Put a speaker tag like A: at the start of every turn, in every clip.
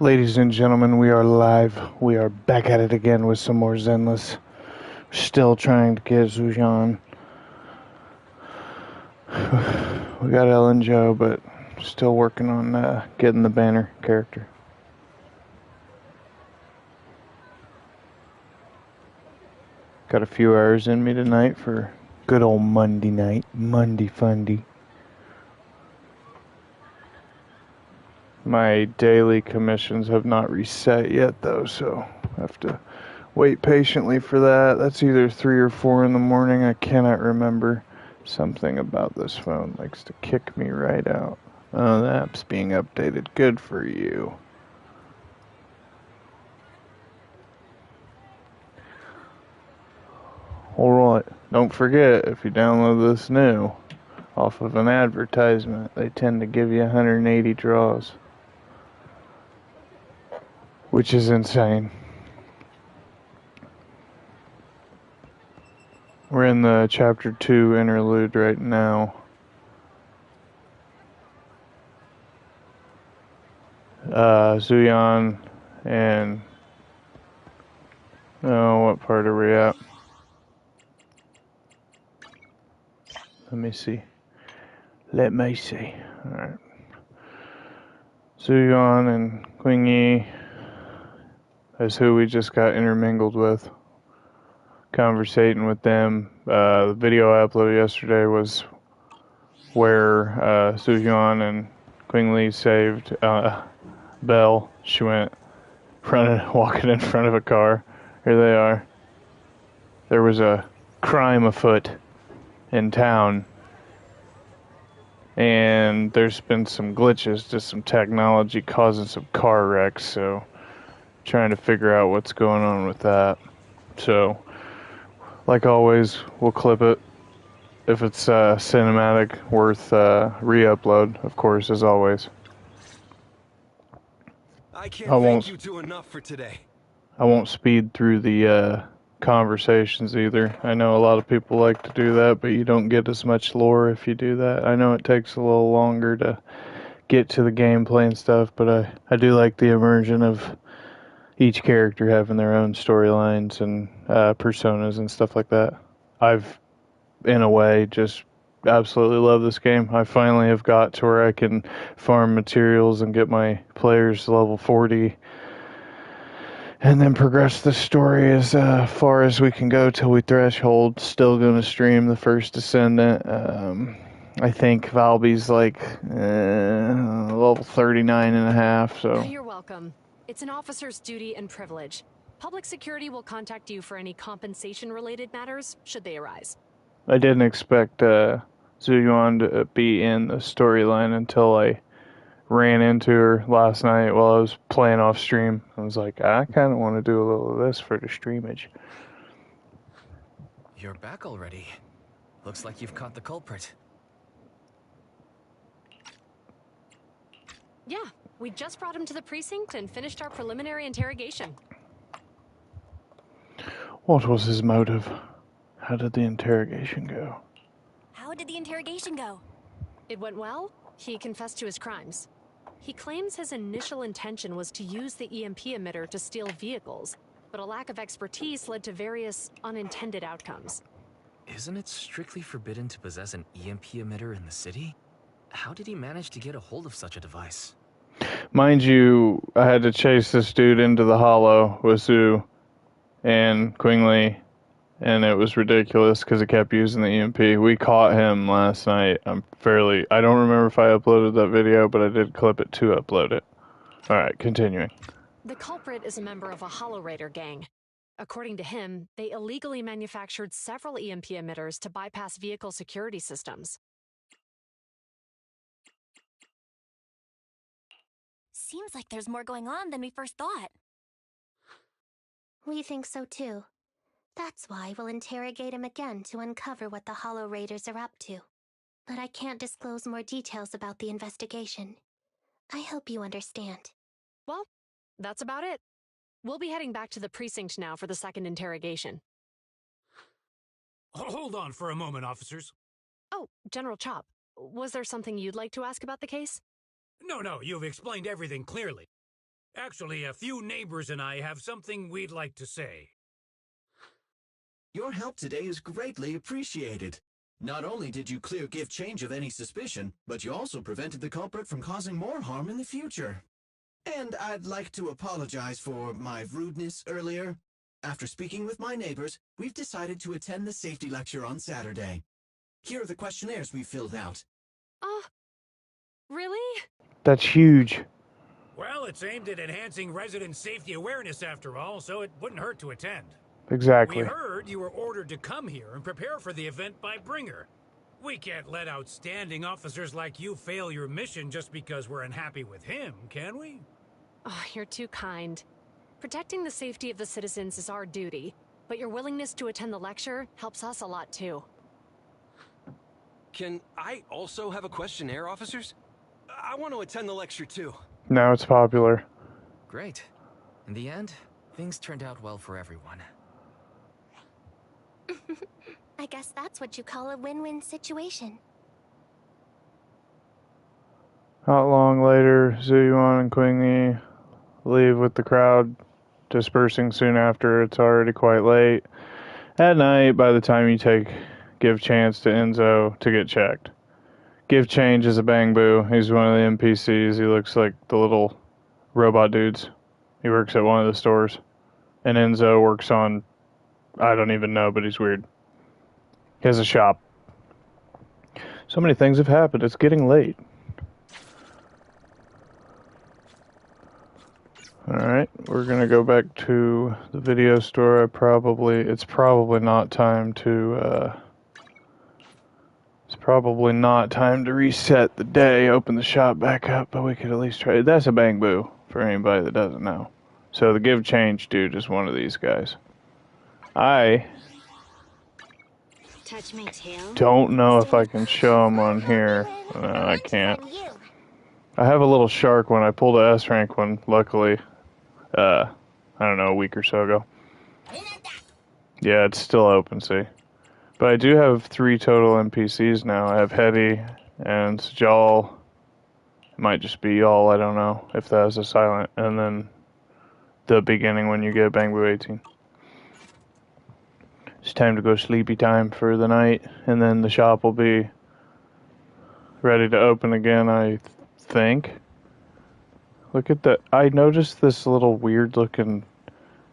A: Ladies and gentlemen, we are live. We are back at it again with some more Zenless. Still trying to get Zujan. We got Elle and Joe, but still working on getting the banner character. Got a few hours in me tonight for good old Monday night. Monday fundy. My daily commissions have not reset yet, though, so I have to wait patiently for that. That's either 3 or 4 in the morning. I cannot remember. Something about this phone likes to kick me right out. Oh, the app's being updated. Good for you. Alright, don't forget, if you download this new off of an advertisement, they tend to give you 180 draws. Which is insane. We're in the chapter 2 interlude right now. Zuyan and... Oh, what part are we at? Let me see. Alright. Zuyan and Qingyi is who we just got intermingled with. Conversating with them. The video I uploaded yesterday was where Zuyan and Qingyi saved Belle. She went walking in front of a car. Here they are. There was a crime afoot in town, and there's been some glitches, just some technology causing some car wrecks, so trying to figure out what's going on with that. So, like always, we'll clip it. If it's cinematic, worth re-upload, of course, as always.
B: I can't thank you two enough for today.
A: I won't speed through the conversations either. I know a lot of people like to do that, but you don't get as much lore if you do that. I know it takes a little longer to get to the gameplay and stuff, but I do like the immersion of each character having their own storylines and personas and stuff like that. I've, in a way, just absolutely love this game. I finally have got to where I can farm materials and get my players to level 40 and then progress the story as far as we can go till we threshold. Still going to stream the first Descendant. I think Valby's like level 39 and a half, so...
C: You're welcome. It's an officer's duty and privilege. Public security will contact you for any compensation-related matters, should they arise.
A: I didn't expect Zuyuan to be in the storyline until I ran into her last night while I was playing off stream. I was like, I kind of want to do a little of this for the streamage.
D: You're back already. Looks like you've caught the culprit.
C: Yeah, we just brought him to the precinct and finished our preliminary interrogation.
A: What was his motive? How did the interrogation go?
E: How did the interrogation go?
C: It went well. He confessed to his crimes. He claims his initial intention was to use the EMP emitter to steal vehicles, but a lack of expertise led to various unintended outcomes.
D: Isn't it strictly forbidden to possess an EMP emitter in the city? How did he manage to get a hold of such a device?
A: Mind you, I had to chase this dude into the hollow with Zhu and Qingli, and it was ridiculous because he kept using the EMP. We caught him last night. I don't remember if I uploaded that video, but I did clip it to upload it. Alright, continuing.
C: The culprit is a member of a Hollow Raider gang. According to him, they illegally manufactured several EMP emitters to bypass vehicle security systems.
E: Seems like there's more going on than we first thought. We think so too. That's why we'll interrogate him again to uncover what the Hollow Raiders are up to. But I can't disclose more details about the investigation. I hope you understand.
C: Well, that's about it. We'll be heading back to the precinct now for the second interrogation.
F: Hold on for a moment, officers.
C: Oh, General Chop, was there something you'd like to ask about the case?
F: No, you've explained everything clearly. Actually, a few neighbors and I have something we'd like to say.
G: Your help today is greatly appreciated. Not only did you clear Give Change of any suspicion, but you also prevented the culprit from causing more harm in the future. And I'd like to apologize for my rudeness earlier. After speaking with my neighbors, we've decided to attend the safety lecture on Saturday. Here are the questionnaires we filled out.
C: Really?
A: That's huge.
F: Well, it's aimed at enhancing resident safety awareness after all, so it wouldn't hurt to attend. We
A: Exactly.
F: heard you were ordered to come here and prepare for the event by Bringer. We can't let outstanding officers like you fail your mission just because we're unhappy with him, can we?
C: Oh, you're too kind. Protecting the safety of the citizens is our duty, but your willingness to attend the lecture helps us a lot too.
B: Can I also have a questionnaire, officers? I want to attend the lecture too.
A: Now it's popular.
D: Great. In the end, things turned out well for everyone.
E: I guess that's what you call a win-win situation.
A: Not long later, Zuyuan and Quingy leave with the crowd dispersing soon after. It's already quite late at night by the time you give chance to Enzo to get checked. Give Change is a bang boo. He's one of the NPCs. He looks like the little robot dudes. He works at one of the stores. And Enzo works on, I don't even know, but he's weird. He has a shop. So many things have happened. It's getting late. Alright, we're gonna go back to the video store. It's probably not time to, reset the day, open the shop back up, but we could at least try. That's a bang boo, for anybody that doesn't know. So the Give Change dude is one of these guys. I
E: Touch my tail.
A: don't know if I can show him on here. No, I can't. I have a little shark when I pulled a S rank one, luckily. I don't know, a week or so ago. Yeah, it's still open, see. But I do have 3 total NPCs now. I have Hetty and Sajal. It might just be y'all, I don't know if that is a silent. And then the beginning when you get Bangbu 18. It's time to go sleepy time for the night. And then the shop will be ready to open again, I think. Look at that. I noticed this little weird looking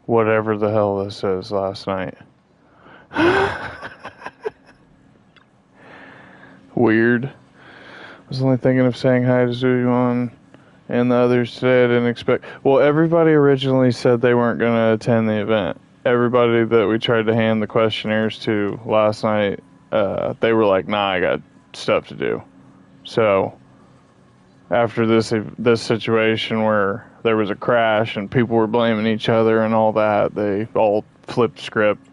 A: whatever the hell this is last night. Weird. I was only thinking of saying hi to Zuyuan and the others today. I didn't expect. Well, everybody originally said they weren't going to attend the event. Everybody that we tried to hand the questionnaires to last night, they were like, nah, I got stuff to do. So, after this situation where there was a crash and people were blaming each other and all that, they all flipped script.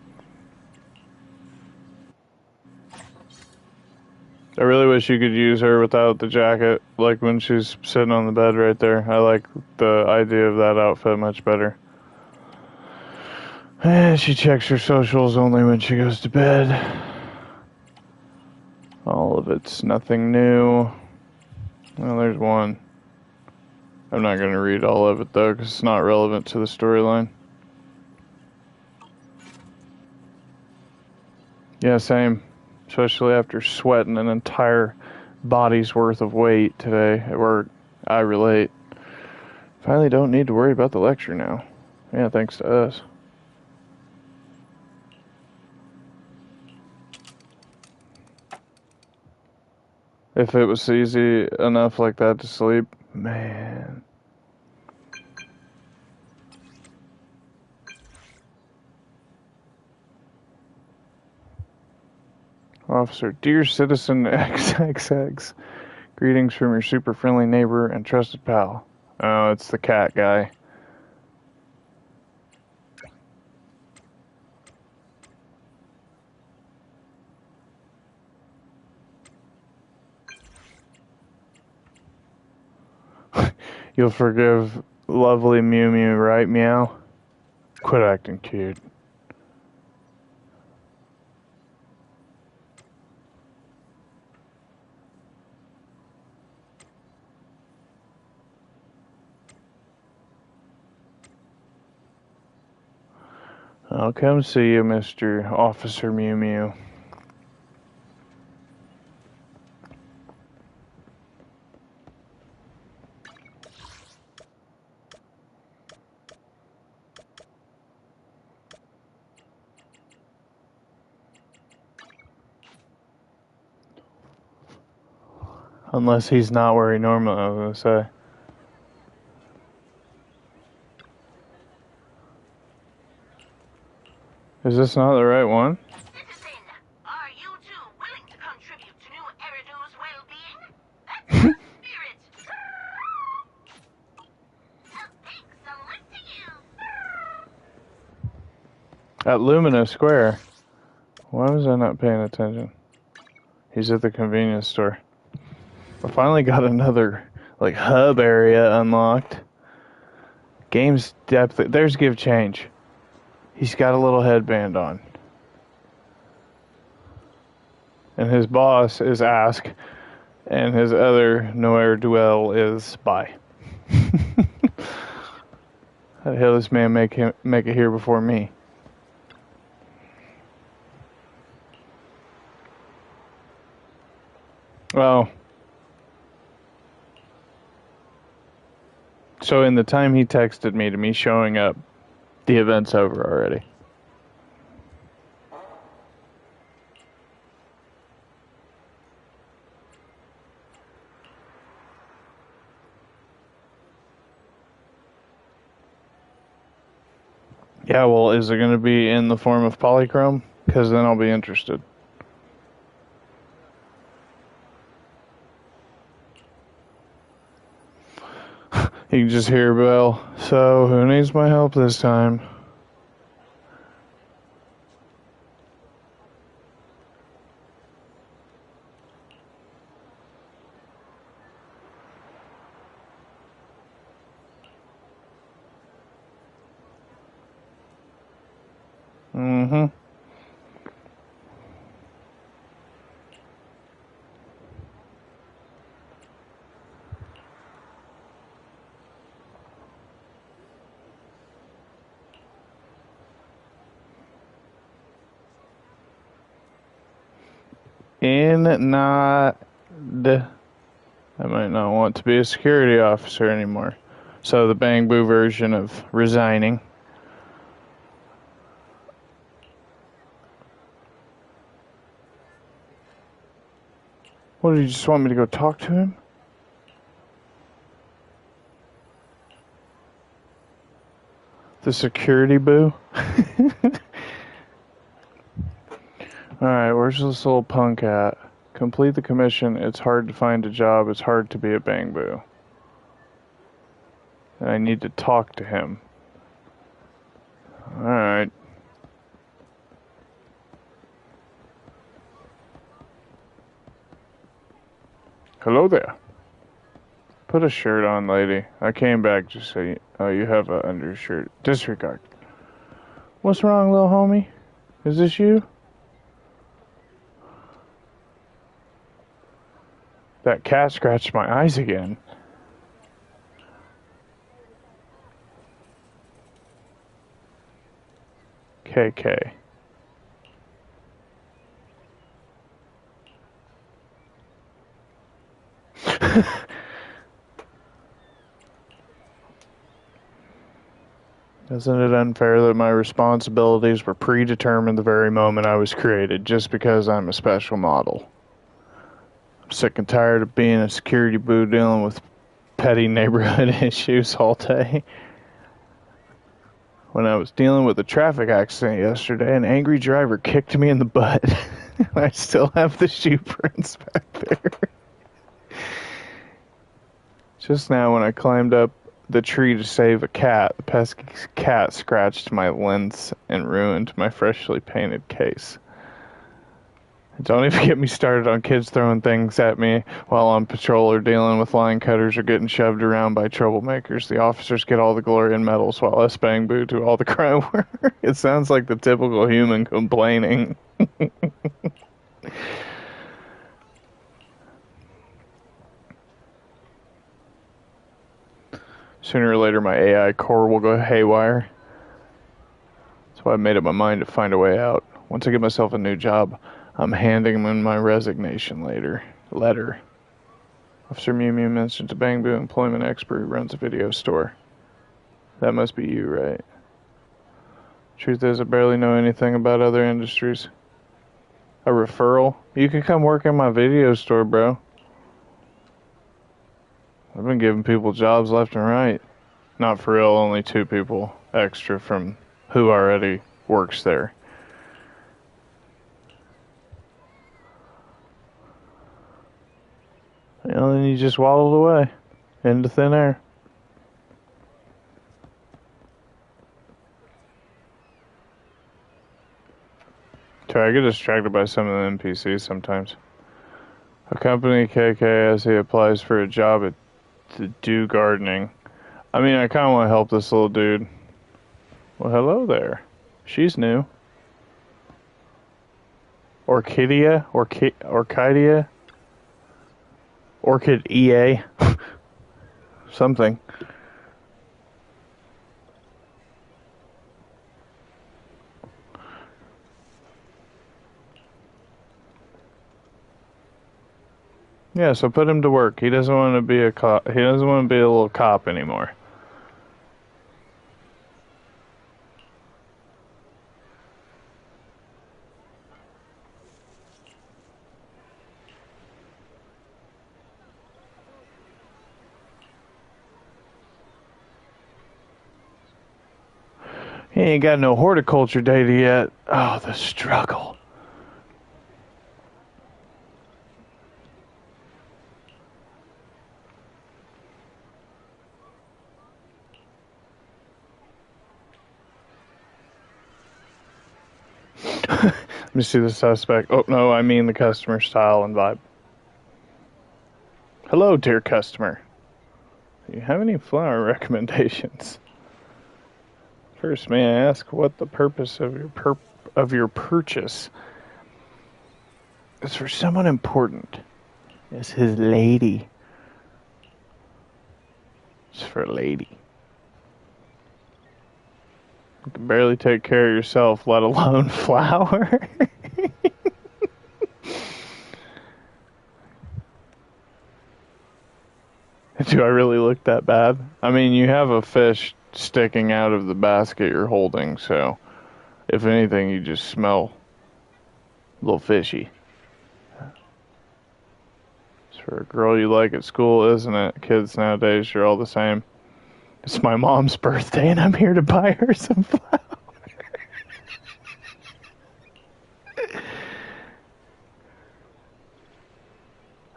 A: I really wish you could use her without the jacket, like when she's sitting on the bed right there. I like the idea of that outfit much better. And she checks her socials only when she goes to bed. All of it's nothing new. Well, there's one. I'm not going to read all of it, though, because it's not relevant to the storyline. Yeah, same. Especially after sweating an entire body's worth of weight today at work. I relate. Finally don't need to worry about the lecture now. Yeah, thanks to us. If it was easy enough like that to sleep, man. Officer, dear citizen XXX, greetings from your super friendly neighbor and trusted pal. Oh, it's the cat guy. You'll forgive lovely Mew Mew, right, Meow? Quit acting cute. I'll come see you, Mr. Officer Mew Mew. Unless he's not where he normally, I was going to say. Is this not the right one?
H: Citizen, are you two willing to contribute to New Eridu's well-being? That's the spirit. Thanks, I'll look to you.
A: At Lumina Square. Why was I not paying attention? He's at the convenience store. I finally got another, like, hub area unlocked. Game's depth. There's give change. He's got a little headband on. And his boss is Ask. And his other Noir Duel is Bye. How the hell does this man make it here before me? Oh. So in the time he texted me to me showing up, the event's over already. Yeah, well, is it going to be in the form of polychrome? Because then I'll be interested. You can just hear Bell. So, who needs my help this time? Mm-hmm. I might not want to be a security officer anymore. So the Bang Boo version of resigning. What, do you just want me to go talk to him? The security boo? Alright, where's this little punk at? Complete the commission. It's hard to find a job. It's hard to be a Bang Boo. And I need to talk to him. Alright. Hello there. Put a shirt on, lady. I came back just so you... Oh, you have an undershirt. Disregard. What's wrong, little homie? Is this you? That cat scratched my eyes again. KK. Isn't it unfair that my responsibilities were predetermined the very moment I was created, just because I'm a special model? I'm sick and tired of being a security boo dealing with petty neighborhood issues all day. When I was dealing with a traffic accident yesterday, an angry driver kicked me in the butt. I still have the shoe prints back there. Just now when I climbed up the tree to save a cat, the pesky cat scratched my lens and ruined my freshly painted case. Don't even get me started on kids throwing things at me while on patrol or dealing with line cutters or getting shoved around by troublemakers. The officers get all the glory and medals while us Bang Boo do all the crime work. It sounds like the typical human complaining. Sooner or later, my AI core will go haywire. That's That's why I made up my mind to find a way out. Once I get myself a new job, I'm handing him in my resignation letter. Officer Mew Mew mentions a Bang Boo employment expert who runs a video store. That must be you, right? Truth is, I barely know anything about other industries. A referral? You can come work in my video store, bro. I've been giving people jobs left and right. Not for real, only 2 people extra from who already works there. And then you just waddled away into thin air. Sorry, I get distracted by some of the NPCs sometimes. A company KKS applies for a job to do gardening. I mean, I kind of want to help this little dude. Well, hello there. She's new. Orchidea? Orchidea? Orchid EA? Something. Yeah, so put him to work. He doesn't want to be a cop. He doesn't want to be a little cop anymore. He ain't got no horticulture data yet. Oh, the struggle. Let me see the suspect. Oh, no, I mean the customer style and vibe. Hello, dear customer. Do you have any flower recommendations? First, may I ask what the purpose of your purchase is? For someone important. It's his lady. It's for a lady. You can barely take care of yourself, let alone flower. Do I really look that bad? I mean, you have a fish sticking out of the basket you're holding, so if anything, you just smell a little fishy. It's for a girl you like at school, isn't it? Kids nowadays, you're all the same. It's my mom's birthday, and I'm here to buy her some flowers.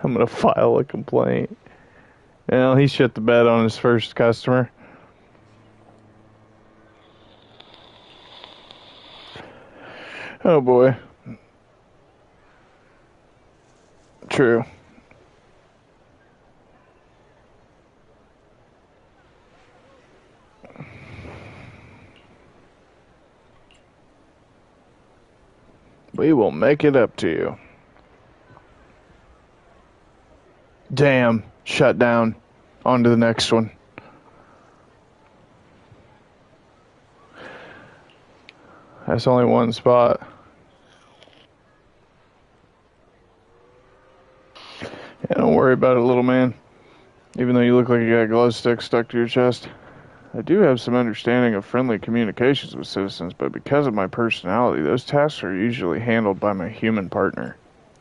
A: I'm gonna file a complaint. Well, he shit the bed on his first customer. Oh boy. True. We will make it up to you. Damn. Shut down. On to the next one. That's only one spot. Yeah, don't worry about it, little man. Even though you look like you got a glow stick stuck to your chest. I do have some understanding of friendly communications with citizens, but because of my personality, those tasks are usually handled by my human partner.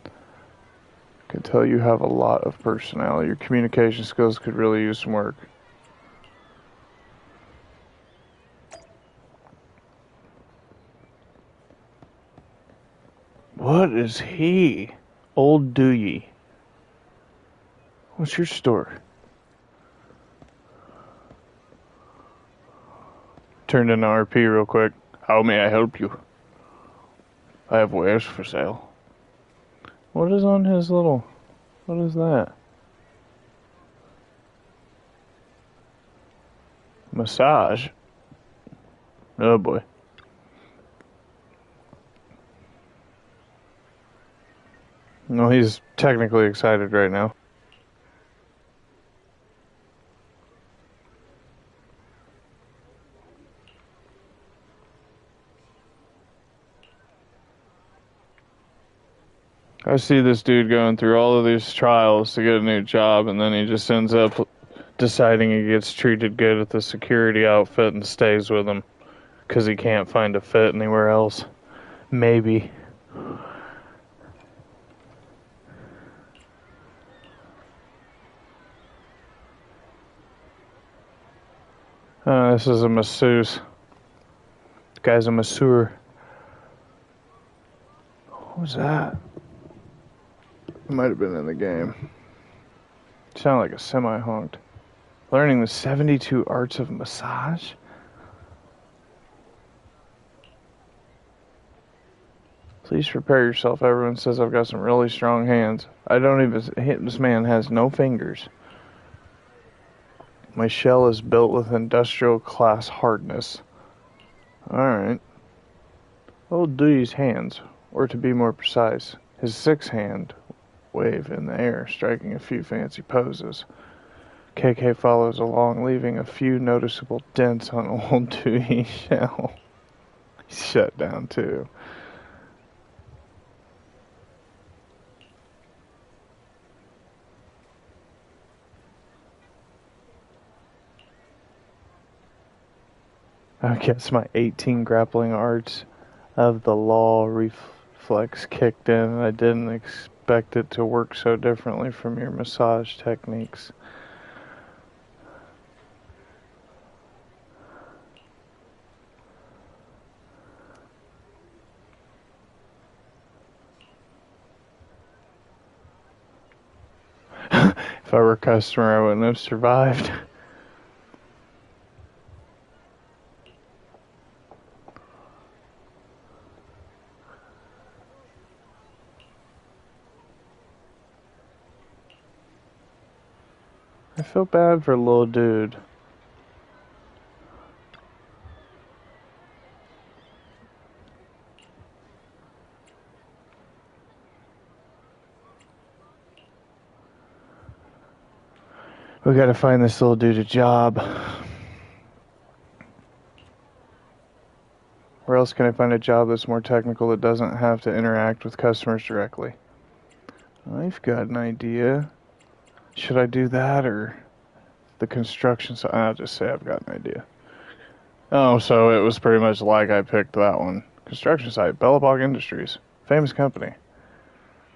A: I can tell you have a lot of personality. Your communication skills could really use some work. What is he? Old Dewey. What's your store? Turned into RP real quick. How may I help you? I have wares for sale. What is on his little... What is that? Massage? Oh boy. No, he's technically excited right now. I see this dude going through all of these trials to get a new job, and then he just ends up deciding he gets treated good at the security outfit and stays with them because he can't find a fit anywhere else. Maybe. This is a masseuse. This guy's a masseur. What was that? It might have been in the game. It sounded like a semi honked. Learning the 72 arts of massage? Please prepare yourself. Everyone says I've got some really strong hands. I don't even. This man has no fingers. My shell is built with industrial class hardness. Alright. What will do his hands? Or to be more precise, his 6-hand wave in the air, striking a few fancy poses. KK follows along, leaving a few noticeable dents on old Dewey's shell. He's shut down too. I guess my 18 grappling arts of the law reflex kicked in. I didn't expect it to work so differently from your massage techniques. If I were a customer, I wouldn't have survived. I feel bad for a little dude. We gotta find this little dude a job. Where else can I find a job that's more technical that doesn't have to interact with customers directly? I've got an idea. Should I do that or the construction side? I'll just say I've got an idea. Oh, so it was pretty much like I picked that one. Construction site, Bellabog Industries. Famous company.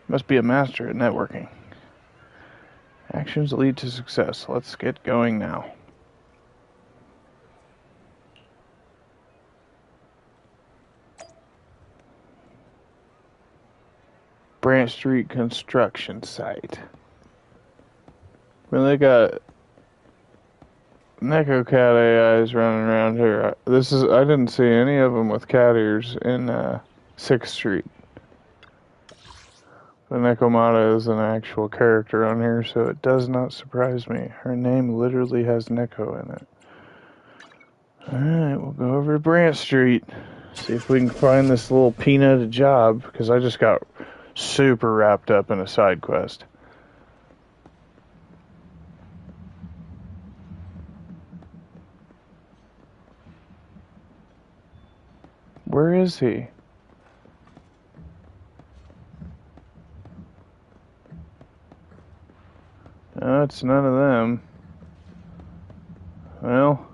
A: Must be a master at networking. Actions lead to success. Let's get going now. Branch Street construction site. Well, they got Neko cat AIs running around here. I didn't see any of them with cat ears in 6th Street. The Nekomata is an actual character on here, so it does not surprise me. Her name literally has Neko in it. Alright, we'll go over to Branch Street. See if we can find this little peanut a job, because I just got super wrapped up in a side quest. Where is he? No, it's none of them. Well,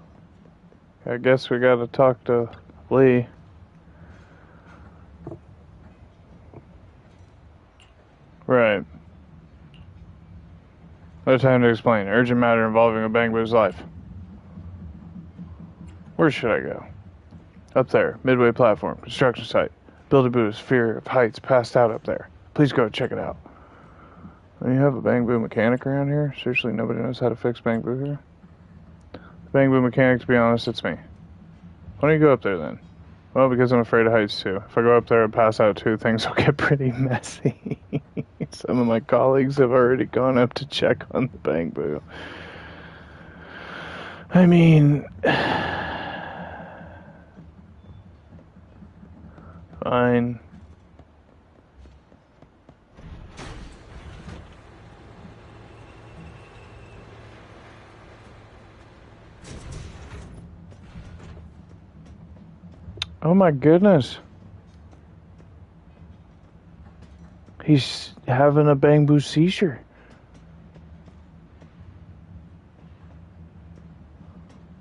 A: I guess we gotta talk to Lee. Right. No time to explain. Urgent matter involving a Bangboo's life. Where should I go? Up there. Midway platform. Construction site. Build-A-Boo's fear of heights passed out up there. Please go check it out. Do you have a Bangboo mechanic around here? Seriously, nobody knows how to fix Bangboo here? Bangboo mechanic, to be honest, it's me. Why don't you go up there then? Well, because I'm afraid of heights too. If I go up there and pass out too, things will get pretty messy. Some of my colleagues have already gone up to check on the Bangboo. I mean... Fine. Oh my goodness. He's having a bamboo seizure.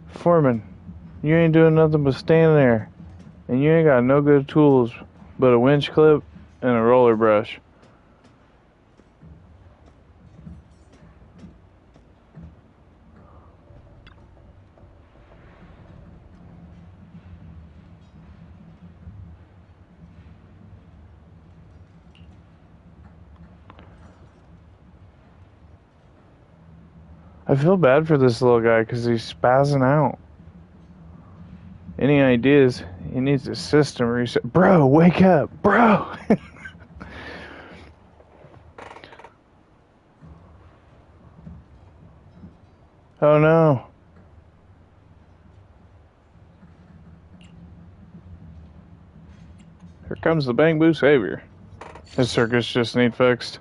A: Foreman, you ain't doing nothing but standing there. And you ain't got no good tools but a winch clip and a roller brush. I feel bad for this little guy because he's spazzing out. Any ideas? He needs a system reset. Bro, wake up, bro! Oh no. Here comes the Bamboo Savior. His circuits just need fixed.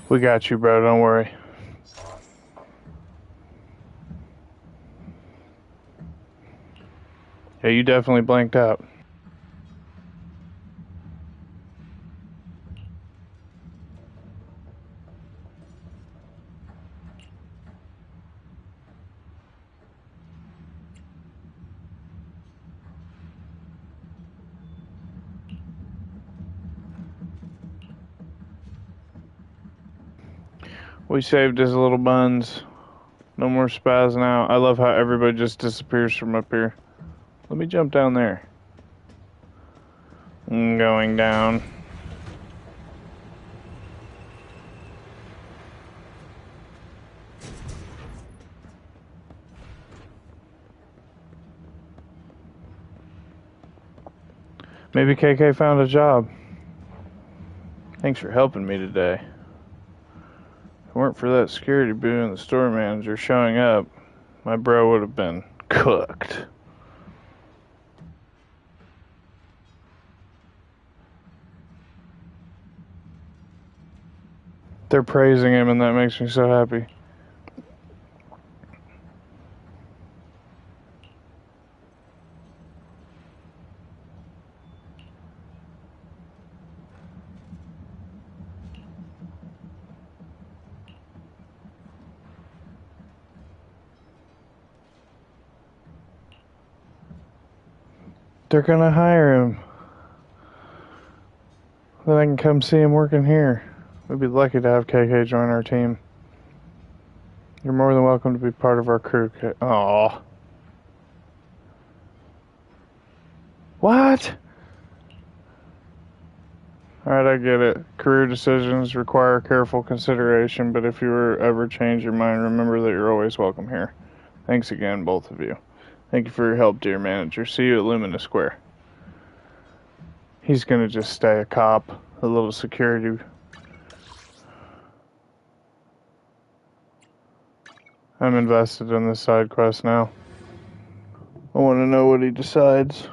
A: We got you, bro, don't worry. Yeah, you definitely blanked out. We saved his little buns. No more spazzing out. I love how everybody just disappears from up here. Let me jump down there. Going down. Maybe KK found a job. Thanks for helping me today. If it weren't for that security boo and the store manager showing up, my bro would have been cooked. They're praising him and that makes me so happy. They're gonna hire him. Then I can come see him working here. We'd be lucky to have KK join our team. You're more than welcome to be part of our crew. Aww. What? Alright, I get it. Career decisions require careful consideration, but if you ever change your mind, remember that you're always welcome here. Thanks again, both of you. Thank you for your help, dear manager. See you at Lumina Square. He's gonna just stay a cop, a little security. I'm invested in this side quest now. I want to know what he decides.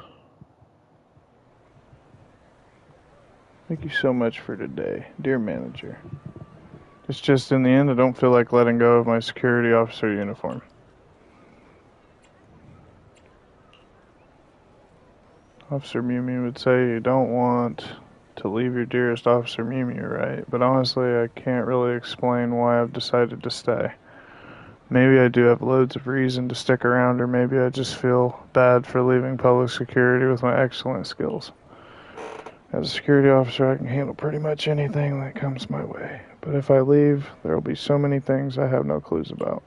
A: Thank you so much for today, dear manager. It's just in the end, I don't feel like letting go of my security officer uniform. Officer Mew Mew would say you don't want to leave your dearest Officer Mew Mew, right? But honestly, I can't really explain why I've decided to stay. Maybe I do have loads of reason to stick around, or maybe I just feel bad for leaving public security with my excellent skills. As a security officer, I can handle pretty much anything that comes my way. But if I leave, there will be so many things I have no clues about.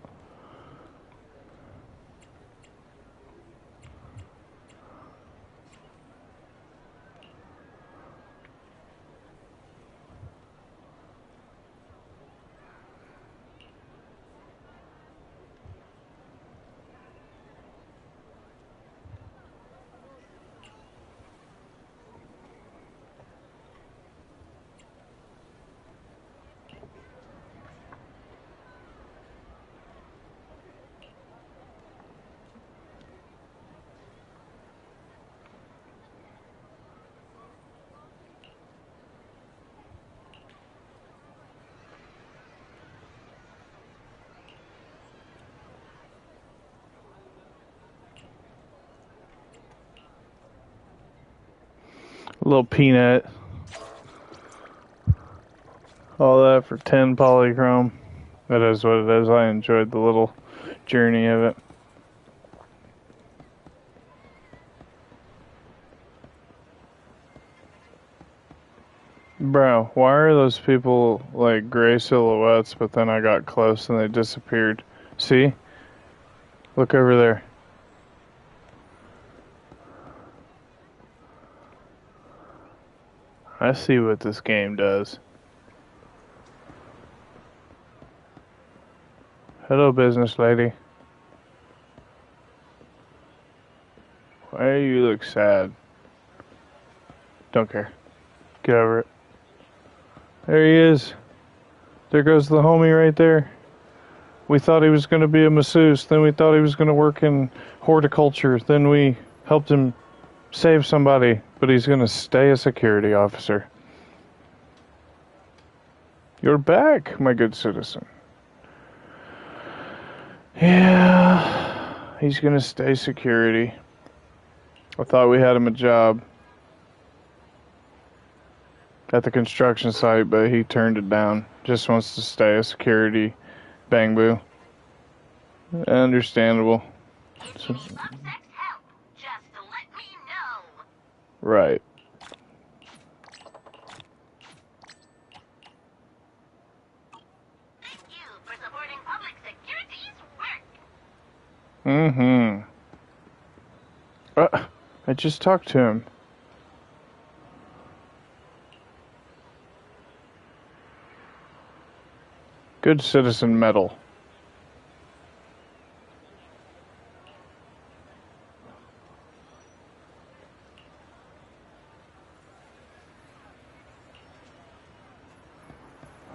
A: little peanut. All that for 10 polychrome. That is what it is. I enjoyed the little journey of it. Bro, why are those people like gray silhouettes, but then I got close and they disappeared? See? Look over there. I see what this game does. Hello, business lady. Why do you look sad? Don't care. Get over it. There he is. There goes the homie right there. We thought he was going to be a masseuse. Then we thought he was going to work in horticulture. Then we helped him save somebody. But he's going to stay a security officer. You're back, my good citizen. Yeah, he's going to stay security. I thought we had him a job at the construction site, but he turned it down. Just wants to stay a security bang boo. Understandable.
H: If you need love sex help, just let me know.
A: Right.
H: Thank you for supporting public security's work.
A: Mm-hmm. I just talked to him. Good citizen medal.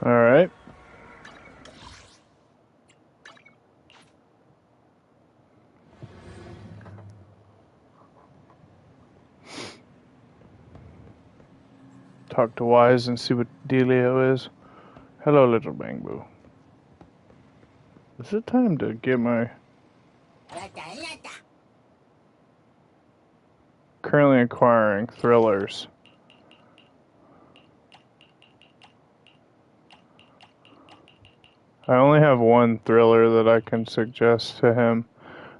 A: All right. Talk to Wise and see what dealio is. Hello, little bang-boo. Is it time to get my... Currently acquiring thrillers. I only have one thriller that I can suggest to him.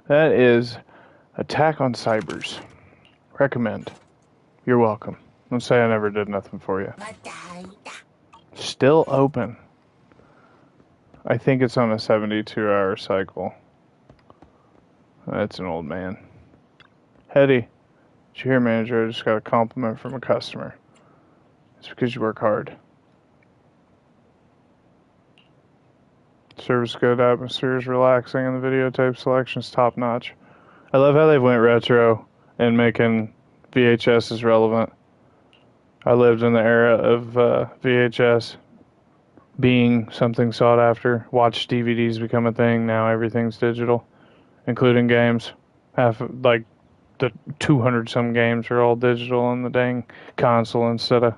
A: That is Attack on Cybers. Recommend. You're welcome. Don't say I never did nothing for you. Still open. I think it's on a 72-hour cycle. That's an old man. Hetty, did you hear, manager? I just got a compliment from a customer. It's because you work hard. Service good, atmosphere is relaxing, and the videotape selection's top notch. I love how they went retro and making VHS relevant. I lived in the era of VHS being something sought after. Watched DVDs become a thing. Now everything's digital, including games. Half like the 200 some games are all digital on the dang console instead of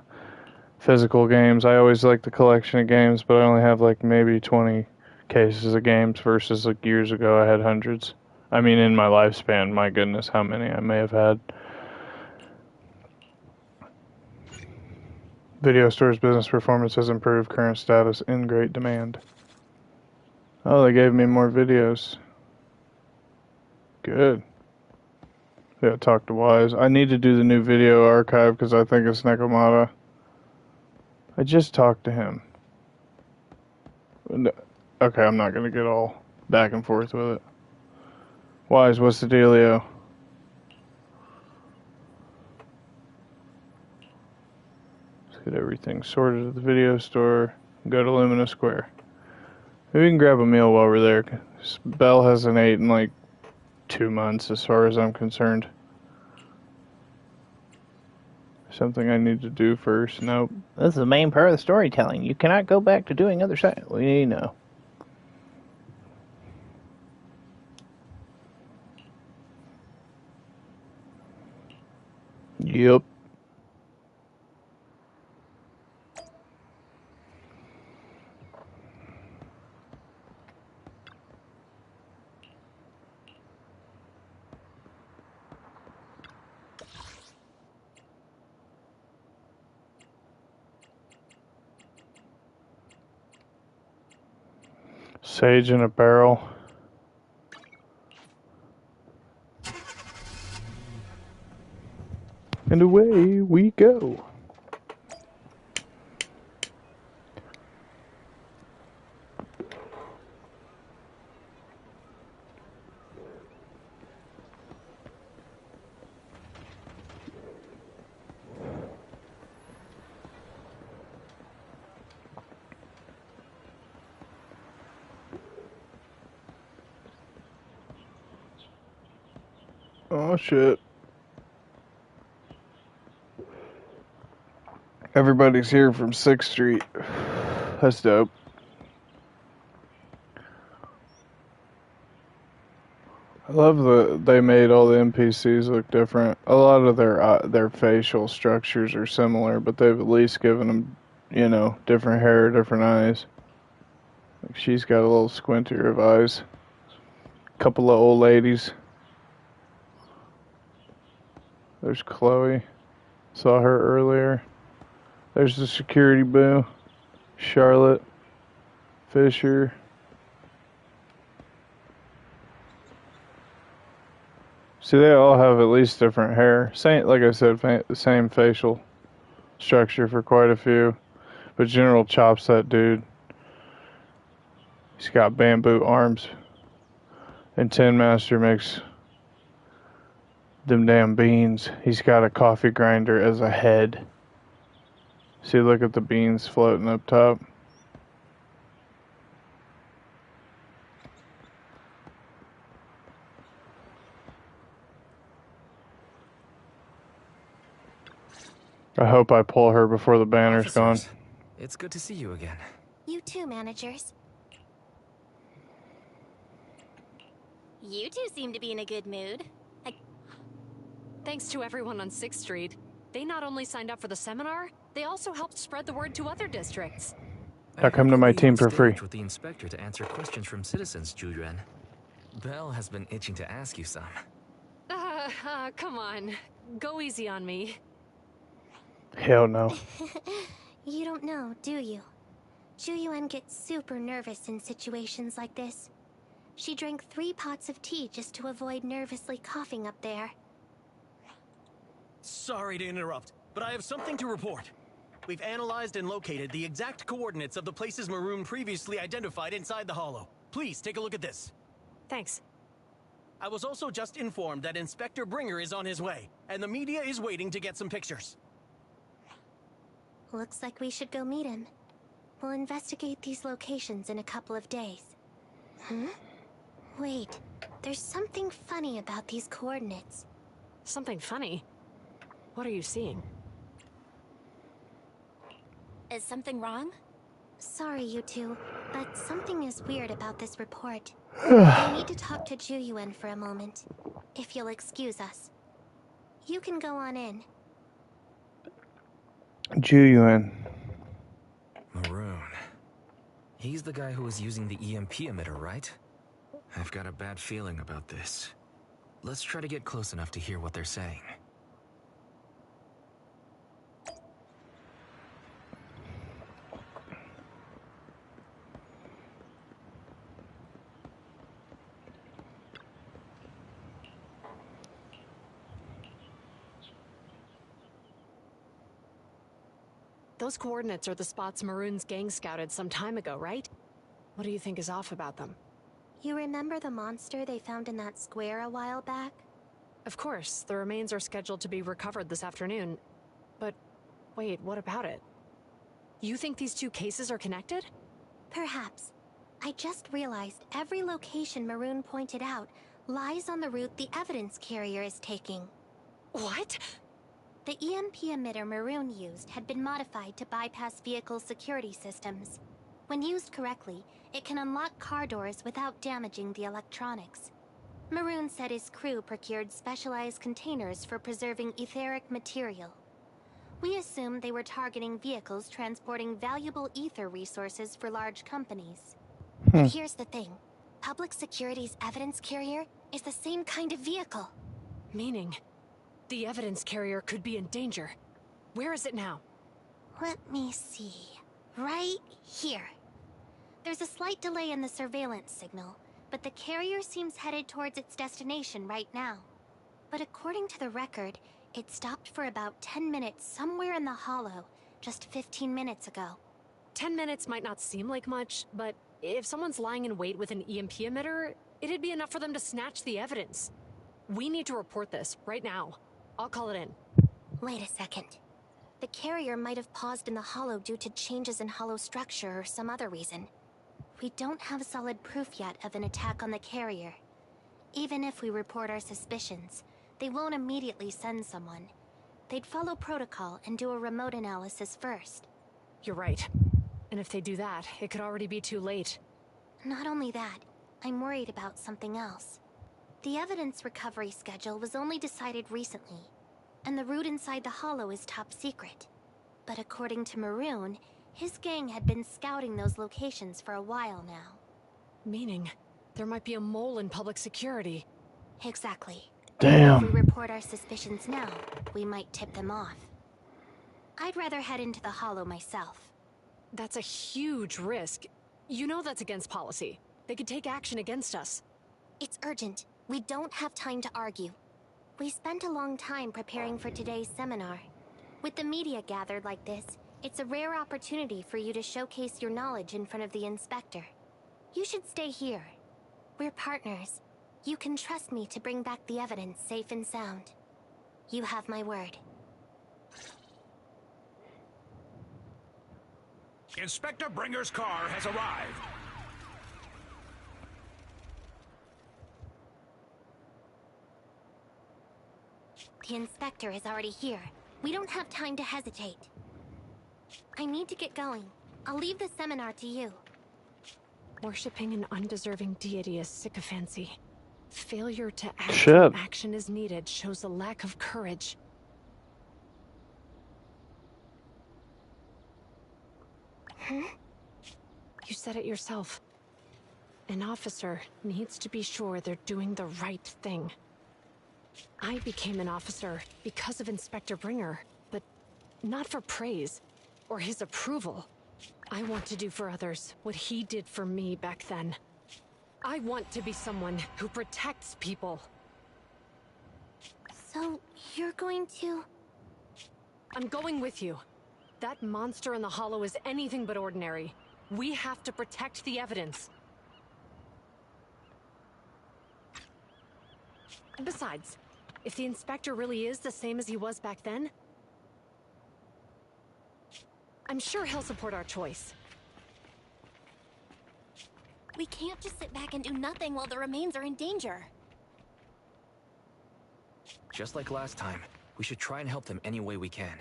A: physical games. I always liked the collection of games, but I only have like maybe 20 cases of games versus like years ago I had hundreds. I mean, in my lifespan, my goodness, how many I may have had. Video store's business performance has improved. Current status in great demand. Oh, they gave me more videos. Good. Yeah, talk to Wise. I need to do the new video archive because I think it's Nekomata. I just talked to him. Okay, I'm not going to get all back and forth with it. Wise, what's the dealio? Let's get everything sorted at the video store. Go to Lumina Square. Maybe we can grab a meal while we're there. Belle hasn't ate in like 2 months as far as I'm concerned. Something I need to do first. Nope.
I: This is the main part of the storytelling. You cannot go back to doing other side. We know.
A: Yep. Sage in a barrel. And away we go. Oh shit. Everybody's here from 6th Street. That's dope. I love they made all the NPCs look different. A lot of their facial structures are similar, but they've at least given them, you know, different hair, different eyes. Like she's got a little squintier of eyes. Couple of old ladies. There's Chloe. Saw her earlier. There's the security boo. Charlotte. Fisher. See, they all have at least different hair. Same, like I said, the same facial structure for quite a few. But General Chop's that dude. He's got bamboo arms. And Tin Master makes them damn beans. He's got a coffee grinder as a head. See, look at the beans floating up top. I hope I pull her before the banner's gone.
D: It's good to see you again.
E: You too, managers. You two seem to be in a good mood.
C: Thanks to everyone on 6th Street. They not only signed up for the seminar, they also helped spread the word to other districts.
A: Now come to my team for free.
D: With the inspector to answer questions from citizens, Julian. Belle has been itching to ask you some.
C: Come on. Go easy on me.
A: Hell no.
E: You don't know, do you? Juyuan gets super nervous in situations like this. She drank 3 pots of tea just to avoid nervously coughing up there.
J: Sorry to interrupt, but I have something to report. We've analyzed and located the exact coordinates of the places Maroon previously identified inside the Hollow. Please take a look at this.
C: Thanks.
J: I was also just informed that Inspector Bringer is on his way, and the media is waiting to get some pictures.
E: Looks like we should go meet him. We'll investigate these locations in a couple of days. Wait, there's something funny about these coordinates.
C: Something funny? What are you seeing?
E: Is something wrong? Sorry, you two, but something is weird about this report. I need to talk to Juyuan for a moment, if you'll excuse us. You can go on in.
A: Juyuan.
D: Maroon. He's the guy who was using the EMP emitter, right? I've got a bad feeling about this. Let's try to get close enough to hear what they're saying.
C: Those coordinates are the spots Maroon's gang scouted some time ago, right? What do you think is off about them?
E: You remember the monster they found in that square a while back?
C: Of course, the remains are scheduled to be recovered this afternoon. But wait, what about it? You think these two cases are connected?
E: Perhaps. I just realized every location Maroon pointed out lies on the route the evidence carrier is taking.
C: What?
E: The EMP emitter Maroon used had been modified to bypass vehicle security systems. When used correctly, it can unlock car doors without damaging the electronics. Maroon said his crew procured specialized containers for preserving etheric material. We assumed they were targeting vehicles transporting valuable ether resources for large companies. But here's the thing. Public Security's evidence carrier is the same kind of vehicle.
C: Meaning, the evidence carrier could be in danger. Where is it now?
E: Let me see. Right here. There's a slight delay in the surveillance signal, but the carrier seems headed towards its destination right now. But according to the record, it stopped for about 10 minutes somewhere in the hollow, just 15 minutes ago.
C: 10 minutes might not seem like much, but if someone's lying in wait with an EMP emitter, it'd be enough for them to snatch the evidence. We need to report this right now. I'll call it in.
E: Wait a second. The carrier might have paused in the hollow due to changes in hollow structure or some other reason. We don't have solid proof yet of an attack on the carrier. Even if we report our suspicions, they won't immediately send someone. They'd follow protocol and do a remote analysis first.
C: You're right. And if they do that, it could already be too late.
E: Not only that, I'm worried about something else. The evidence recovery schedule was only decided recently, and the route inside the hollow is top secret. But according to Maroon, his gang had been scouting those locations for a while now.
C: Meaning, there might be a mole in public security.
E: Exactly.
A: Damn.
E: If we report our suspicions now, we might tip them off. I'd rather head into the hollow myself.
C: That's a huge risk. You know that's against policy. They could take action against us.
E: It's urgent. We don't have time to argue. We spent a long time preparing for today's seminar. With the media gathered like this, it's a rare opportunity for you to showcase your knowledge in front of the inspector. You should stay here. We're partners. You can trust me to bring back the evidence safe and sound. You have my word.
F: Inspector Bringer's car has arrived.
E: The inspector is already here. We don't have time to hesitate. I need to get going. I'll leave the seminar to you.
C: Worshipping an undeserving deity is sycophancy. Failure to act
A: Shit.
C: when action is needed shows a lack of courage.
E: Huh?
C: You said it yourself. An officer needs to be sure they're doing the right thing. I became an officer because of Inspector Bringer, but not for praise or his approval. I want to do for others what he did for me back then. I want to be someone who protects people.
E: So, you're going to...
C: I'm going with you. That monster in the hollow is anything but ordinary. We have to protect the evidence. Besides, if the inspector really is the same as he was back then, I'm sure he'll support our choice.
E: We can't just sit back and do nothing while the remains are in danger.
D: Just like last time, we should try and help them any way we can.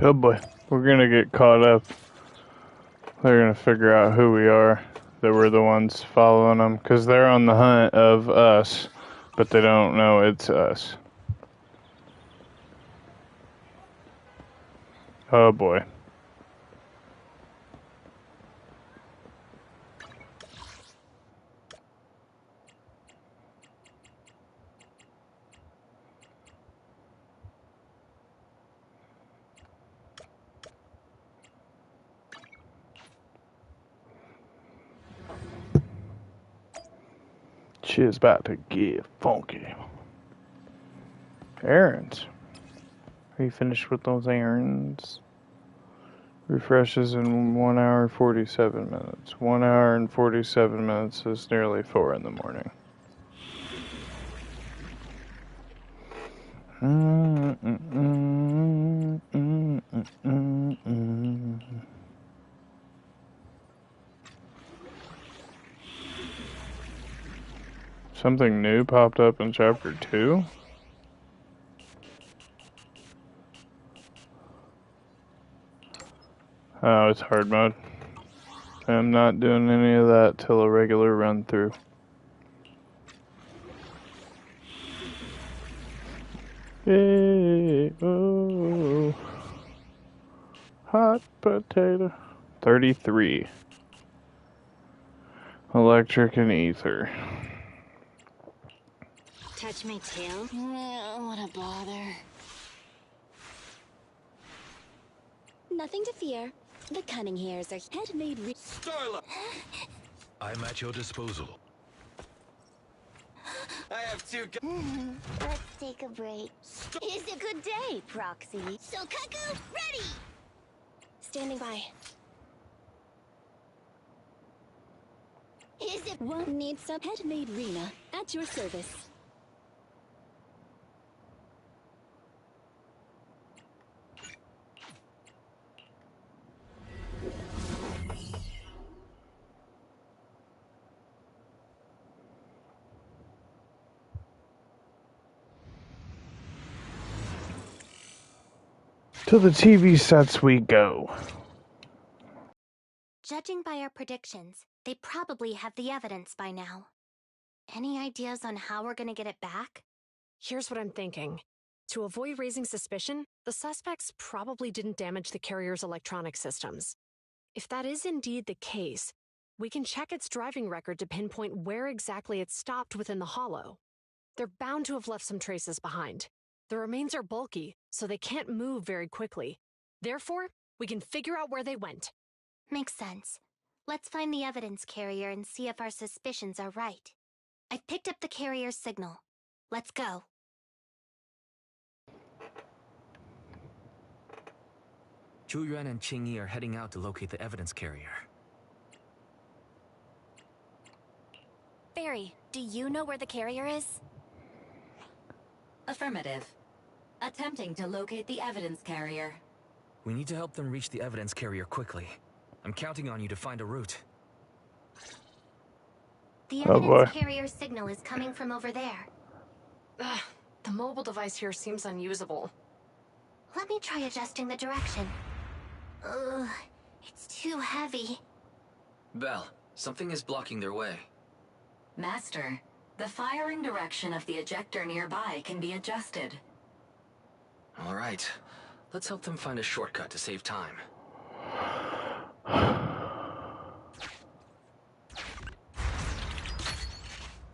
A: Oh boy, we're gonna get caught up. They're gonna figure out who we are, that we're the ones following them, because they're on the hunt of us, but they don't know it's us. Oh boy. Shit's about to get funky. Errands. Are you finished with those errands? Refreshes in 1 hour 47 minutes. 1 hour and 47 minutes is nearly 4 in the morning. Something new popped up in chapter 2? Oh, it's hard mode. I'm not doing any of that till a regular run through. Hey, oh. Hot potato. 33. Electric and ether.
K: Touch my tail? What a bother. Nothing to fear. The cunning hairs are head-made
B: Starla! I'm at your disposal. I have two
K: Let's take a break. It's a good day, Proxy. So, Cuckoo, ready! Standing by. Is it one needs some head-made Rena at your service?
A: To the TV sets we go.
E: Judging by our predictions, they probably have the evidence by now. Any ideas on how we're gonna get it back?
C: Here's what I'm thinking. To avoid raising suspicion, the suspects probably didn't damage the carrier's electronic systems. If that is indeed the case, we can check its driving record to pinpoint where exactly it stopped within the hollow. They're bound to have left some traces behind. The remains are bulky, so they can't move very quickly. Therefore, we can figure out where they went.
E: Makes sense. Let's find the evidence carrier and see if our suspicions are right. I've picked up the carrier's signal. Let's go.
D: Zhu Yuan and Qing Yi are heading out to locate the evidence carrier.
K: Barry, do you know where the carrier is?
L: Affirmative. Attempting to locate the evidence carrier.
D: We need to help them reach the evidence carrier quickly. I'm counting on you to find a route.
E: The
A: Oh, boy.
E: evidence carrier signal is coming from over there.
C: Ugh, the mobile device here seems unusable.
E: Let me try adjusting the direction. Ugh, it's too heavy.
D: Belle, something is blocking their way.
L: Master, the firing direction of the ejector nearby can be adjusted.
D: All right. Let's help them find a shortcut to save time.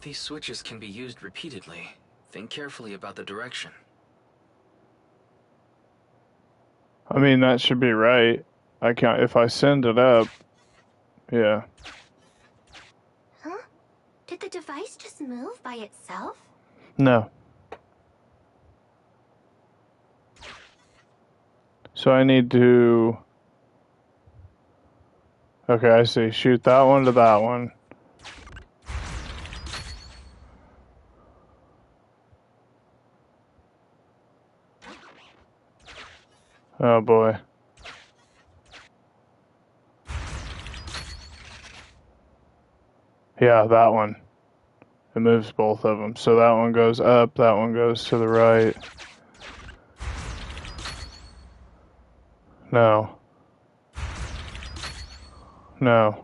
D: These switches can be used repeatedly. Think carefully about the direction.
A: I mean, that should be right. I can't, if I send it up, yeah.
E: Huh? Did the device just move by itself?
A: No. So I need to... Okay, I see. Shoot that one to that one. Oh boy. Yeah, that one. It moves both of them. So that one goes up, that one goes to the right. No. No.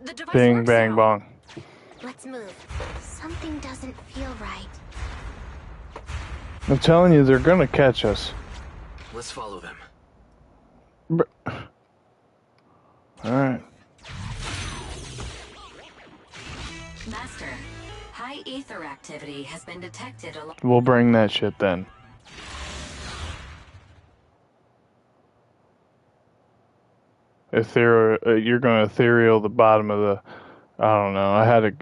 C: The device
A: Bing,
C: works
A: bang,
C: now.
A: bong.
E: Let's move. Something doesn't feel right.
A: I'm telling you, they're gonna catch us.
D: Let's follow them.
A: Alright.
L: Master, high ether activity has been detected along...
A: We'll bring that shit then. You're gonna ethereal the bottom of the... I don't know.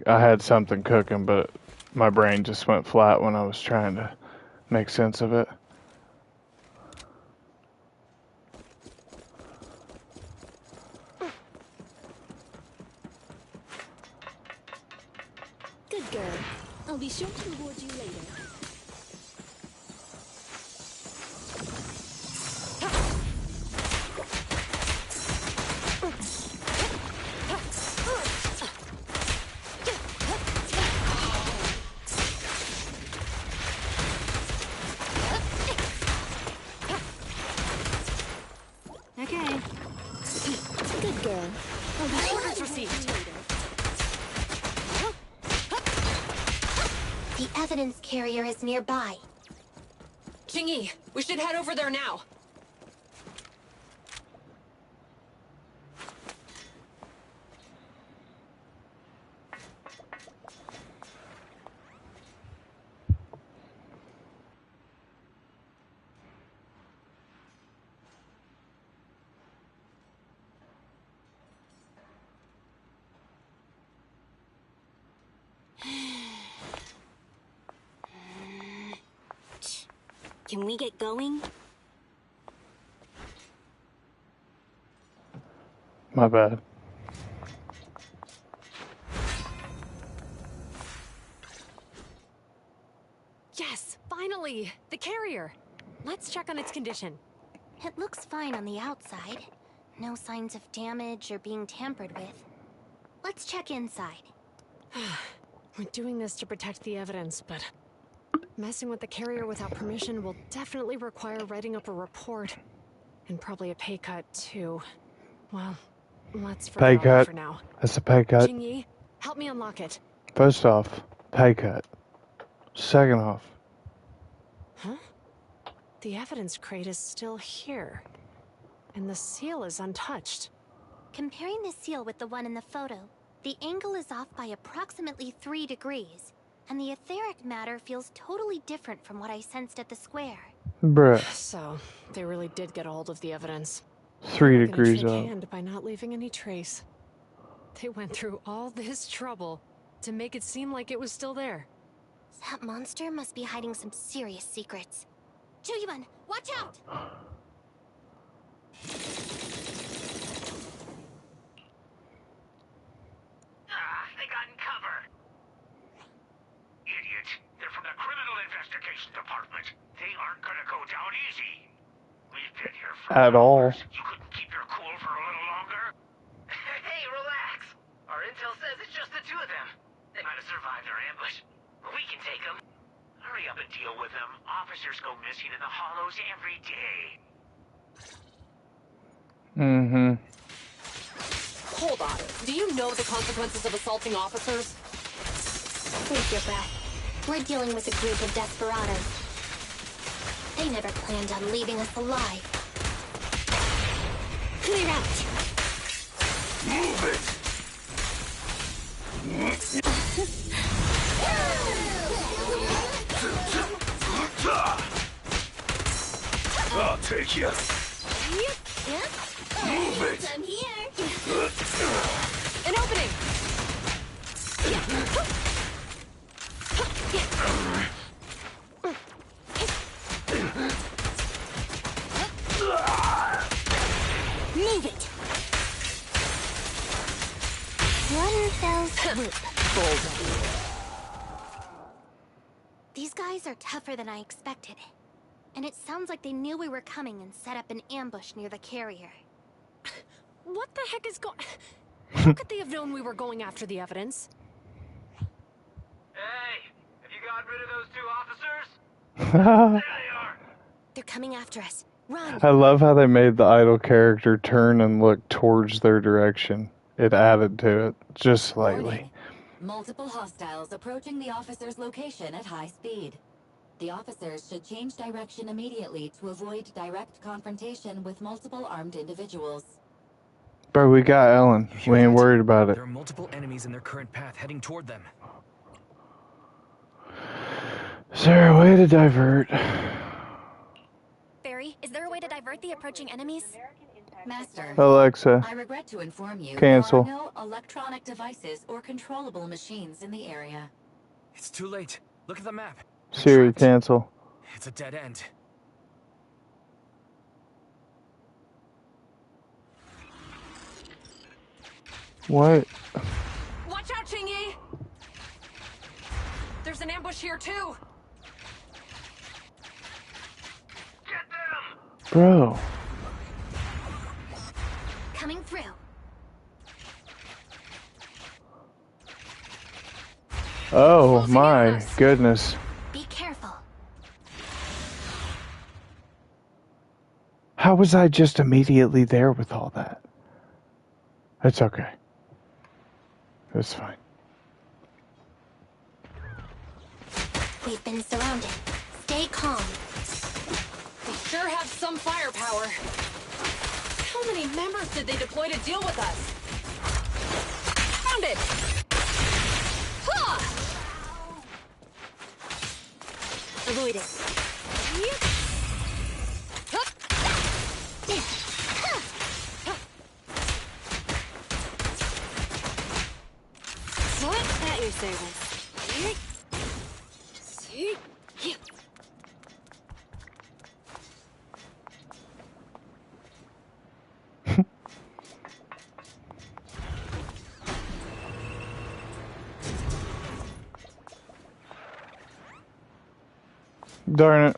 A: I had something cooking, but my brain just went flat when I was trying to make sense of it.
K: Good girl. I'll be sure to reward you later. Okay. Good girl. I'll be sure
C: Orders received.
E: The evidence evidence carrier is nearby.
C: Jingyi, we should head over there now.
K: Can we get going?
A: My bad.
C: Yes, finally! The carrier! Let's check on its condition.
E: It looks fine on the outside. No signs of damage or being tampered with. Let's check inside.
C: We're doing this to protect the evidence, but messing with the carrier without permission will definitely require writing up a report. And probably a pay cut, too. Well, let's forget
A: Pay
C: all that
A: cut.
C: for now.
A: That's a pay cut.
C: Jingyi, help me unlock it.
A: First off, pay cut. Second off.
C: Huh? The evidence crate is still here. And the seal is untouched.
E: Comparing the seal with the one in the photo, the angle is off by approximately 3 degrees, and the etheric matter feels totally different from what I sensed at the square.
A: Bruh.
C: So, they really did get a hold of the evidence.
A: 3
C: They were
A: degrees
C: gonna trick
A: up.
C: hand by not leaving any trace. They went through all this trouble to make it seem like it was still there.
E: That monster must be hiding some serious secrets. Chuyuman, watch out!
F: They got in cover. Idiot. They're from the Criminal Investigation Department. They aren't gonna go down easy. We've been here for
A: At all.
F: hours. You couldn't keep your cool for a little longer? Hey, relax. Our intel says it's just the two of them. They might have survived our ambush. But we can take them. Hurry up and deal with them. Officers go missing in the hollows every day.
A: Mm-hmm.
C: Hold on. Do you know the consequences of assaulting officers?
E: Take your breath. We're dealing with a group of desperados. They never planned on leaving us alive. Clear out!
F: Move it! I'll take you. Move it!
K: I'm here.
C: An opening!
E: Move it! One fell swoop. These guys are tougher than I expected. And it sounds like they knew we were coming and set up an ambush near the carrier.
C: What the heck is going... How could they have known we were going after the evidence?
F: Hey, have you gotten rid of those two officers? There they are.
E: They're coming after us. Run!
A: I love how they made the idle character turn and look towards their direction. It added to it, just slightly.
L: Warning. Multiple hostiles approaching the officer's location at high speed. The officers should change direction immediately to avoid direct confrontation with multiple armed individuals.
A: Bro, we got Ellen. We ain't worried about it.
D: There are multiple enemies in their current path heading toward them.
A: Is there a way to divert?
E: Barry, is there a way to divert the approaching enemies?
L: Master,
A: Alexa,
L: I regret to inform you
A: cancel.
L: there are no electronic devices or controllable machines in the area.
D: It's too late. Look at the map.
A: Siri, cancel.
D: It's a dead end.
A: What?
C: Watch out, Jingyi! There's an ambush here, too!
F: Get them!
A: Bro.
E: Coming through.
A: Oh my goodness.
E: Be careful.
A: How was I just immediately there with all that? It's okay. It's fine.
E: We've been surrounded. Stay calm.
C: They sure have some firepower. How many members did they deploy to deal with us? Found it! Ha!
K: Avoid it. At your service.
A: Darn it.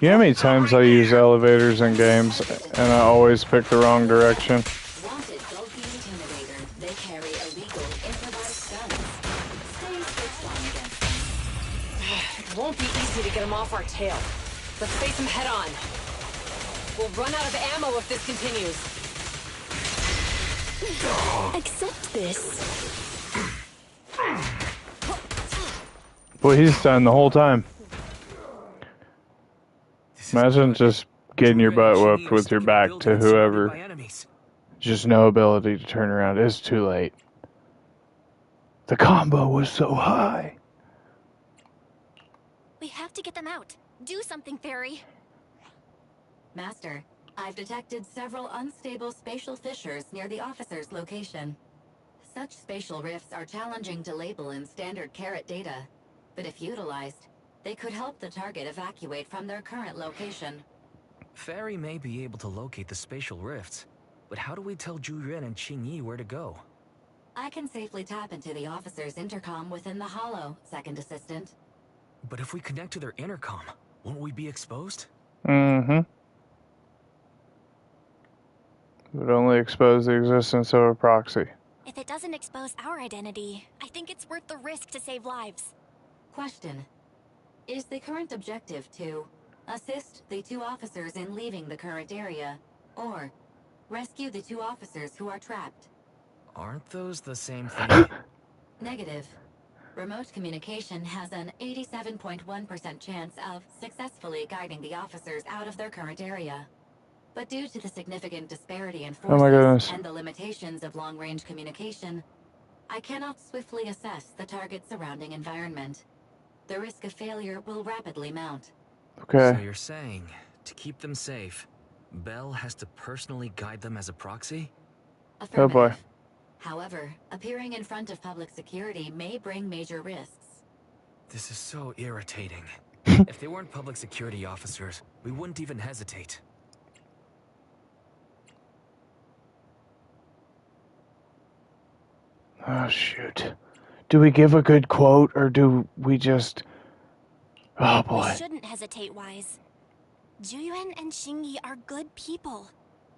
A: You know how many times I use elevators in games and I always pick the wrong direction?
L: Wanted bulky intimidator. They carry illegal improvised guns. Stay switched on against them.
C: It won't be easy to get them off our tail. Let's face them head on. We'll run out of ammo if this continues.
K: Accept this.
A: Boy, he's done the whole time. Imagine just getting your butt whooped with your back to whoever. Just no ability to turn around. It's too late. The combo was so high.
K: We have to get them out. Do something, Fairy.
L: Master, I've detected several unstable spatial fissures near the officer's location. Such spatial rifts are challenging to label in standard carrot data, but if utilized, they could help the target evacuate from their current location.
D: Fairy may be able to locate the spatial rifts, but how do we tell Zhu Yuan and Qing Yi where to go?
L: I can safely tap into the officer's intercom within the hollow, Second Assistant.
D: But if we connect to their intercom, won't we be exposed?
A: Mm-hmm. Would only expose the existence of a proxy.
K: If it doesn't expose our identity, I think it's worth the risk to save lives.
L: Question. Is the current objective to assist the 2 officers in leaving the current area, or rescue the 2 officers who are trapped?
D: Aren't those the same thing?
L: Negative. Remote communication has an 87.1% chance of successfully guiding the officers out of their current area. But due to the significant disparity in
A: Oh my goodness.
L: forces and the limitations of long-range communication, I cannot swiftly assess the target's surrounding environment. The risk of failure will rapidly mount.
A: Okay.
D: So you're saying, to keep them safe, Bell has to personally guide them as a proxy?
A: Oh boy.
L: However, appearing in front of public security may bring major risks.
D: This is so irritating. If they weren't public security officers, we wouldn't even hesitate.
A: Oh, shoot. Do we give a good quote, or do we just... Oh, boy.
K: We shouldn't hesitate, Wise. Juyuan and Xingyi are good people.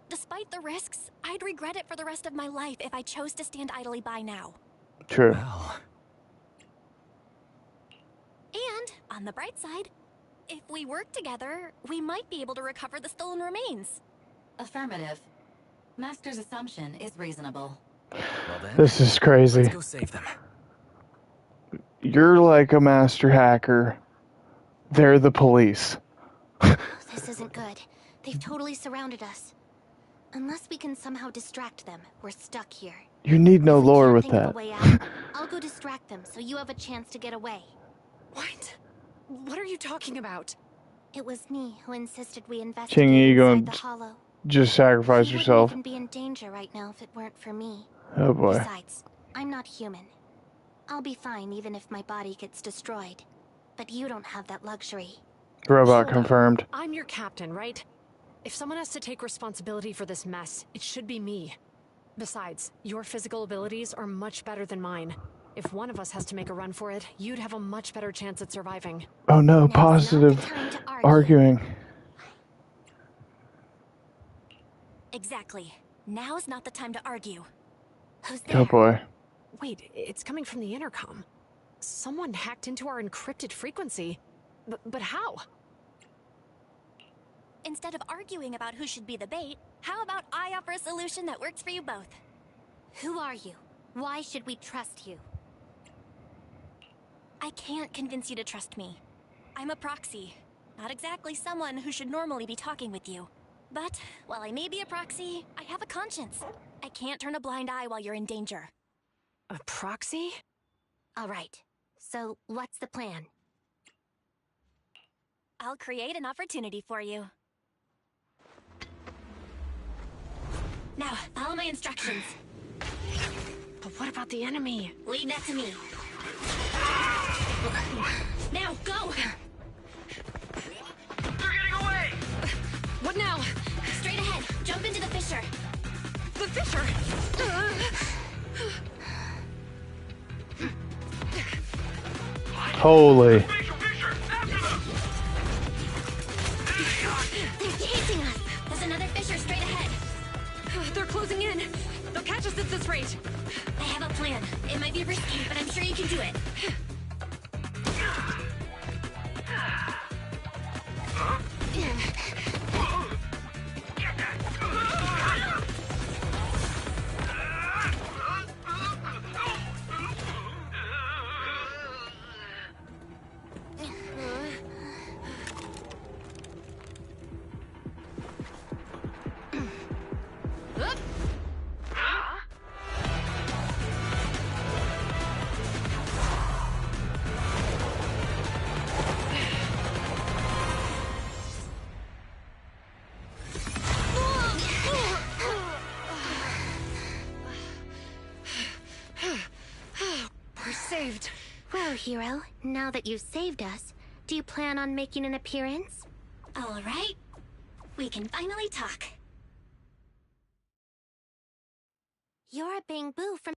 K: Despite the risks, I'd regret it for the rest of my life if I chose to stand idly by now.
A: True.
D: Well.
K: And, on the bright side, if we work together, we might be able to recover the stolen remains.
L: Affirmative. Master's assumption is reasonable.
D: Well then,
A: This is crazy.
D: let's go save them.
A: You're like a master hacker. They're the police.
K: This isn't good. They've totally surrounded us. Unless we can somehow distract them, we're stuck here.
A: You need no
K: If we
A: lore
K: can't
A: with
K: think of
A: that.
K: a way out, I'll go distract them so you have a chance to get away.
C: What? What are you talking about?
K: It was me who insisted we investigate
A: Qingyi, go
K: inside
A: and
K: the hollow.
A: just sacrifice
K: He
A: yourself.
K: wouldn't even be in danger right now if it weren't for me.
A: Oh boy.
K: Besides, I'm not human. I'll be fine even if my body gets destroyed. But you don't have that luxury.
A: Robot
C: Hold on.
A: confirmed.
C: I'm your captain, right? If someone has to take responsibility for this mess, it should be me. Besides, your physical abilities are much better than mine. If one of us has to make a run for it, you'd have a much better chance at surviving.
A: Oh no,
K: Now's not
A: positive
K: the time to argue.
A: arguing.
K: Exactly. Now's not the time to argue. Who's there?
A: Oh boy.
C: Wait, it's coming from the intercom. Someone hacked into our encrypted frequency. But how?
K: Instead of arguing about who should be the bait, how about I offer a solution that works for you both? Who are you? Why should we trust you? I can't convince you to trust me. I'm a proxy. Not exactly someone who should normally be talking with you. But, while I may be a proxy, I have a conscience. I can't turn a blind eye while you're in danger.
C: A proxy?
E: All right. So, what's the plan?
K: I'll create an opportunity for you. Now, follow my instructions.
C: But what about the enemy?
K: Leave that to me. Now, go!
F: They're getting away!
C: What now?
K: Straight ahead. Jump into the fissure.
C: The fissure!
A: Holy.
K: They're chasing us. There's another fissure straight ahead.
C: They're closing in. They'll catch us at this rate.
K: I have a plan. It might be risky, but I'm sure you can do it.
C: We're saved.
E: Well, hero, now that you've saved us, do you plan on making an appearance?
K: All right. We can finally talk.
E: You're a Bang Boo from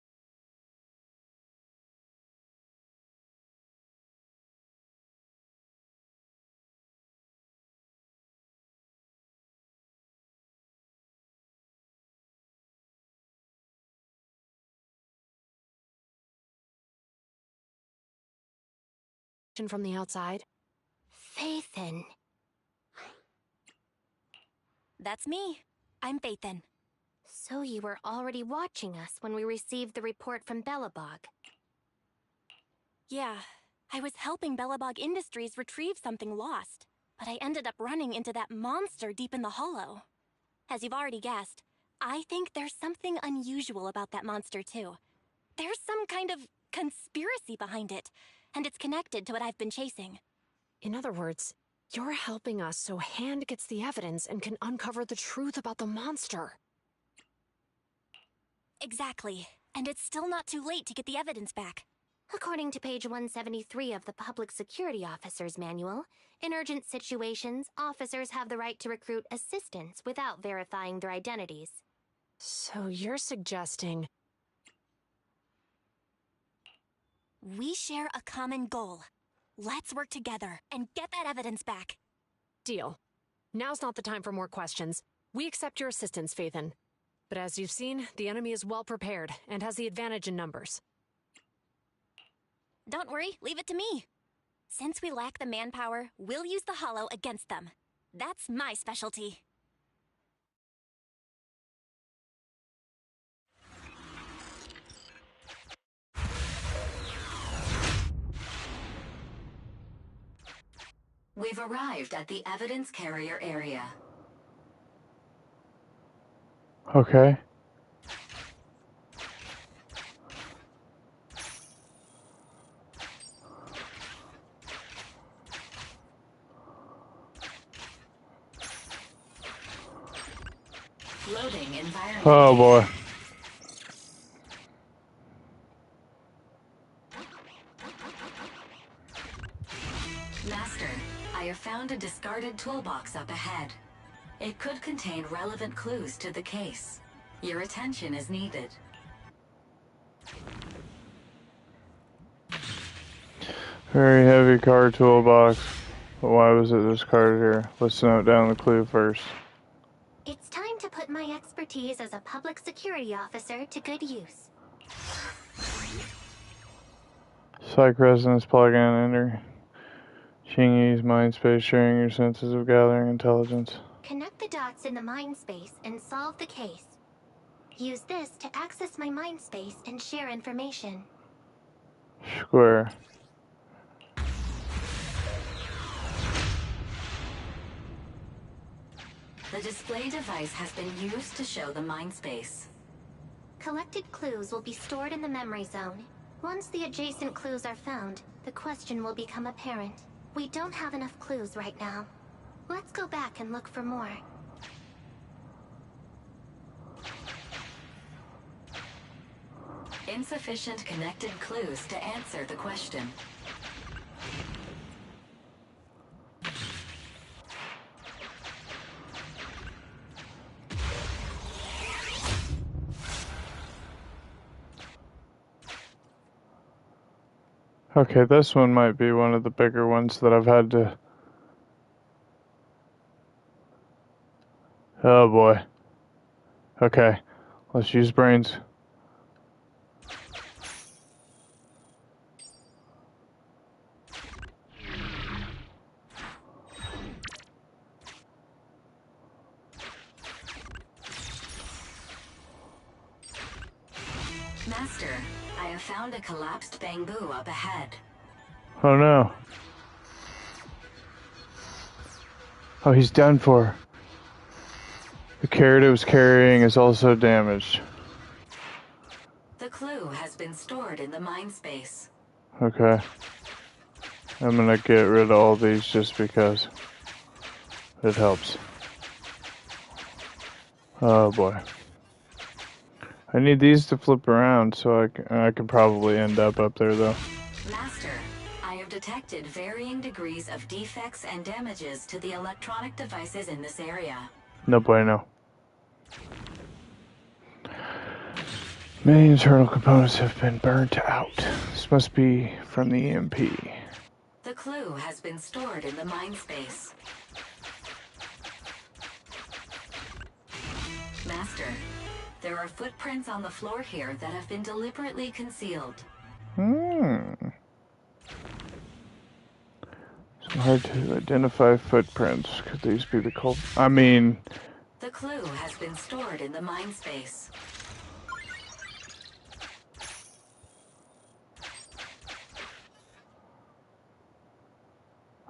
C: From the outside.
E: Faithin.
K: That's me. I'm Faithin.
E: So you were already watching us when we received the report from Belobog.
K: Yeah, I was helping Belobog Industries retrieve something lost, but I ended up running into that monster deep in the hollow. As you've already guessed, I think there's something unusual about that monster too. There's some kind of conspiracy behind it, and it's connected to what I've been chasing.
C: In other words, you're helping us so Hand gets the evidence and can uncover the truth about the monster.
K: Exactly. And it's still not too late to get the evidence back.
E: According to page 173 of the Public Security Officer's Manual, in urgent situations, officers have the right to recruit assistants without verifying their identities.
C: So you're suggesting...
K: We share a common goal. Let's work together and get that evidence back.
C: Deal. Now's not the time for more questions. We accept your assistance, Faithin. But as you've seen, the enemy is well prepared and has the advantage in numbers.
K: Don't worry, leave it to me. Since we lack the manpower, we'll use the hollow against them. That's my specialty.
L: We've arrived at the evidence carrier area.
A: Okay.
L: Loading environment.
A: Oh boy.
L: Master, I have found a discarded toolbox up ahead. It could contain relevant clues to the case. Your attention is needed.
A: Very heavy car toolbox. But why was it discarded here? Let's note down the clue first.
E: It's time to put my expertise as a public security officer to good use.
A: Psych resonance plug-in enter. Shingi's mind space, sharing your senses of gathering intelligence.
E: Connect the dots in the mind space and solve the case. Use this to access my mind space and share information.
A: Square.
L: The display device has been used to show the mind space.
E: Collected clues will be stored in the memory zone. Once the adjacent clues are found, the question will become apparent. We don't have enough clues right now. Let's go back and look for more.
L: Insufficient connected clues to answer the question.
A: Okay, this one might be one of the bigger ones that I've had to... Oh boy. Okay, let's use brains.
L: Master, I have found a collapsed bamboo up ahead.
A: Oh no. Oh, he's done for. The carrot it was carrying is also damaged.
L: The clue has been stored in the mind space.
A: Okay. I'm gonna get rid of all these just because it helps. Oh boy. I need these to flip around so I can probably end up there though.
L: Master, I have detected varying degrees of defects and damages to the electronic devices in this area.
A: No bueno. Many internal components have been burnt out. This must be from the EMP.
L: The clue has been stored in the mind space. Master, there are footprints on the floor here that have been deliberately concealed.
A: It's hard to identify footprints. Could these be the culprit? I mean...
L: The clue has been stored in the mind space.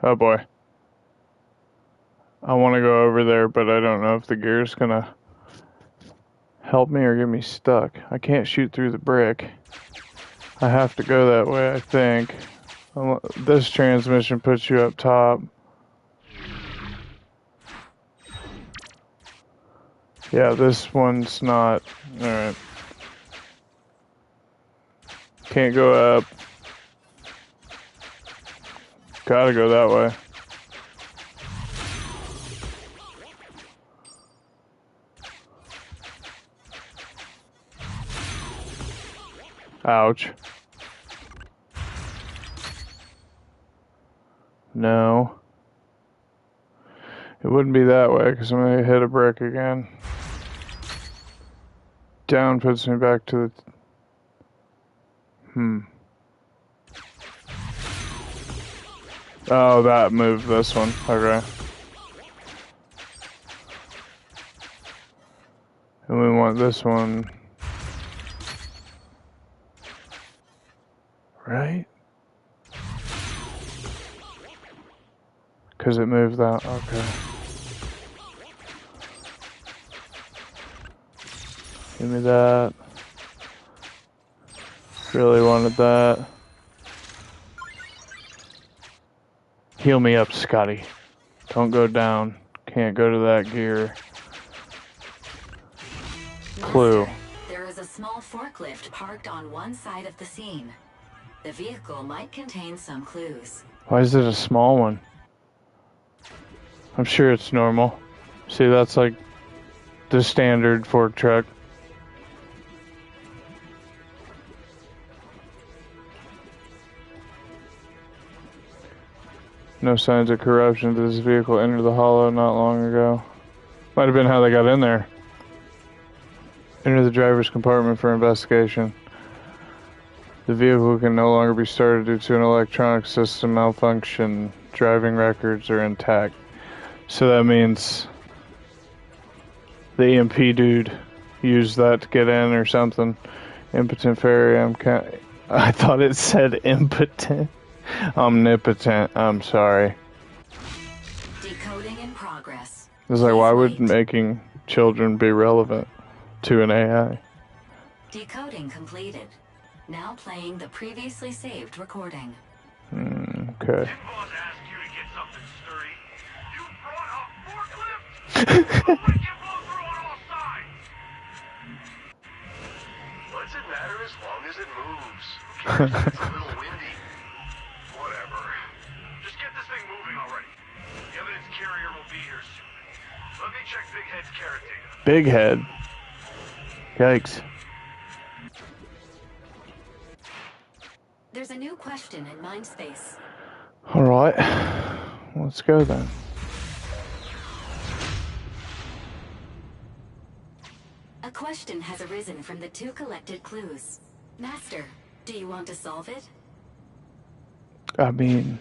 A: Oh boy. I want to go over there, but I don't know if the gear's gonna help me or get me stuck. I can't shoot through the brick. I have to go that way, I think. This transmission puts you up top. Yeah, this one's not. Alright. Can't go up. Gotta go that way. Ouch. No. It wouldn't be that way because I'm going to hit a brick again. Down puts me back to the... Oh, that moved this one. Okay. And we want this one. Right? Because it moved that. Okay. Give me that. Really wanted that. Heal me up, Scotty. Don't go down. Can't go to that gear. Clue.
L: Master, there is a small forklift parked on one side of the scene. The vehicle might contain some clues.
A: Why is it a small one? I'm sure it's normal. See, that's like the standard fork truck. No signs of corruption. This vehicle entered the hollow not long ago. Might have been how they got in there. Enter the driver's compartment for investigation. The vehicle can no longer be started due to an electronic system malfunction. Driving records are intact. So that means the EMP dude used that to get in or something. Impotent fairy. I thought it said impotent. Omnipotent. I'm sorry.
L: Decoding in progress.
A: It's like,
L: He's
A: why would
L: right.
A: making children be relevant to an AI?
L: Decoding completed. Now playing the previously saved recording.
A: Okay.
F: Didn't boss ask you to get something sturdy? You brought a forklift? I'll let you blow through on all sides! What's it matter as long as it moves? Who cares if it's a little windy? Whatever. Just get this thing moving already. The evidence carrier will be here soon. Let me check Big Head's carrot data.
A: Big head. Yikes.
L: There's a new question in Mindspace.
A: Alright. Let's go then.
L: A question has arisen from the 2 collected clues. Master, do you want to solve it?
A: I mean,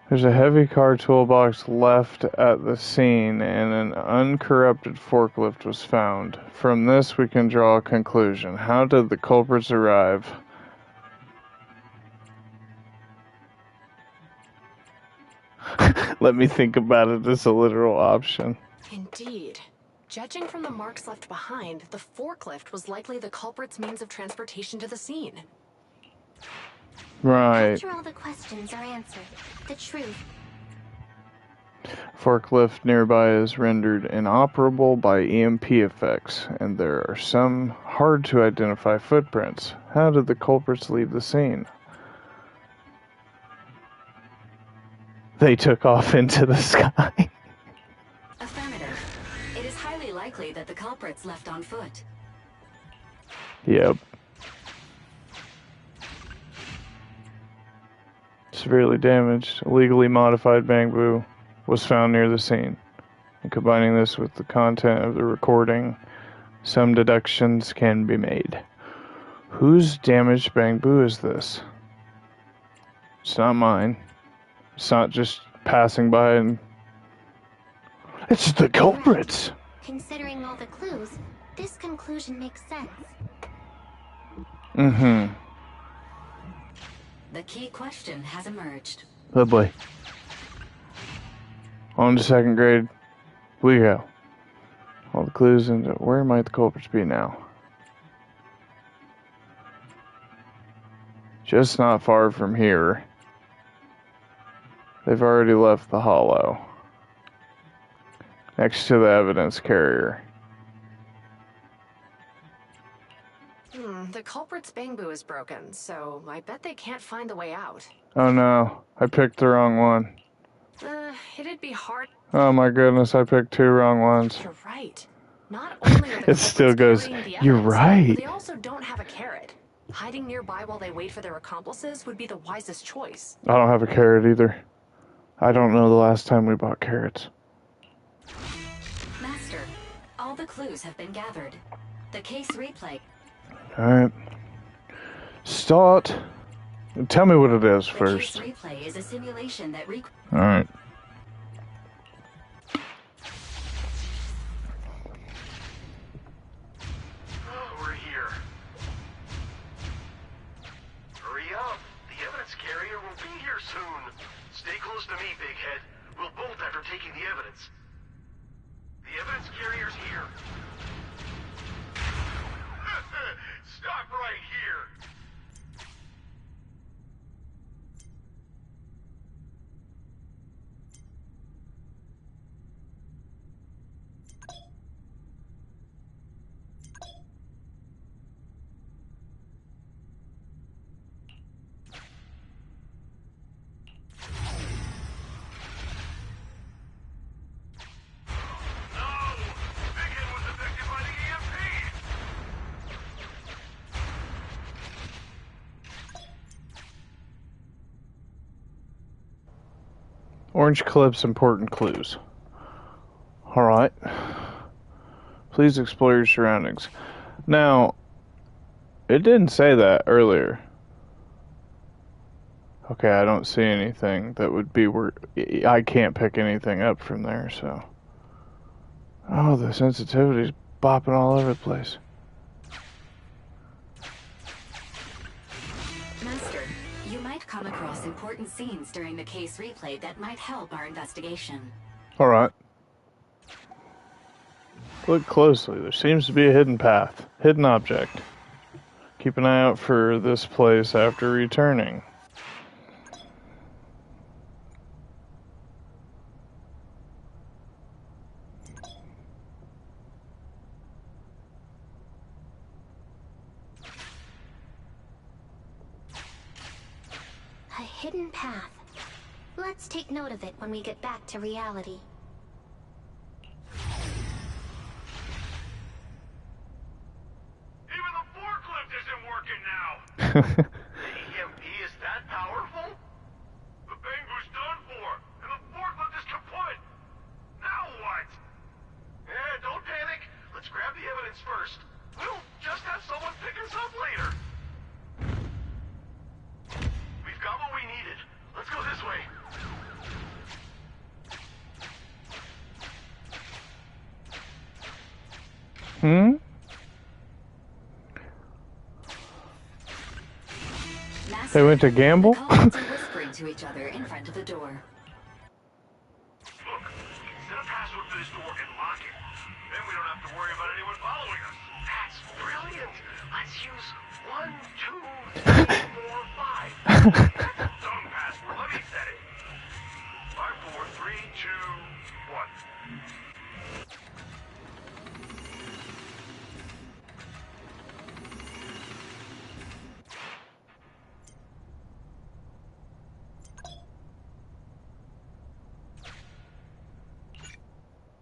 A: there's a heavy car toolbox left at the scene and an uncorrupted forklift was found. From this we can draw a conclusion. How did the culprits arrive? Let me think about it as a literal option.
C: Indeed. Judging from the marks left behind, the forklift was likely the culprit's means of transportation to the scene.
A: Right.
E: After all the questions are answered, the truth.
A: Forklift nearby is rendered inoperable by EMP effects, and there are some hard to identify footprints. How did the culprits leave the scene? They took off into the sky.
L: Affirmative. It is highly likely that the culprits left on foot.
A: Yep. Severely damaged, illegally modified bamboo was found near the scene. And combining this with the content of the recording, some deductions can be made. Whose damaged bamboo is this? It's not mine. It's not just passing by and... It's the culprits!
E: Considering all the clues, this conclusion makes sense.
A: Mm-hmm.
L: The key question has emerged.
A: Oh boy. On to second grade we go. All the clues into where might the culprits be now? Just not far from here. They've already left the hollow. Next to the evidence carrier.
C: The culprit's bamboo is broken, so I bet they can't find the way out.
A: Oh no, I picked the wrong one.
C: It'd be hard.
A: Oh my goodness, I picked 2 wrong ones.
C: You're right. Not only are the
A: It still
C: culprits
A: goes,
C: carrying the
A: you're
C: evidence,
A: right.
C: but they also don't have a carrot. Hiding nearby while they wait for their accomplices would be the wisest choice.
A: I don't have a carrot either. I don't know the last time we bought carrots.
L: Master, all the clues have been gathered. The case replay.
A: Alright. Start. Tell me what it is first.
L: The case replay is a simulation that
A: Alright.
F: We're here. Hurry up. The evidence carrier will be here soon. Stay close to me, Big Head. We'll bolt after taking the evidence. The evidence carrier's here. Stop right here.
A: Orange clips important clues. Alright. Please explore your surroundings. Now, it didn't say that earlier. Okay, I don't see anything that would be where... I can't pick anything up from there, so... Oh, the sensitivity's bopping all over the place.
L: Master, you might come across important scenes during the case replay that might help our investigation.
A: Alright. Look closely. There seems to be a hidden path. Hidden object. Keep an eye out for this place after returning.
E: A hidden path. Let's take note of it when we get back to reality.
F: Even the forklift isn't working now! The EMP is that powerful? The Bangu's done for, and the forklift is kaput! Now what? Don't panic. Let's grab the evidence first. We'll just have someone pick us up later. We've got what we needed. Let's go this way.
A: They went to gamble?
L: The culprits are whispering to each other in front of the door.
F: Look, set a password for this door and lock it. Then we don't have to worry about anyone following us. That's brilliant. Let's use 1, 2, 3, 4, 5. That's a dumb password. Let me set it. 5, 4, 3, 2, 1.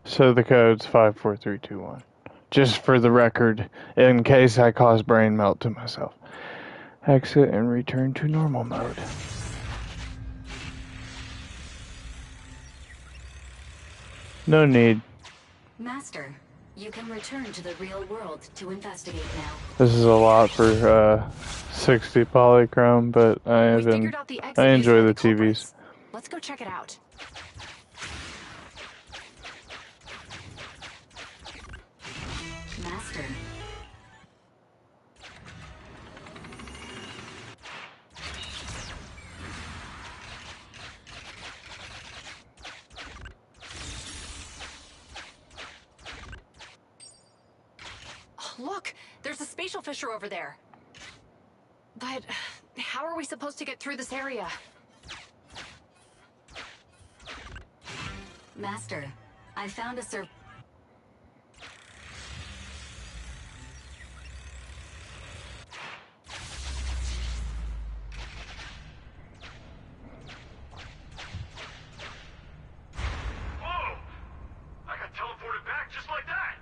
A: So the code's 54321. Just for the record, in case I cause brain melt to myself. Exit and return to normal mode. No need.
L: Master, you can return to the real world to investigate now.
A: This is a lot for 60 polychrome, but
C: We figured out the exit
A: I enjoy
C: using
A: the
C: the
A: TVs.
C: culprits. Let's go check it out.
L: Master.
C: Oh, look, there's a spatial fissure over there. But how are we supposed to get through this area?
L: Master, I found a
F: Whoa! I got teleported back just like that.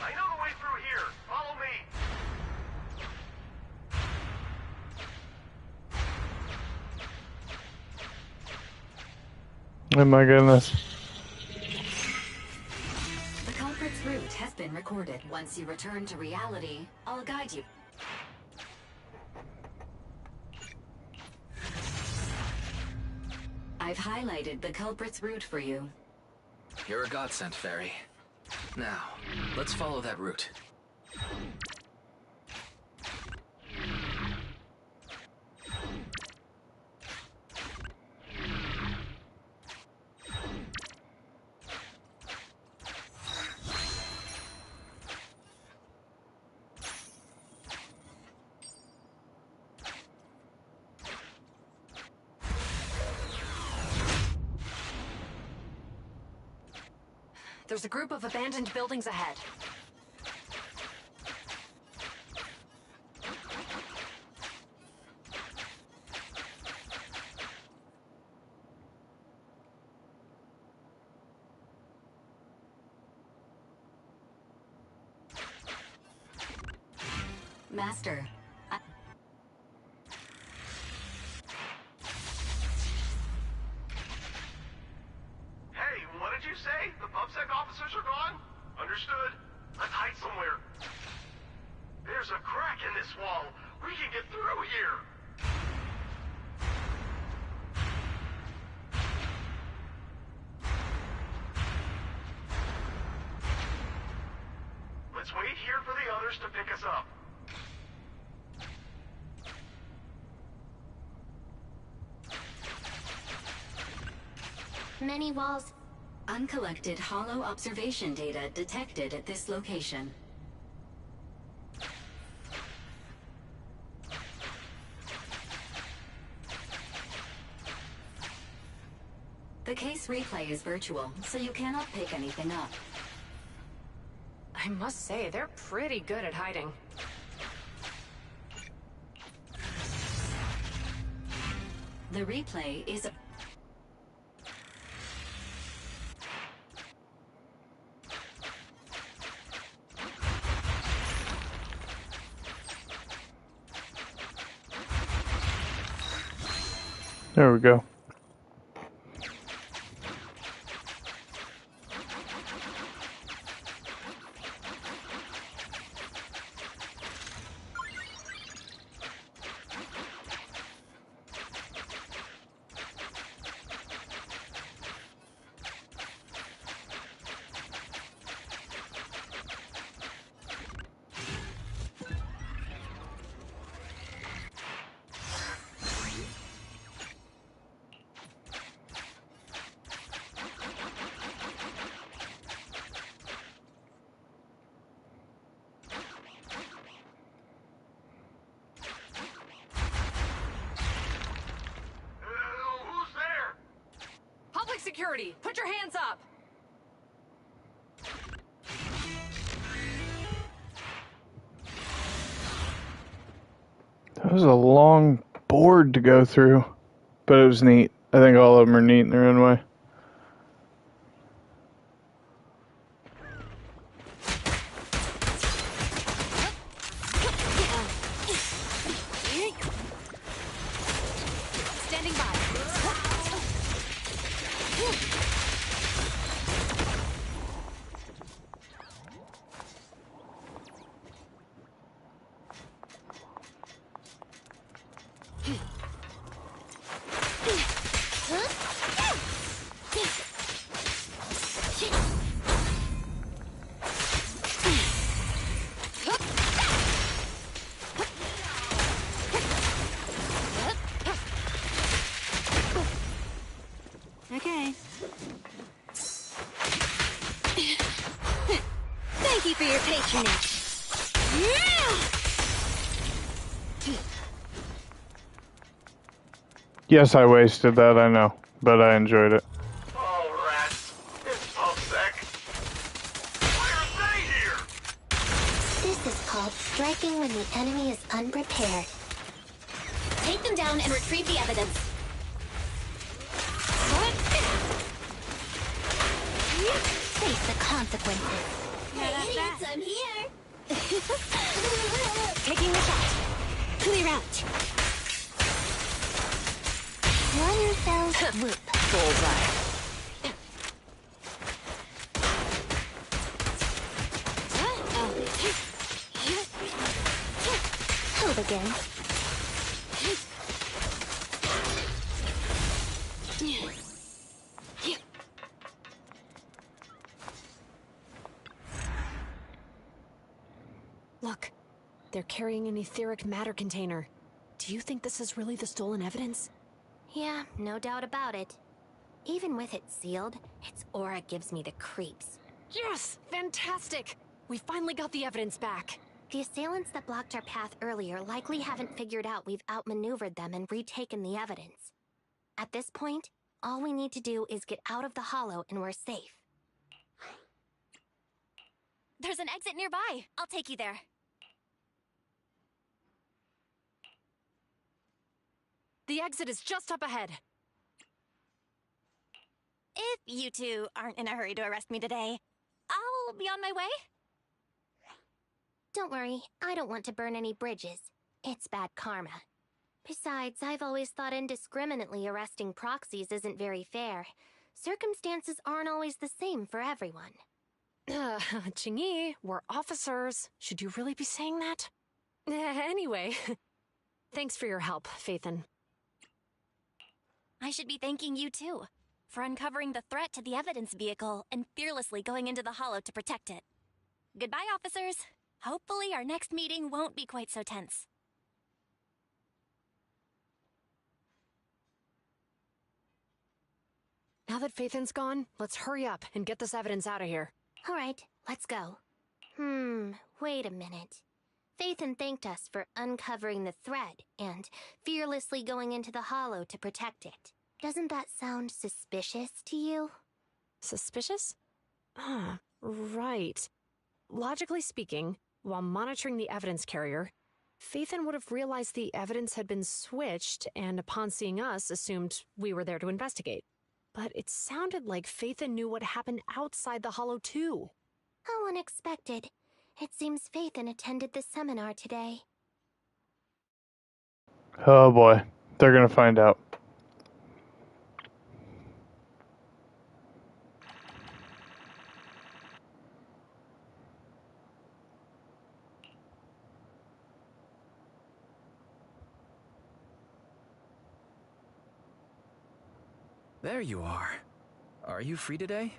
F: I know the way through here. Follow me.
A: Oh my goodness.
L: The culprit's route has been recorded. Once you return to reality, I'll guide you. I've highlighted the culprit's route for you.
D: You're a godsend, Fairy. Now, let's follow that route.
C: There's a group of abandoned buildings ahead.
L: Master,
F: Hey, what did you say? The PubSec officers are gone? Understood. Let's hide somewhere. There's a crack in this wall. We can get through here. Let's wait here for the others to pick us up.
E: Many walls...
L: Uncollected hollow observation data detected at this location. The case replay is virtual, so you cannot pick anything up.
C: I must say, they're pretty good at hiding.
L: The replay is a...
A: There we go.
F: Who's there?
C: Public security, put your hands up!
A: That was a long board to go through, but it was neat. I think all of them are neat in their own way.
C: Standing by.
K: Okay. Thank you for your patronage.
A: Yes, I wasted that, I know, but I enjoyed it.
F: Oh, rats. It's Pulsec. Why are they here?
E: This is called striking when the enemy is unprepared.
K: Take them down and retrieve the evidence.
E: Face the consequences.
K: Idiots, I'm here.
C: Taking the shot.
K: Clear out.
E: One fell swoop.
C: Bullseye.
E: Hold again.
C: Look, they're carrying an etheric matter container. Do you think this is really the stolen evidence?
E: Yeah, no doubt about it. Even with it sealed, its aura gives me the creeps.
C: Yes! Fantastic! We finally got the evidence back.
E: The assailants that blocked our path earlier likely haven't figured out we've outmaneuvered them and retaken the evidence. At this point, all we need to do is get out of the hollow and we're safe.
K: There's an exit nearby. I'll take you there.
C: The exit is just up ahead.
K: If you two aren't in a hurry to arrest me today, I'll be on my way.
E: Don't worry, I don't want to burn any bridges. It's bad karma. Besides, I've always thought indiscriminately arresting proxies isn't very fair. Circumstances aren't always the same for everyone.
C: Chingy, we're officers. Should you really be saying that? Anyway, thanks for your help, Phaethon.
K: I should be thanking you too, for uncovering the threat to the evidence vehicle and fearlessly going into the hollow to protect it. Goodbye, officers. Hopefully our next meeting won't be quite so tense.
C: Now that Phaethan's gone, let's hurry up and get this evidence out of here.
E: All right, let's go. Wait a minute. Phaethan thanked us for uncovering the thread and fearlessly going into the hollow to protect it. Doesn't that sound suspicious to you?
C: Suspicious? Ah, right. Logically speaking, while monitoring the evidence carrier, Phaethan would have realized the evidence had been switched and upon seeing us assumed we were there to investigate. But it sounded like Phaethan knew what happened outside the hollow too.
E: How unexpected. It seems Phaethan attended the seminar today.
A: Oh boy, they're gonna find out.
D: There you are. Are you free today?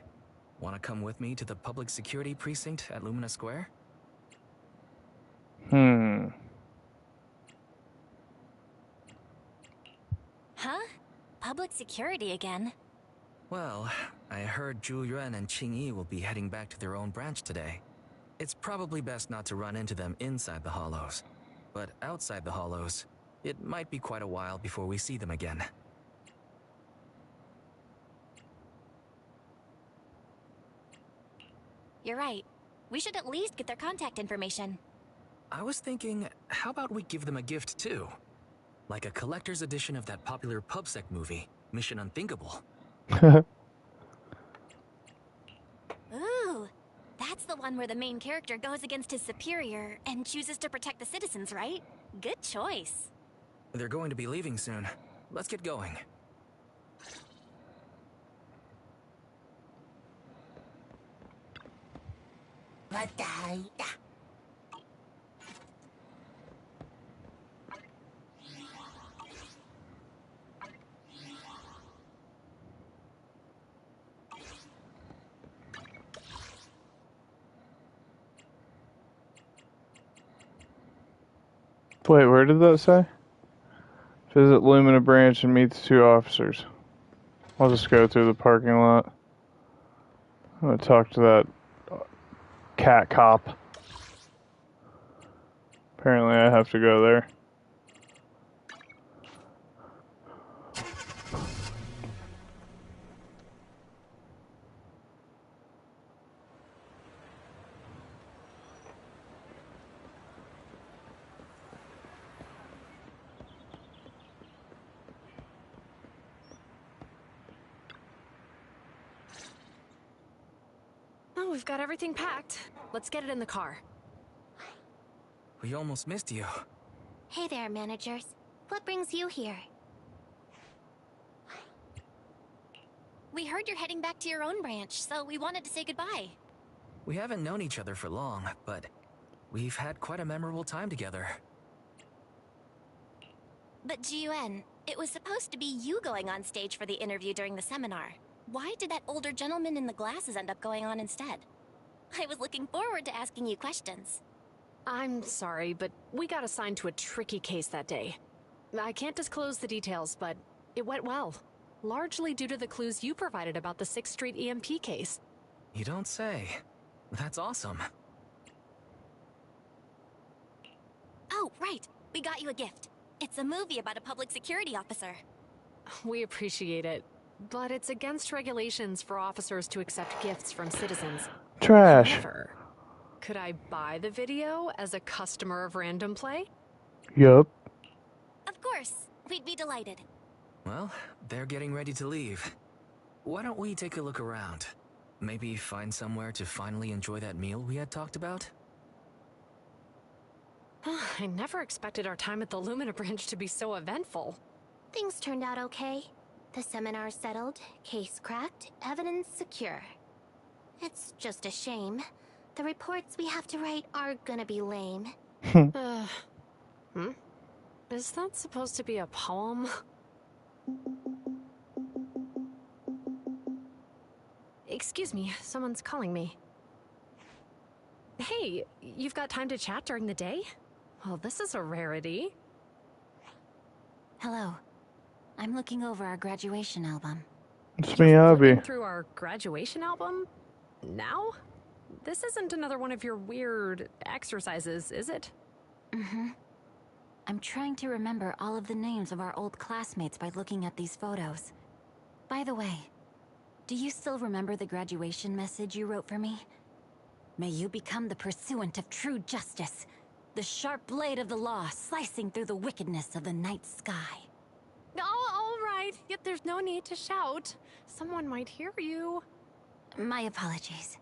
D: Want to come with me to the public security precinct at Lumina Square?
K: Huh? Public security again?
D: Well, I heard Zhu Yuan and Qing Yi will be heading back to their own branch today. It's probably best not to run into them inside the hollows. But outside the hollows, it might be quite a while before we see them again.
K: You're right. We should at least get their contact information.
D: I was thinking, how about we give them a gift too? Like a collector's edition of that popular PubSec movie, Mission Unthinkable.
K: Ooh, that's the one where the main character goes against his superior and chooses to protect the citizens, right? Good choice.
D: They're going to be leaving soon. Let's get going.
A: Wait, where did that say? Visit Lumina Branch and meet the two officers. I'll just go through the parking lot. I'm gonna talk to that cat cop. Apparently I have to go there.
C: Oh, we've got everything packed. Let's get it in the car.
D: We almost missed you.
E: Hey there, managers. What brings you here?
K: We heard you're heading back to your own branch, so we wanted to say goodbye.
D: We haven't known each other for long, but we've had quite a memorable time together.
K: But Ji-Yuan, it was supposed to be you going on stage for the interview during the seminar. Why did that older gentleman in the glasses end up going on instead? I was looking forward to asking you questions.
C: I'm sorry, but we got assigned to a tricky case that day. I can't disclose the details, but it went well. Largely due to the clues you provided about the 6th Street EMP case.
D: You don't say. That's awesome.
K: Oh, right. We got you a gift. It's a movie about a public security officer.
C: We appreciate it, but it's against regulations for officers to accept gifts from citizens.
A: Trash.
C: However, could I buy the video as a customer of Random Play?
A: Yup.
K: Of course. We'd be delighted.
D: Well, they're getting ready to leave. Why don't we take a look around? Maybe find somewhere to finally enjoy that meal we had talked about?
C: I never expected our time at the Lumina branch to be so eventful.
E: Things turned out okay. The seminar settled, case cracked, evidence secure. It's just a shame. The reports we have to write are gonna be lame.
C: Is that supposed to be a poem? Excuse me, someone's calling me. Hey, you've got time to chat during the day? Well, this is a rarity.
L: Hello. I'm looking over our graduation album.
A: It's me, Abby.
C: Flipping through our graduation album? Now? This isn't another one of your weird exercises, is it?
K: Mm-hmm. I'm trying to remember all of the names of our old classmates by looking at these photos. By the way, do you still remember the graduation message you wrote for me? May you become the pursuant of true justice, the sharp blade of the law slicing through the wickedness of the night sky.
C: Oh, all right. Yet there's no need to shout. Someone might hear you.
K: My apologies.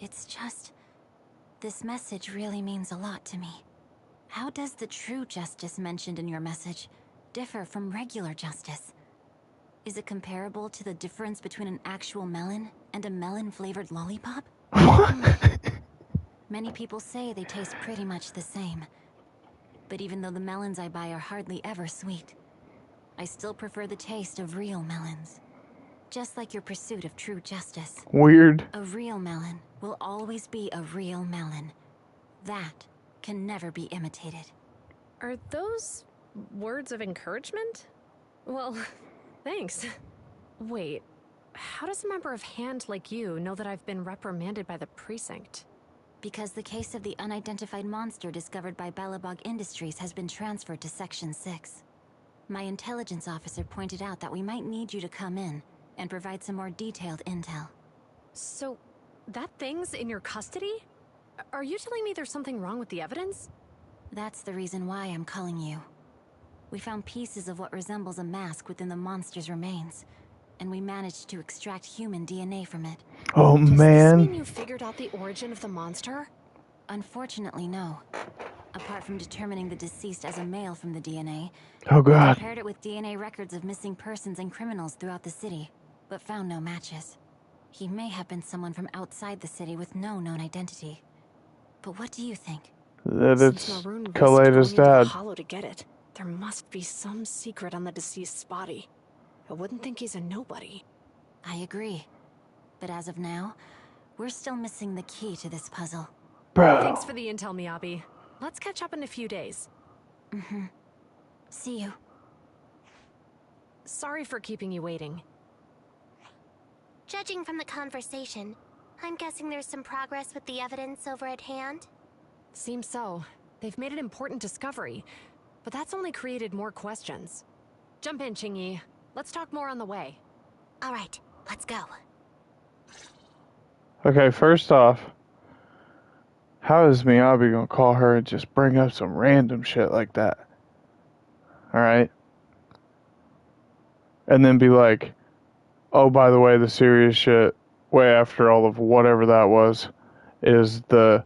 K: It's just... this message really means a lot to me. How does the true justice mentioned in your message differ from regular justice? Is it comparable to the difference between an actual melon and a melon-flavored lollipop? Many people say they taste pretty much the same. But even though the melons I buy are hardly ever sweet, I still prefer the taste of real melons. Just like your pursuit of true justice.
A: Weird.
K: A real melon will always be a real melon. That can never be imitated.
C: Are those words of encouragement? Well, thanks. Wait, how does a member of Hand like you know that I've been reprimanded by the precinct?
K: Because the case of the unidentified monster discovered by Belobog Industries has been transferred to Section 6. My intelligence officer pointed out that we might need you to come in and provide some more detailed intel.
C: So, that thing's in your custody? Are you telling me there's something wrong with the evidence?
K: That's the reason why I'm calling you. We found pieces of what resembles a mask within the monster's remains, and we managed to extract human DNA from it.
A: Oh,
C: Does
A: man.
C: this mean you figured out the origin of the monster?
K: Unfortunately, no. Apart from determining the deceased as a male from the DNA,
A: Oh,
K: we
A: God.
K: compared it with DNA records of missing persons and criminals throughout the city, but found no matches. He may have been someone from outside the city with no known identity. But what do you think?
A: That
C: Since
A: it's
C: Maroon risked
A: Kaleda's
C: going into the
A: dad.
C: hollow to get it, there must be some secret on the deceased's body. I wouldn't think he's a nobody.
K: I agree. But as of now, we're still missing the key to this puzzle.
A: Bro.
C: Thanks for the intel, Miyabi. Let's catch up in a few days.
K: Mm-hmm. See you.
C: Sorry for keeping you waiting.
E: Judging from the conversation, I'm guessing there's some progress with the evidence over at Hand?
C: Seems so. They've made an important discovery, but that's only created more questions. Jump in, Qingyi. Let's talk more on the way.
E: All right, let's go.
A: Okay, first off, how is Miyabi gonna call her and just bring up some random shit like that? Alright? And then be like, oh, by the way, the serious shit, way after all of whatever that was, is the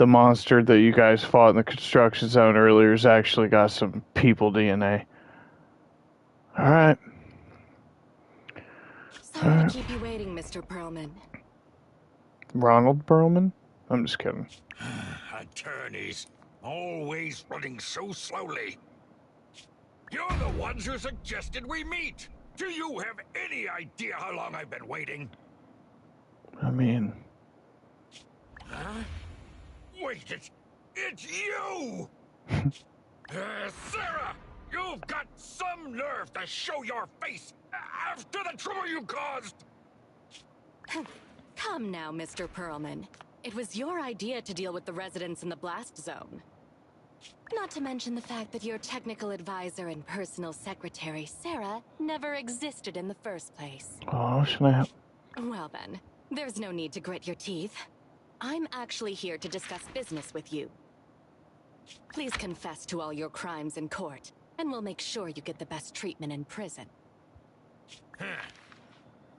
A: monster that you guys fought in the construction zone earlier has actually got some people DNA. Alright.
M: Sorry to keep you waiting, Mr. Perlman.
A: Ronald Perlman? I'm just kidding.
N: Attorneys, always running so slowly. You're the ones who suggested we meet. Do you have any idea how long I've been waiting?
A: I mean...
N: Huh? Wait, it's you! Sarah! You've got some nerve to show your face after the trouble you caused!
M: Come now, Mr. Perlman. It was your idea to deal with the residents in the blast zone. Not to mention the fact that your technical advisor and personal secretary, Sarah, never existed in the first place.
A: Oh, snap.
M: Well then, there's no need to grit your teeth. I'm actually here to discuss business with you. Please confess to all your crimes in court, and we'll make sure you get the best treatment in prison.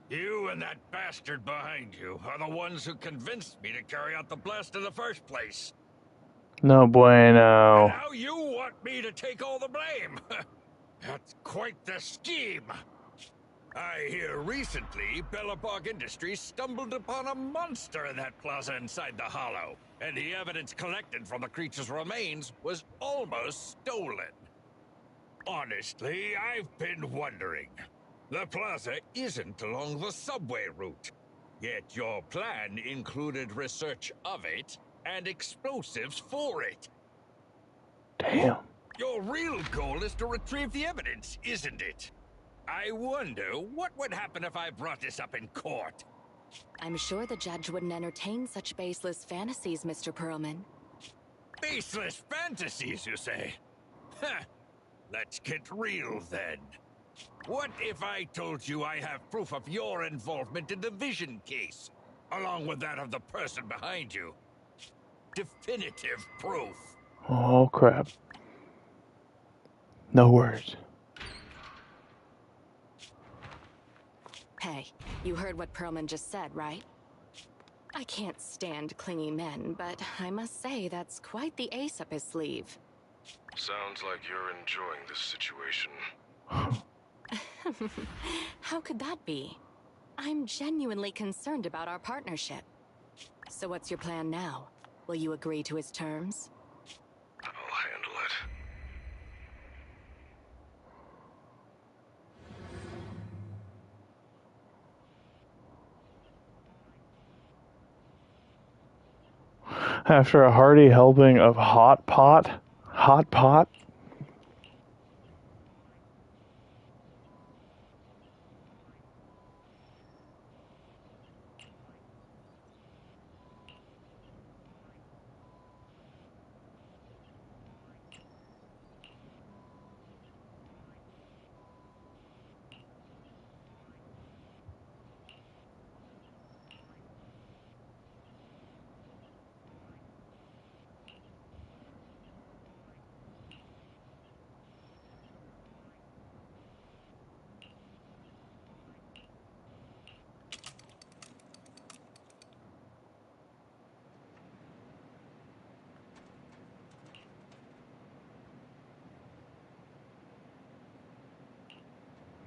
N: You and that bastard behind you are the ones who convinced me to carry out the blast in the first place.
A: No bueno.
N: And now you want me to take all the blame. That's quite the scheme. I hear recently Belobog Industries stumbled upon a monster in that plaza inside the hollow, and the evidence collected from the creature's remains was almost stolen. Honestly, I've been wondering. The plaza isn't along the subway route, yet your plan included research of it and explosives for it.
A: Damn.
N: Your real goal is to retrieve the evidence, isn't it? I wonder what would happen if I brought this up in court.
M: I'm sure the judge wouldn't entertain such baseless fantasies, Mr. Perlman.
N: Baseless fantasies, you say? Huh. Let's get real then. What if I told you I have proof of your involvement in the Vision case, along with that of the person behind you? Definitive proof.
A: Oh, crap. No words.
M: Hey, you heard what Perlman just said, right? I can't stand clingy men, but I must say that's quite the ace up his sleeve.
O: Sounds like you're enjoying this situation.
M: How could that be? I'm genuinely concerned about our partnership. So what's your plan now? Will you agree to his terms?
O: I'll handle it.
A: After a hearty helping of hot pot? Hot pot?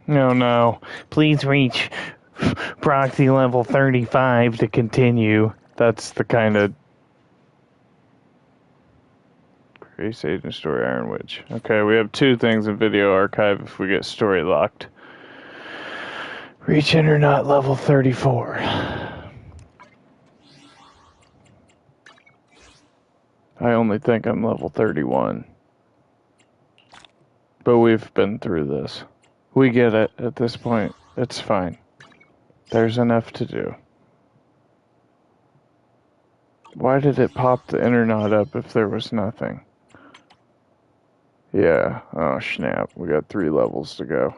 A: No. Please reach proxy level 35 to continue. That's the kind of Grace Agent Story Iron Witch. Okay, we have 2 things in video archive if we get story locked. Reach Internet level 34. I only think I'm level 31. But we've been through this. We get it at this point. It's fine. There's enough to do. Why did it pop the internet up if there was nothing? Yeah. Oh, snap. We got 3 levels to go.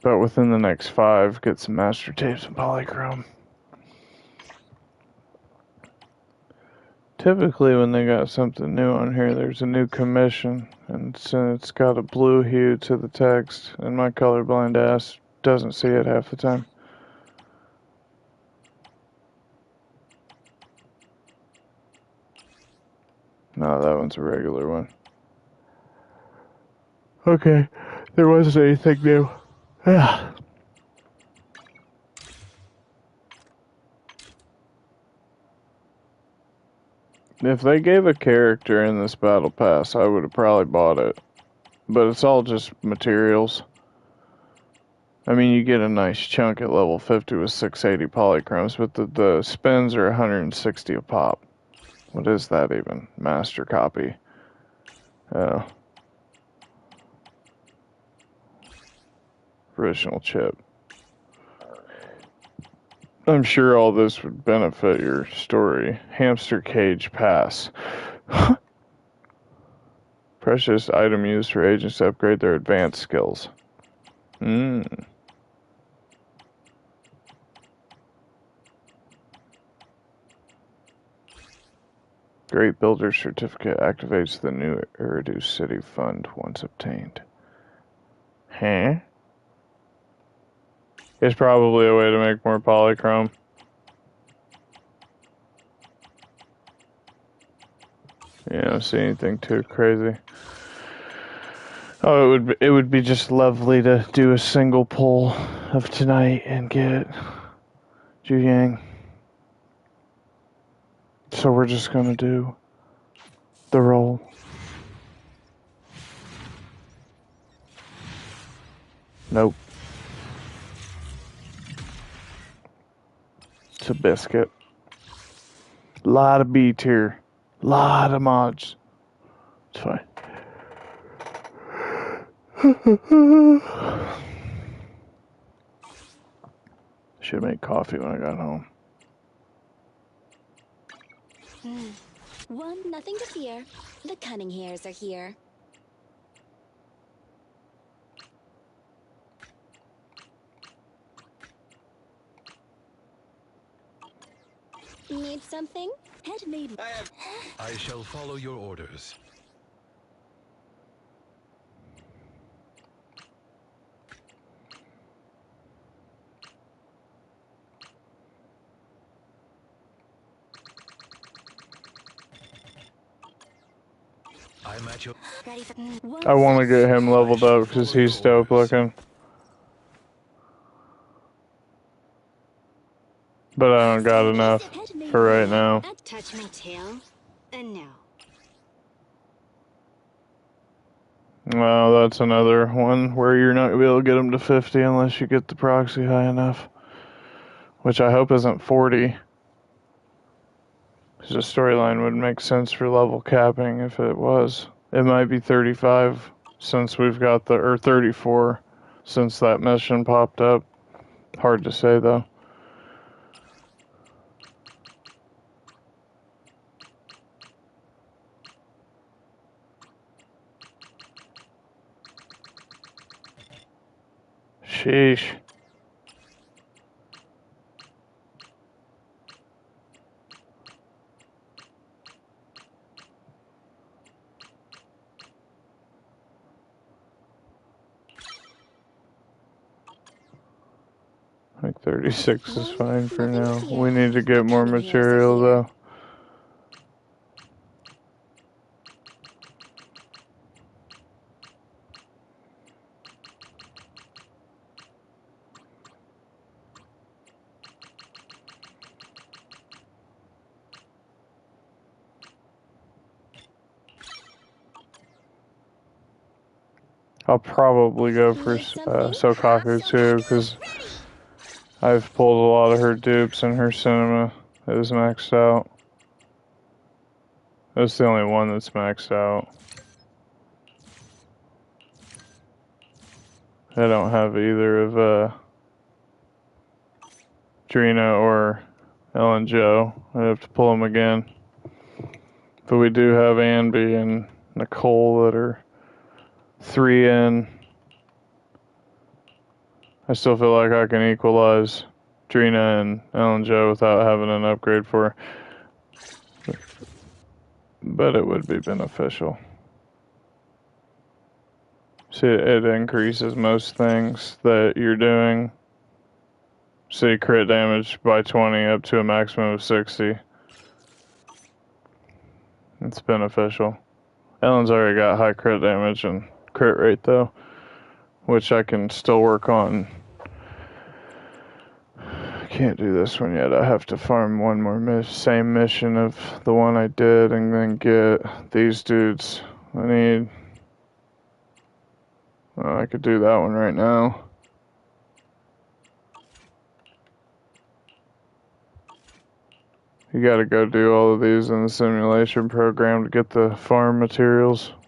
A: But within the next 5, get some master tapes and polychrome. Typically when they got something new on here, there's a new commission, and since it's got a blue hue to the text, and my colorblind ass doesn't see it half the time. No, that one's a regular one. Okay, there wasn't anything new. Yeah. If they gave a character in this battle pass, I would have probably bought it. But it's all just materials. I mean, you get a nice chunk at level 50 with 680 polychromes, but the spins are 160 a pop. What is that even? Master copy. Oh. Original chip. I'm sure all this would benefit your story. Hamster cage pass. Precious item used for agents to upgrade their advanced skills. Great Builder Certificate activates the new Eridu City Fund once obtained. Huh? It's probably a way to make more polychrome. You don't see anything too crazy. Oh, it would be just lovely to do a single pull of tonight and get Ju Yang. So we're just gonna do the roll. Nope. It's a biscuit. Lot of B tier. Lot of mods. It's fine. Should make coffee when I got home.
K: One, nothing to fear. The cunning hairs are here. Need something? Handmade.
O: I shall follow your orders. I'm at your...
A: I want to get him leveled up because he's dope looking. But I don't got enough for right now.
K: Touch my tail, and no.
A: Well, that's another one where you're not going to be able to get him to 50 unless you get the proxy high enough. Which I hope isn't 40. Because the storyline would make sense for level capping if it was. It might be 35 since we've got or 34 since that mission popped up. Hard to say though. Sheesh. I think 36 is fine for now. We need to get more material though. I'll probably go for Sokaku too, because I've pulled a lot of her dupes and her cinema is maxed out. That's the only one that's maxed out. I don't have either of Drina or Ellen Joe. I'd have to pull them again. But we do have Anby and Nicole that are 3 in. I still feel like I can equalize Drina and Ellen Joe without having an upgrade for her. But it would be beneficial. See, it increases most things that you're doing. See, crit damage by 20 up to a maximum of 60. It's beneficial. Ellen's already got high crit damage and crit rate though, which I can still work on. I can't do this one yet. I have to farm one more same mission of the one I did and then get these dudes. I could do that one right now. You gotta go do all of these in the simulation program to get the farm materials. I'm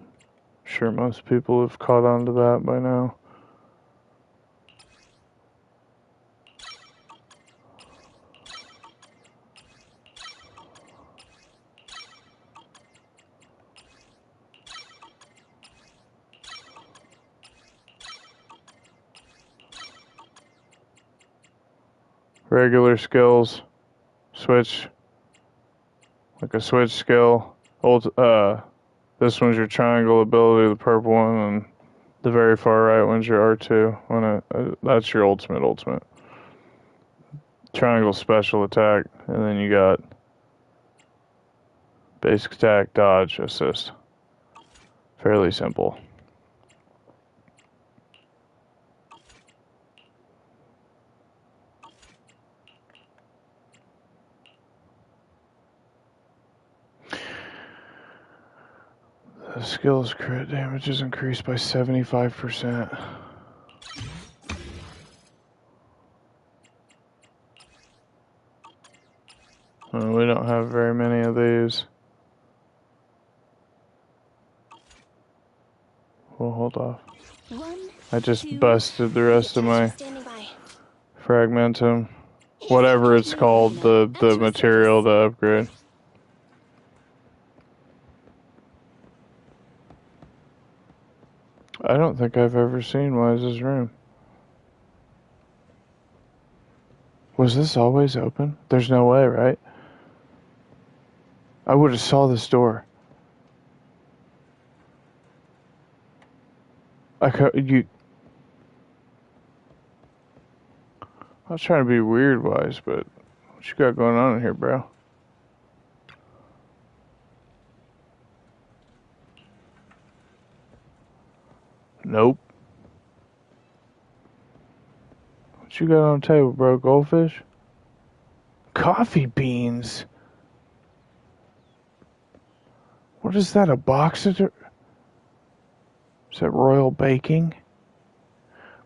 A: sure most people have caught on to that by now. Regular skills. Switch. Like a switch skill. This one's your triangle ability, the purple one, and the very far right one's your R2. That's your ultimate. Triangle special attack, and then you got basic attack, dodge, assist. Fairly simple. The skill's crit damage is increased by 75%. We don't have very many of these. We'll hold off. I just busted the rest of my fragmentum. Whatever it's called, the material to upgrade. I don't think I've ever seen Wise's room. Was this always open? There's no way, right? I would have saw this door. I was trying to be weird, Wise, but what you got going on in here, bro? Nope. What you got on the table, bro? Goldfish? Coffee beans? What is that, a box of... Is that Royal Baking?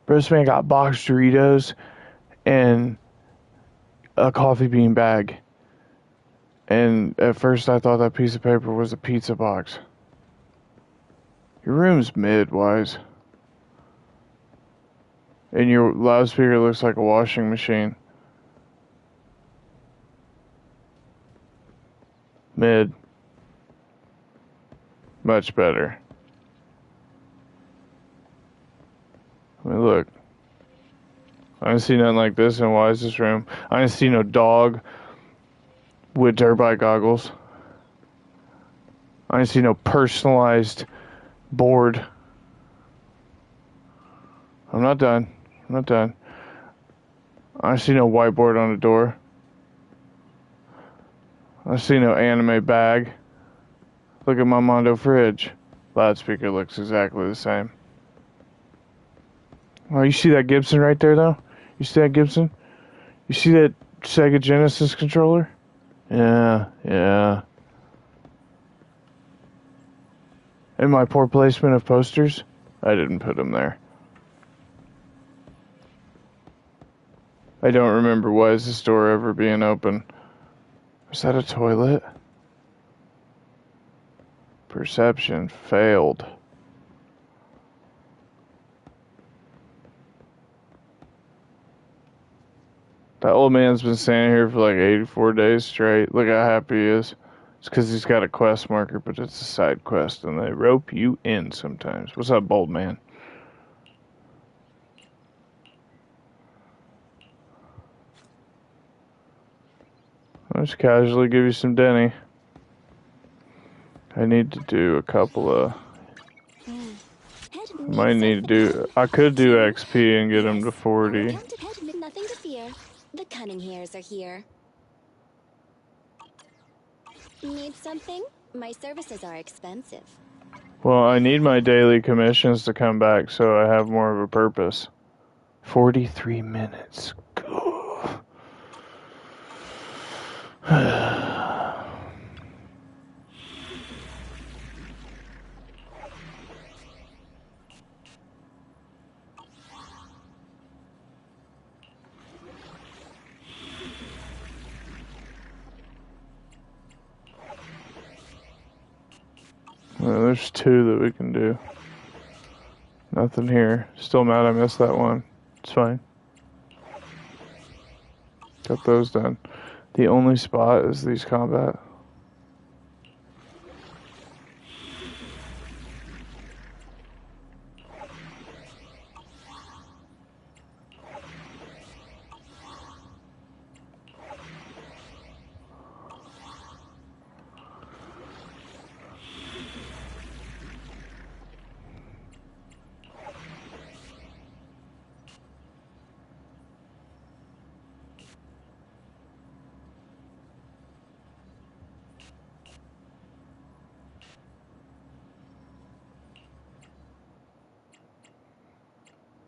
A: Bro, this man got boxed Doritos and a coffee bean bag. And at first I thought that piece of paper was a pizza box. Your room's mid, Wise. And your loudspeaker looks like a washing machine. Mid. Much better. I mean, look. I didn't see nothing like this in Wise's room. I didn't see no dog with dirt bike goggles. I didn't see no personalized board. I'm not done. I'm not done. I see no whiteboard on the door. I see no anime bag. Look at my Mondo fridge. Loudspeaker looks exactly the same. Oh, you see that Gibson right there, though? You see that Gibson? You see that Sega Genesis controller? Yeah, yeah. And my poor placement of posters? I didn't put them there. I don't remember why is this door ever being open. Is that a toilet? Perception failed. That old man's been standing here for like 84 days straight. Look how happy he is. It's because he's got a quest marker, but it's a side quest, and they rope you in sometimes. What's up, bold man? I'll just casually give you some Denny. I need to do a couple of... I might need to do... I could do XP and get him to 40.
K: Nothing to fear. The cunning hairs are here. Need something? My services are expensive.
A: Well, I need my daily commissions to come back so I have more of a purpose. 43 minutes. Well, there's two that we can do. Nothing here. Still mad I missed that one. It's fine. Got those done. The only spot is these combat.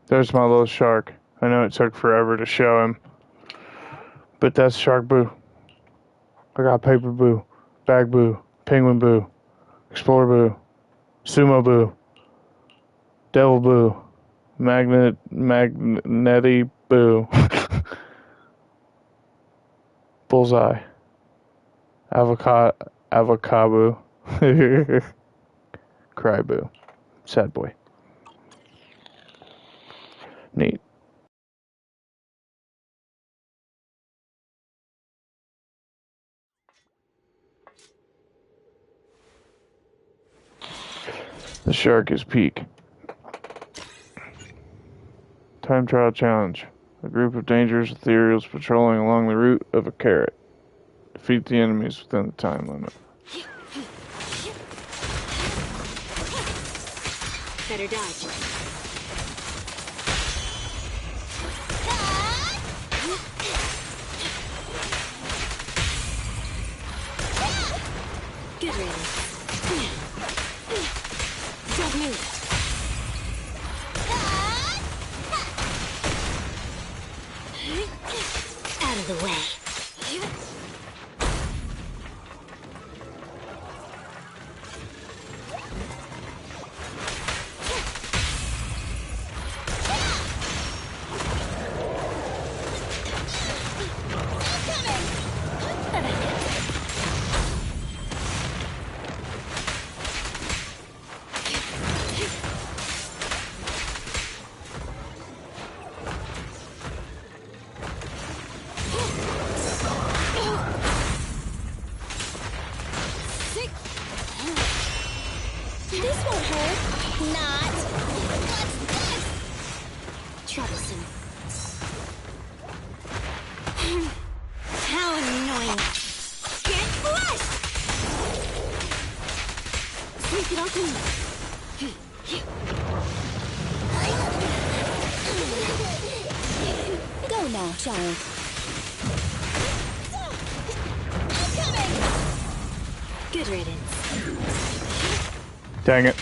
A: There's my little shark. I know it took forever to show him. But that's Shark Boo. I got Paper Boo, Bag Boo, Penguin Boo, Explorer Boo, Sumo Boo, Devil Boo, Magneti Boo, Bullseye, Avocado, Cry Boo, Sad Boy. Neat. The shark is peak. Time trial challenge. A group of dangerous ethereals patrolling along the route of a carrot. Defeat the enemies within the time limit.
K: Better dodge. Good riddance. Don't move. Out of the way. This won't hurt. Not. What's this? Troublesome. How annoying. Get flushed! Sneak it open. Go now, child. I'm coming! Good riddance.
A: Dang it.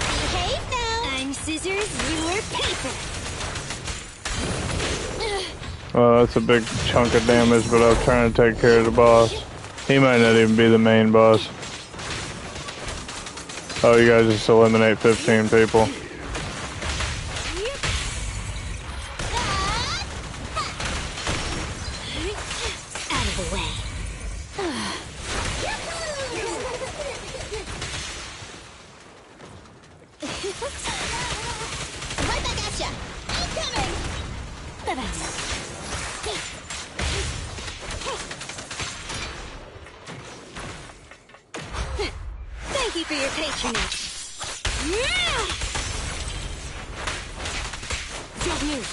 K: Behave now. I'm scissors, you're paper.
A: Well, that's a big chunk of damage, but I'm trying to take care of the boss. He might not even be the main boss. Oh, you guys just eliminate 15 people.
K: Out of the way. Right back at ya. I'm coming. Thank you for your patronage. Don't move.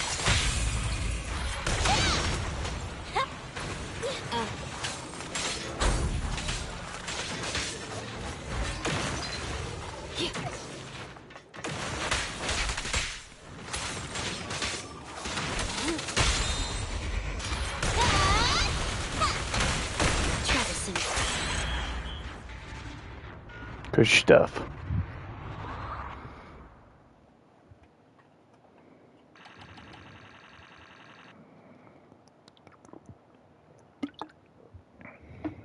A: Good stuff.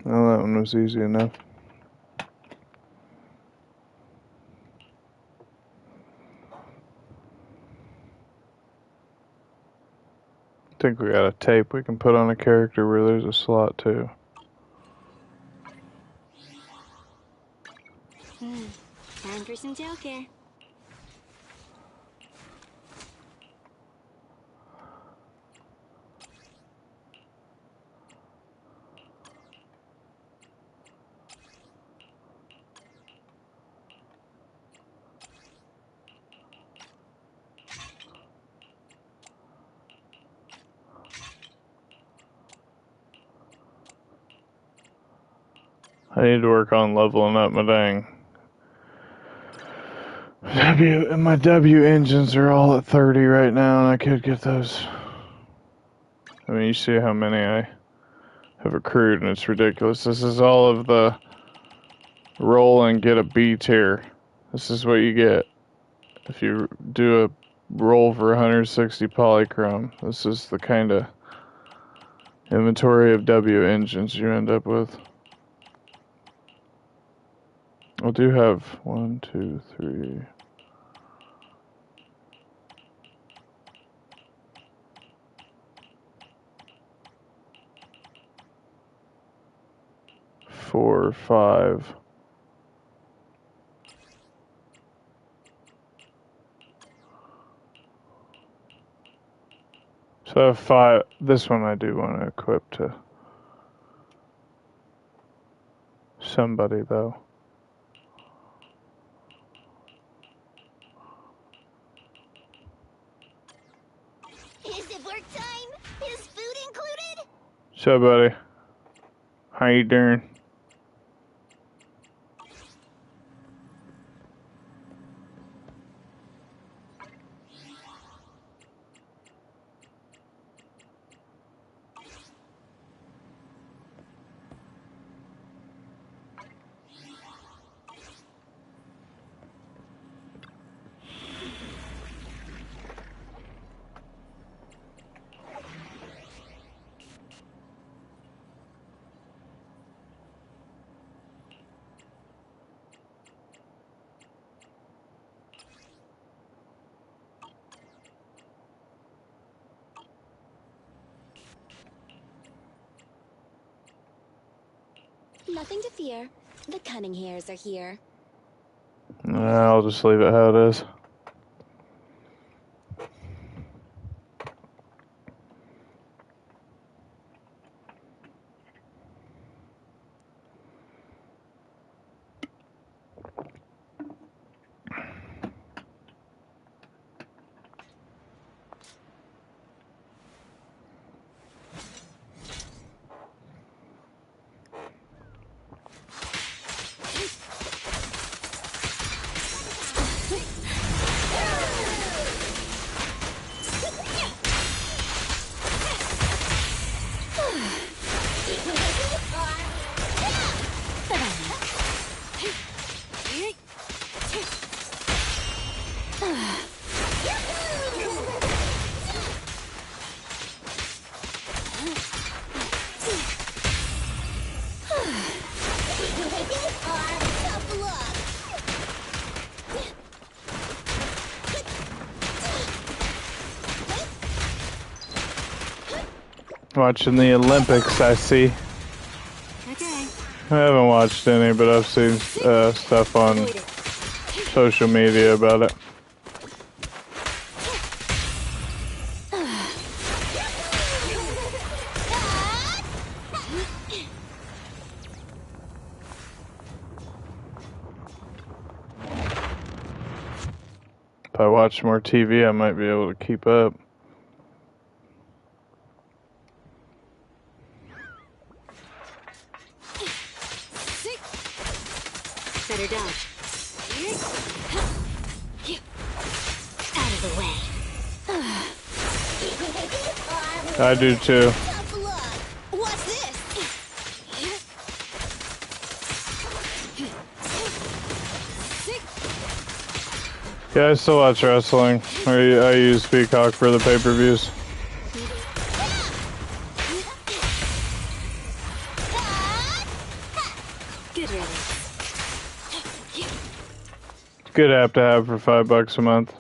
A: Well, that one was easy enough. I think we got a tape we can put on a character where there's a slot too.
K: Time for some tail care.
A: I need to work on leveling up my dang my W engines are all at 30 right now, and I could get those. I mean, you see how many I have accrued, and it's ridiculous. This is all of the roll and get a B tier. This is what you get if you do a roll for 160 polychrome. This is the kind of inventory of W engines you end up with. I do have 1, 2, 3, 4, 5. So if I, this one I do want to equip to somebody though.
E: Is it work time? Is food included?
A: So buddy, how you doing?
K: Nothing to fear. The cunning hairs are here.
A: I'll just leave it how it is. Watching the Olympics, I see.
K: Okay.
A: I haven't watched any, but I've seen stuff on social media about it. If I watch more TV, I might be able to keep up.
K: Better dodge. Out of the way.
A: I do too.
K: What's this?
A: Yeah, I still watch wrestling. I use Peacock for the pay-per-views. Good app to have for $5 a month.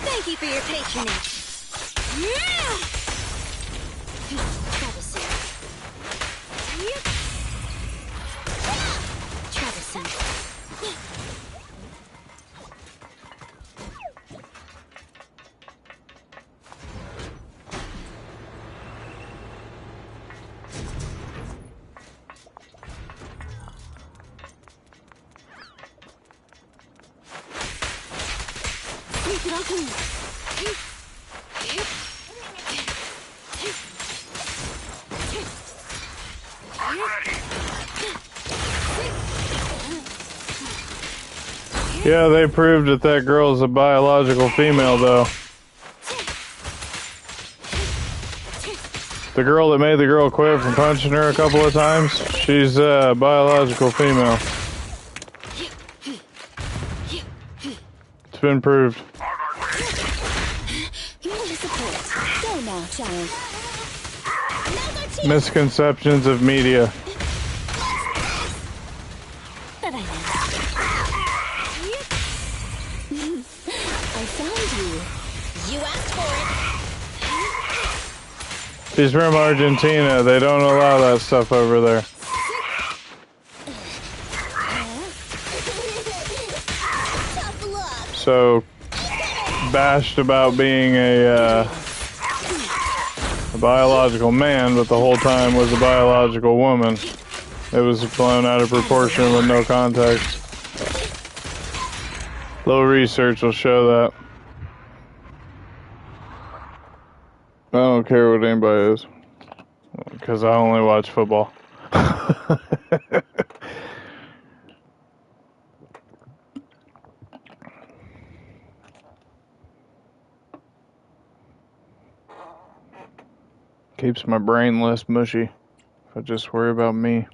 K: Thank you for your patronage. Troublesome.
A: Yeah, they proved that that girl's a biological female, though. The girl that made the girl quit from punching her a couple of times, she's a biological female. It's been proved.
K: Go now, child.
A: Misconceptions of media.
K: I found you. You asked for it.
A: She's from Argentina. They don't allow that stuff over there. So bashed about being a biological man, but the whole time was a biological woman. It was blown out of proportion with no context. Little research will show that. I don't care what anybody is, because I only watch football. Keeps my brain less mushy if I just worry about me.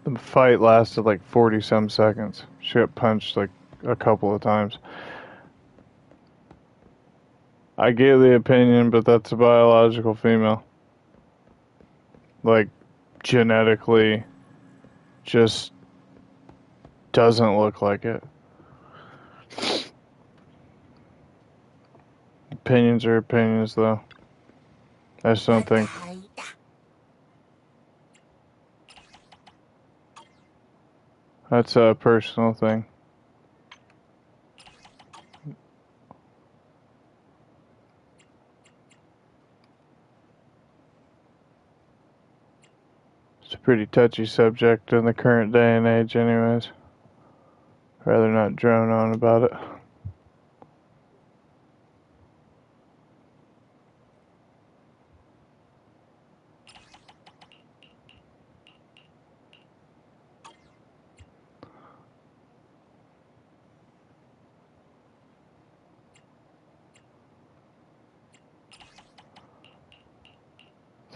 A: The fight lasted like 40-some seconds. She got punched like a couple of times. I get the opinion, but that's a biological female. Like, genetically, just doesn't look like it. Opinions are opinions, though. I just don't think. That's a personal thing. It's a pretty touchy subject in the current day and age, anyways. Rather not drone on about it.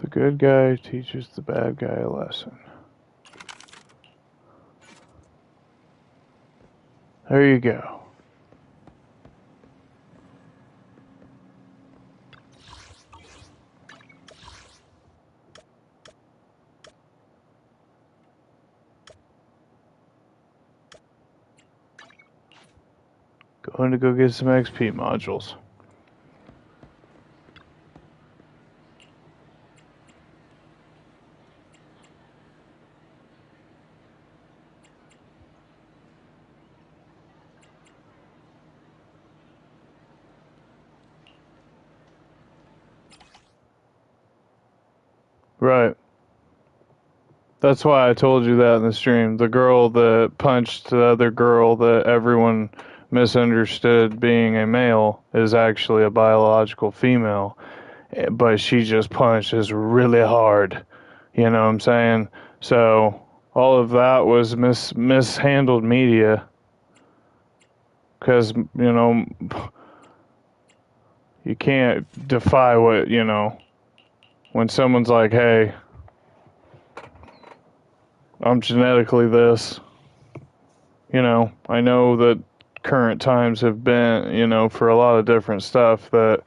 A: The good guy teaches the bad guy a lesson. There you go. Going to go get some XP modules. Right. That's why I told you that in the stream. The girl that punched the other girl that everyone misunderstood being a male is actually a biological female, but she just punches really hard. You know what I'm saying? So all of that was mishandled media, because you can't defy what when someone's like, hey, I'm genetically this. I know that current times have been, for a lot of different stuff that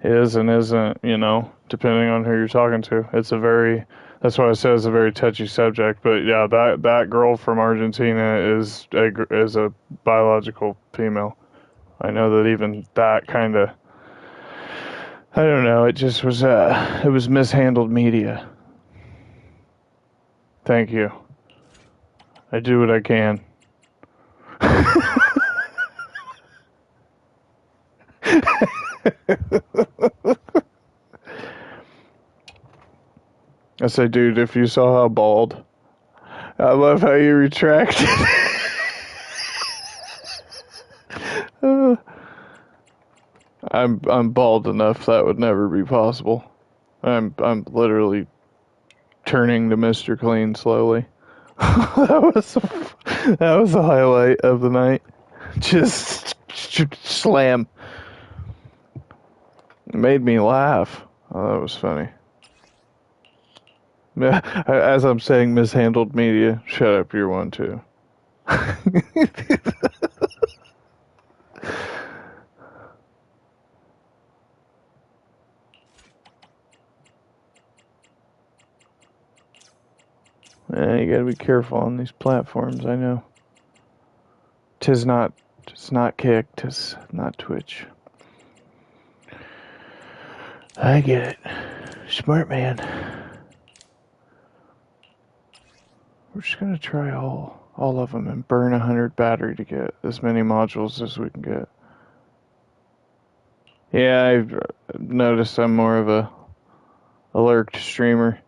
A: is and isn't, depending on who you're talking to. That's why I said it's a very touchy subject. But yeah, that girl from Argentina is a biological female. I know that even that kind of, I don't know, it just was, it was mishandled media. Thank you. I do what I can. I say, dude, if you saw how bald, I love how you retracted. I'm bald enough that would never be possible. I'm literally turning to Mr. Clean slowly. that was the highlight of the night. Just slam. It made me laugh. Oh, that was funny. As I'm saying mishandled media, shut up, you're one too. You gotta be careful on these platforms, I know. It's not Kick, 'tis not Twitch. I get it. Smart man. We're just gonna try all of them and burn 100 battery to get as many modules as we can get. Yeah, I've noticed I'm more of a alert streamer.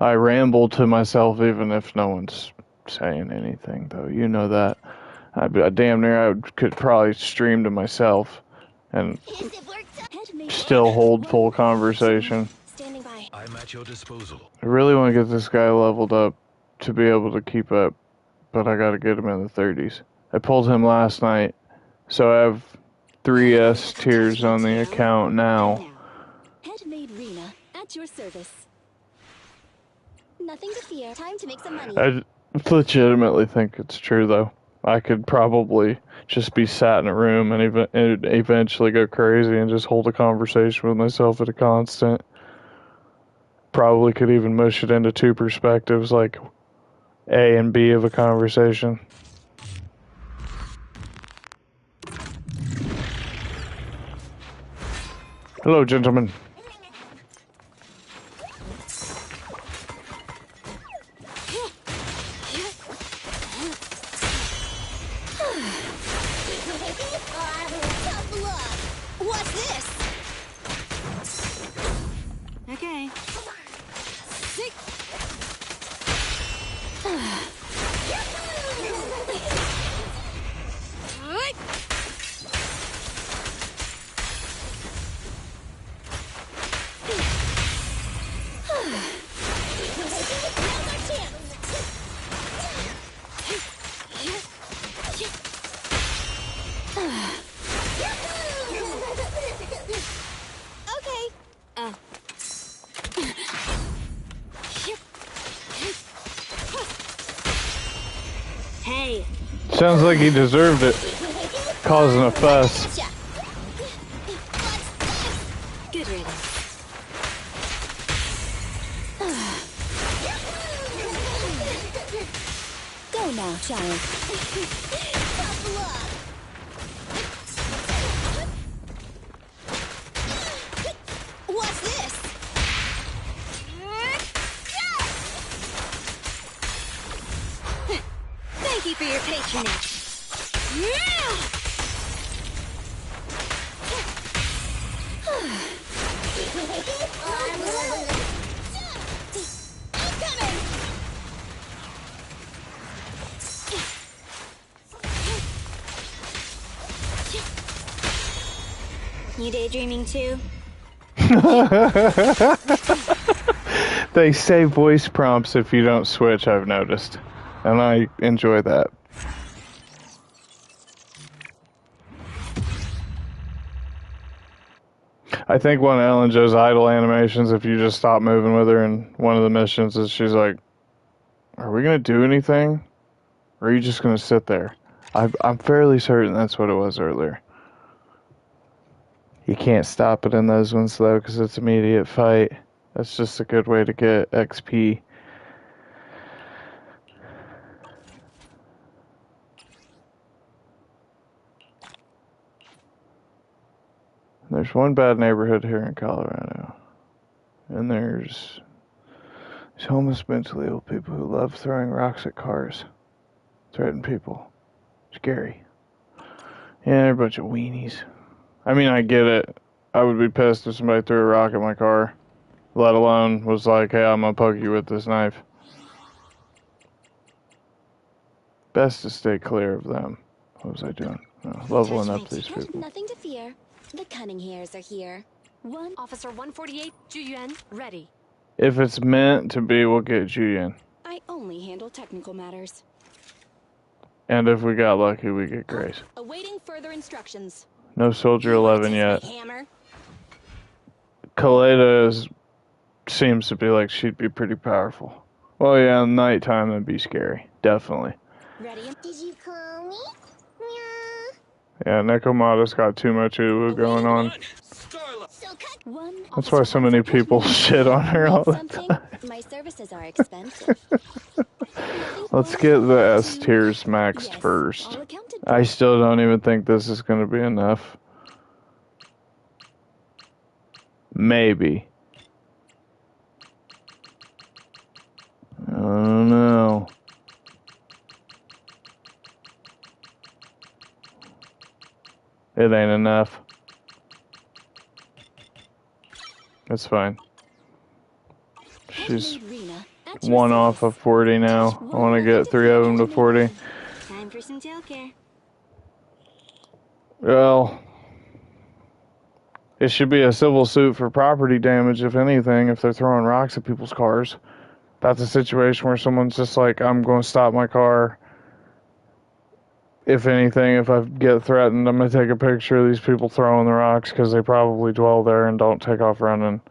A: I ramble to myself even if no one's saying anything, though. You know that. Damn near I could probably stream to myself and still hold full conversation.
O: I'm at your disposal.
A: I really want to get this guy leveled up to be able to keep up, but I gotta get him in the 30s. I pulled him last night, so I have 3 S tiers on the account now.
K: Handmade Rena, at your service. Nothing to fear. Time to make some money.
A: I legitimately think it's true, though. I could probably just be sat in a room and eventually go crazy and just hold a conversation with myself at a constant. Probably could even mush it into 2 perspectives, like A and B of a conversation. Hello, gentlemen.
K: What's this? Okay. Sick. Hey.
A: Sounds like he deserved it. Causing a fuss.
K: Good riddance. Go now, child. What's this? Thank you for your patronage. You daydreaming too?
A: They say voice prompts if you don't switch, I've noticed. And I enjoy that. I think one of Ellen Jo's idle animations, if you just stop moving with her in one of the missions, is she's like, are we going to do anything? Or are you just going to sit there? I'm fairly certain that's what it was earlier. You can't stop it in those ones, though, because it's immediate fight. That's just a good way to get XP. There's one bad neighborhood here in Colorado. And there's homeless mentally ill people who love throwing rocks at cars. Threaten people. Scary. Yeah, they're a bunch of weenies. I mean, I get it. I would be pissed if somebody threw a rock at my car. Let alone was like, hey, I'm gonna poke you with this knife. Best to stay clear of them. What was I doing? Oh, leveling up these people.
K: Nothing to fear. The cunning hairs are here.
C: Officer 148, Juyuan, ready.
A: If it's meant to be, we'll get Julian.
K: I only handle technical matters.
A: And if we got lucky, we get Grace.
K: Awaiting further instructions.
A: No Soldier 11 yet.
K: Hammer.
A: Kaleda seems to be like she'd be pretty powerful. Well, yeah, in nighttime that'd be scary. Definitely.
K: Ready? Did you call me?
A: Yeah, Nekomata's got too much going on. That's why so many people shit on her all the time.
P: My services are expensive.
A: Let's get the S tiers maxed first. I still don't even think this is going to be enough. Maybe. I don't know. It ain't enough. It's fine. She's 1 off of 40 now. I want to get 3 of them to 40.
P: Time for some jail care.
A: Well, it should be a civil suit for property damage, if anything, if they're throwing rocks at people's cars. That's a situation where someone's just like, I'm going to stop my car. If anything, if I get threatened, I'm going to take a picture of these people throwing the rocks because they probably dwell there and don't take off running.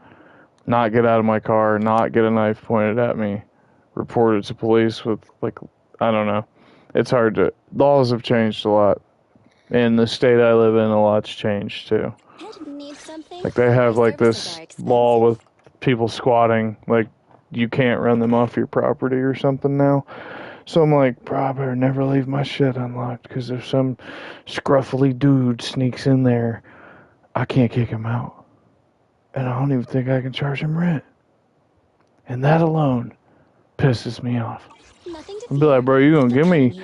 A: Not get out of my car, not get a knife pointed at me. Report it to police with, like, I don't know. It's hard to... Laws have changed a lot. In the state I live in, a lot's changed, too. Like, they have, like, this law with people squatting. Like, you can't run them off your property or something now. So I'm like, bro, I better never leave my shit unlocked, because if some scruffly dude sneaks in there, I can't kick him out. And I don't even think I can charge him rent. And that alone pisses me off. I'd be like, bro, you gonna give me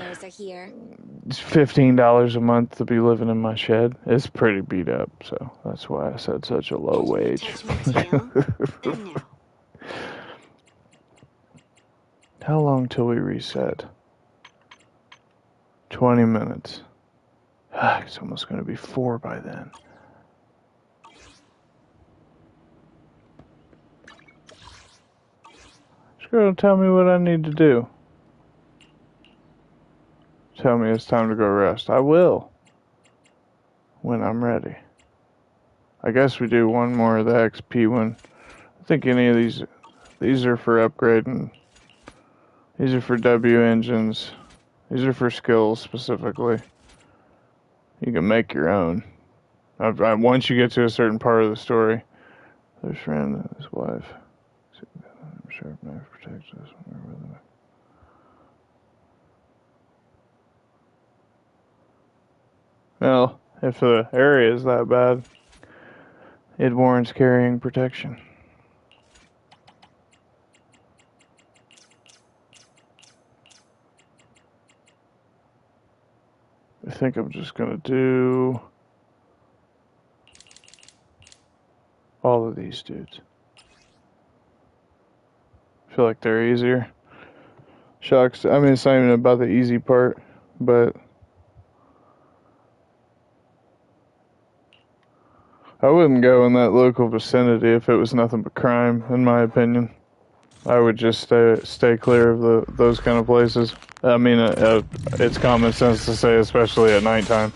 A: $15 a month to be living in my shed? It's pretty beat up, so that's why I said such a low wage. How long till we reset? 20 minutes. It's almost gonna be 4 by then. Just gonna tell me what I need to do. Tell me it's time to go rest. I will. When I'm ready. I guess we do one more of the XP one. I think any of these are for upgrading. These are for W engines. These are for skills specifically. You can make your own. Once you get to a certain part of the story. There's friend and his wife. Sharp knife protects us. Well, if the area is that bad, it warrants carrying protection. I think I'm just gonna do all of these dudes. I feel like they're easier. Shucks, I mean, it's not even about the easy part, but I wouldn't go in that local vicinity if it was nothing but crime, in my opinion. I would just stay clear of those kind of places. I mean, it's common sense to say, especially at nighttime.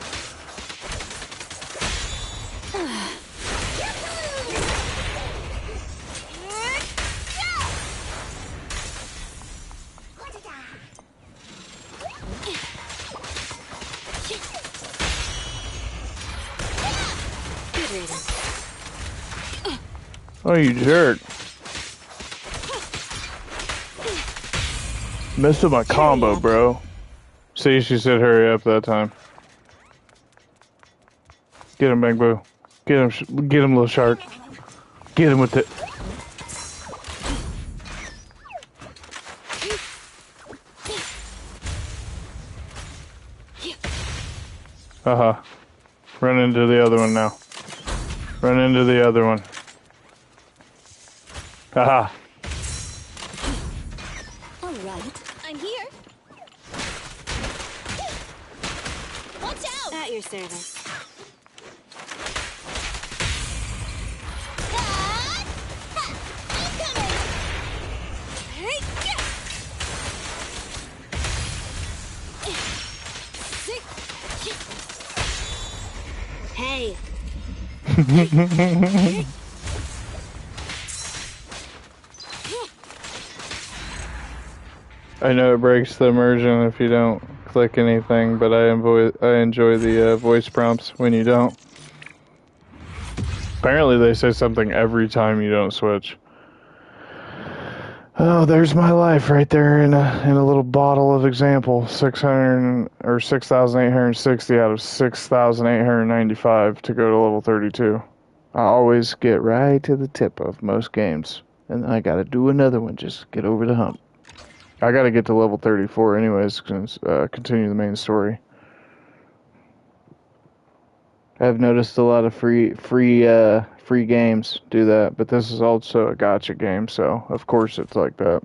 A: Oh, you jerk. Missed my combo, bro. See, she said hurry up that time. Get him, Big Boo. Get him, little shark. Get him with it. Run into the other one now. Run into the other one. Haha.
P: All right, I'm here. Watch out! At your service. Hey.
A: I know it breaks the immersion if you don't click anything, but I enjoy the voice prompts when you don't. Apparently they say something every time you don't switch. Oh, there's my life right there in a little bottle of example. 600 or 6,860 out of 6,895 to go to level 32. I always get right to the tip of most games, and I gotta do another one just to get over the hump. I gotta get to level 34 anyways, continue the main story. I've noticed a lot of free games do that, but this is also a gacha game, so of course it's like that.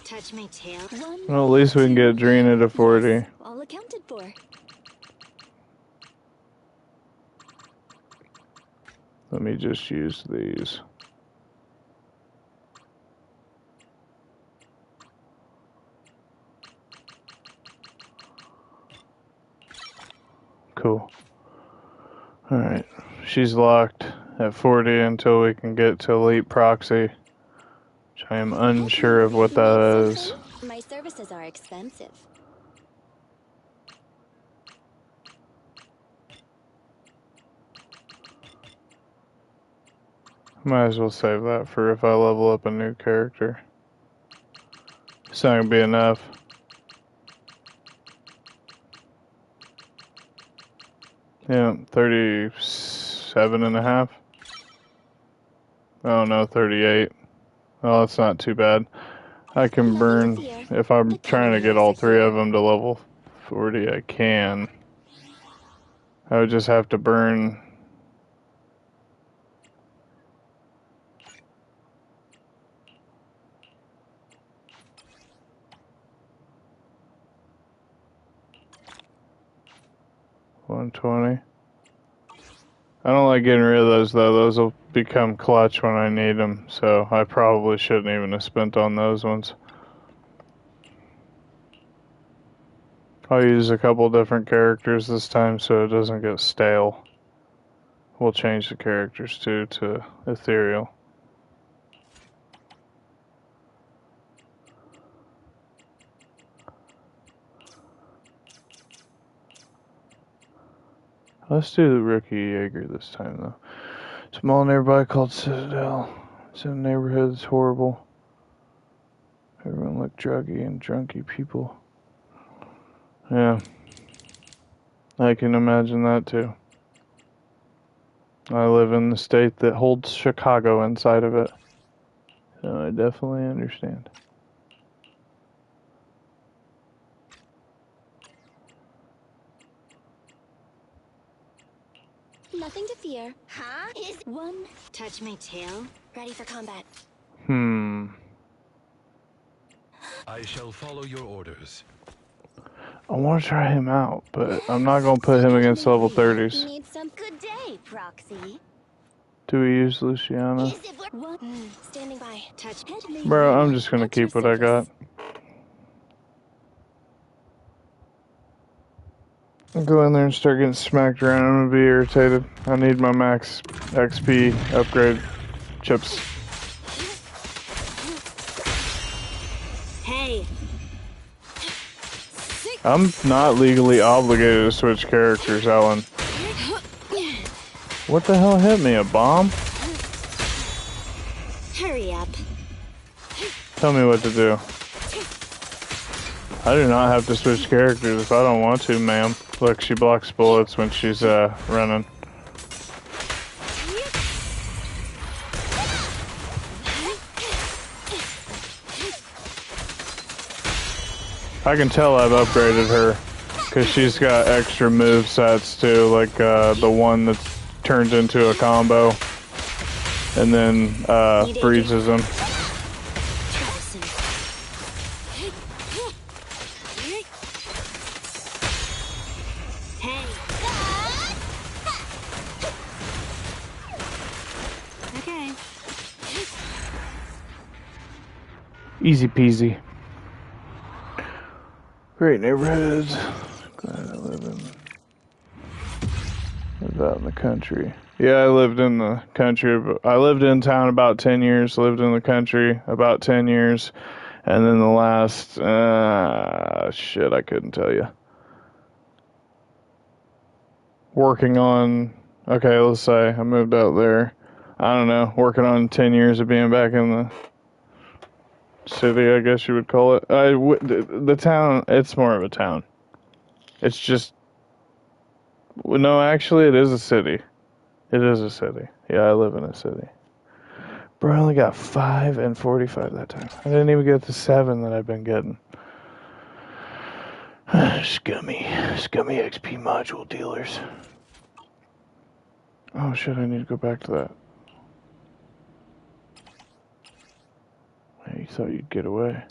P: Touch my tail.
A: Well, at least we can get Drina to 40.
P: All accounted for.
A: Let me just use these. Cool. Alright. She's locked at 40 until we can get to Elite Proxy, which I am unsure of what that is.
P: My services are expensive.
A: Might as well save that for if I level up a new character. It's not gonna be enough. Yeah, 37 and a half. Oh no, 38. Oh, that's not too bad. I can burn, if I'm trying to get all three of them to level 40, I can. I would just have to burn. $120. I don't like getting rid of those though. Those will become clutch when I need them, so I probably shouldn't even have spent on those ones. I'll use a couple different characters this time so it doesn't get stale. We'll change the characters too to ethereal. Let's do the Rookie Jaeger this time though. Small nearby called Citadel. It's in the neighborhood, it's horrible. Everyone looked druggy and drunky people. Yeah. I can imagine that too. I live in the state that holds Chicago inside of it. So I definitely understand.
P: Nothing to fear. Huh? Is one touch my tail? Ready for combat.
O: I shall follow your orders.
A: I want to try him out, but I'm not going to put him against level 30s.
P: Need some good day, Proxy.
A: Do we use Luciana?
P: Standing by. Touch head.
A: Bro, I'm just going to keep what I got. Go in there and start getting smacked around. I'm going to be irritated. I need my max XP upgrade chips.
P: Hey.
A: I'm not legally obligated to switch characters, Ellen. What the hell hit me? A bomb?
P: Hurry up.
A: Tell me what to do. I do not have to switch characters if I don't want to, ma'am. Look, she blocks bullets when she's running. I can tell I've upgraded her because she's got extra move sets too, like the one that turns into a combo and then freezes them.
P: Okay.
A: Easy peasy. Great neighborhoods. Glad I live out in the country. Yeah, I lived in the country. I lived in town about 10 years, lived in the country about 10 years, and then the last, shit, I couldn't tell you. working on, okay, let's say I moved out there, I don't know, working on 10 years of being back in the city, I guess you would call it. The town, it's more of a town. It's just, no, actually, it is a city. It is a city. Yeah, I live in a city. Bro, I only got 5 and 45 that time. I didn't even get the 7 that I've been getting. Scummy XP module dealers. Oh shit, I need to go back to that. Hey, you thought you'd get away.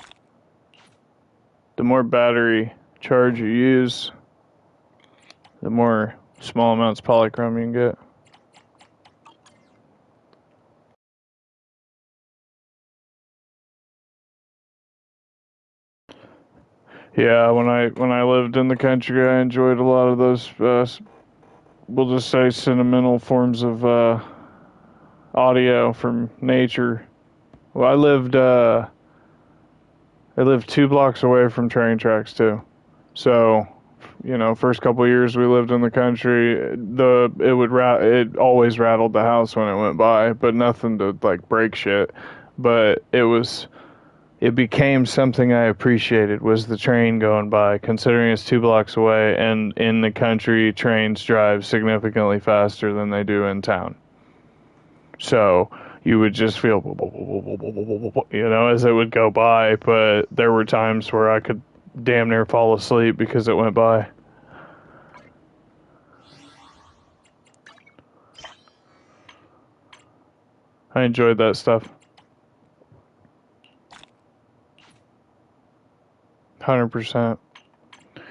A: The more battery charge you use, the more small amounts of polychrome you can get. Yeah, when I lived in the country, I enjoyed a lot of those, we'll just say sentimental forms of audio from nature. Well, I lived 2 blocks away from train tracks too. So, you know, first couple of years we lived in the country, it always rattled the house when it went by, but nothing to like break shit. But it became something I appreciated, was the train going by, considering it's 2 blocks away, and in the country trains drive significantly faster than they do in town. So you would just feel, you know, as it would go by, but there were times where I could damn near fall asleep because it went by. I enjoyed that stuff. 100%. We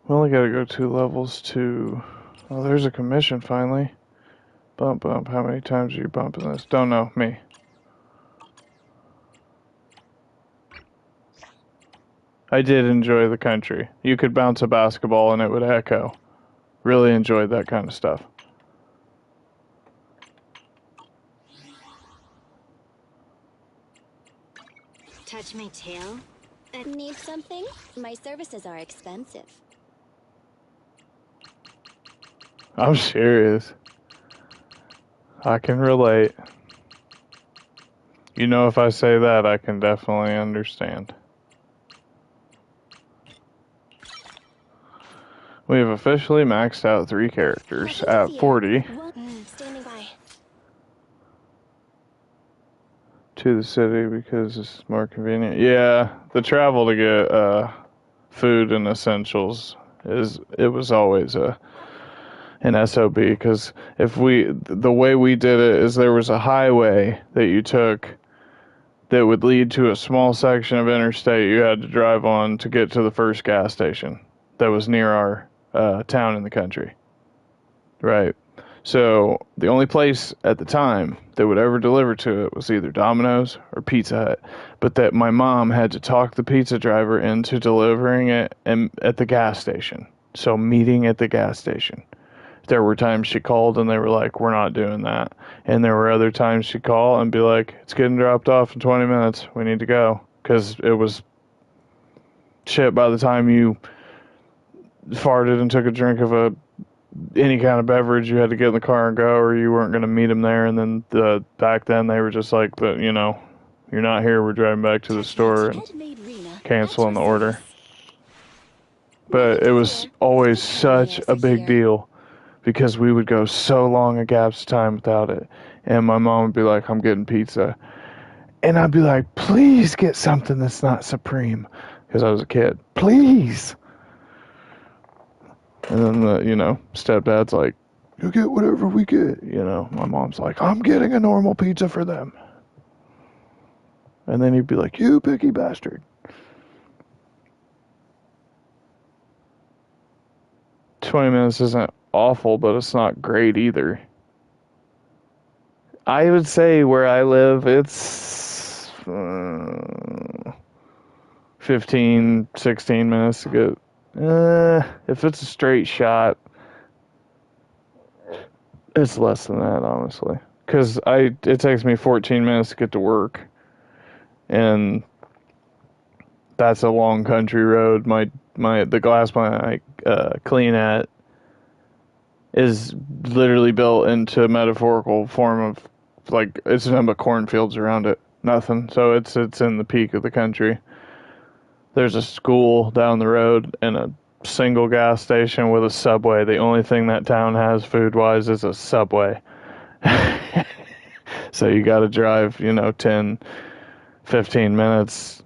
A: only gotta go 2 levels to... Oh, there's a commission finally. Bump, bump. How many times are you bumping this? Don't know. Me. I did enjoy the country. You could bounce a basketball and it would echo. Really enjoyed that kind of stuff.
P: Touch my tail? Need something? My services are expensive.
A: I'm serious. I can relate. You know, if I say that, I can definitely understand. We have officially maxed out 3 characters at 40.
E: Standing by.
A: To the city because it's more convenient. Yeah, the travel to get food and essentials was always an SOB, because the way we did it is there was a highway that you took that would lead to a small section of interstate you had to drive on to get to the first gas station that was near our town in the country. Right. So the only place at the time that would ever deliver to it was either Domino's or Pizza Hut. But that my mom had to talk the pizza driver into delivering it at the gas station. So meeting at the gas station. There were times she called and they were like, we're not doing that. And there were other times she'd call and be like, it's getting dropped off in 20 minutes. We need to go. Because it was shit by the time you farted and took a drink of any kind of beverage, you had to get in the car and go, or you weren't going to meet them there. And then back then they were just like, you know, you're not here, we're driving back to the store and canceling the order. But it was always such a big deal because we would go so long at gaps of time without it. And my mom would be like, I'm getting pizza. And I'd be like, please get something that's not Supreme. Because I was a kid. Please. And then stepdad's like, you get whatever we get. You know, my mom's like, I'm getting a normal pizza for them. And then he'd be like, you picky bastard. 20 minutes isn't awful, but it's not great either. I would say where I live, it's 15, 16 minutes to get. If it's a straight shot, it's less than that, honestly. Because it takes me 14 minutes to get to work. And that's a long country road. The glass plant I clean at is literally built into a metaphorical form of, like, it's nothing but cornfields around it. Nothing. So it's in the peak of the country. There's a school down the road and a single gas station with a Subway. The only thing that town has food-wise is a Subway. So you got to drive, 10, 15 minutes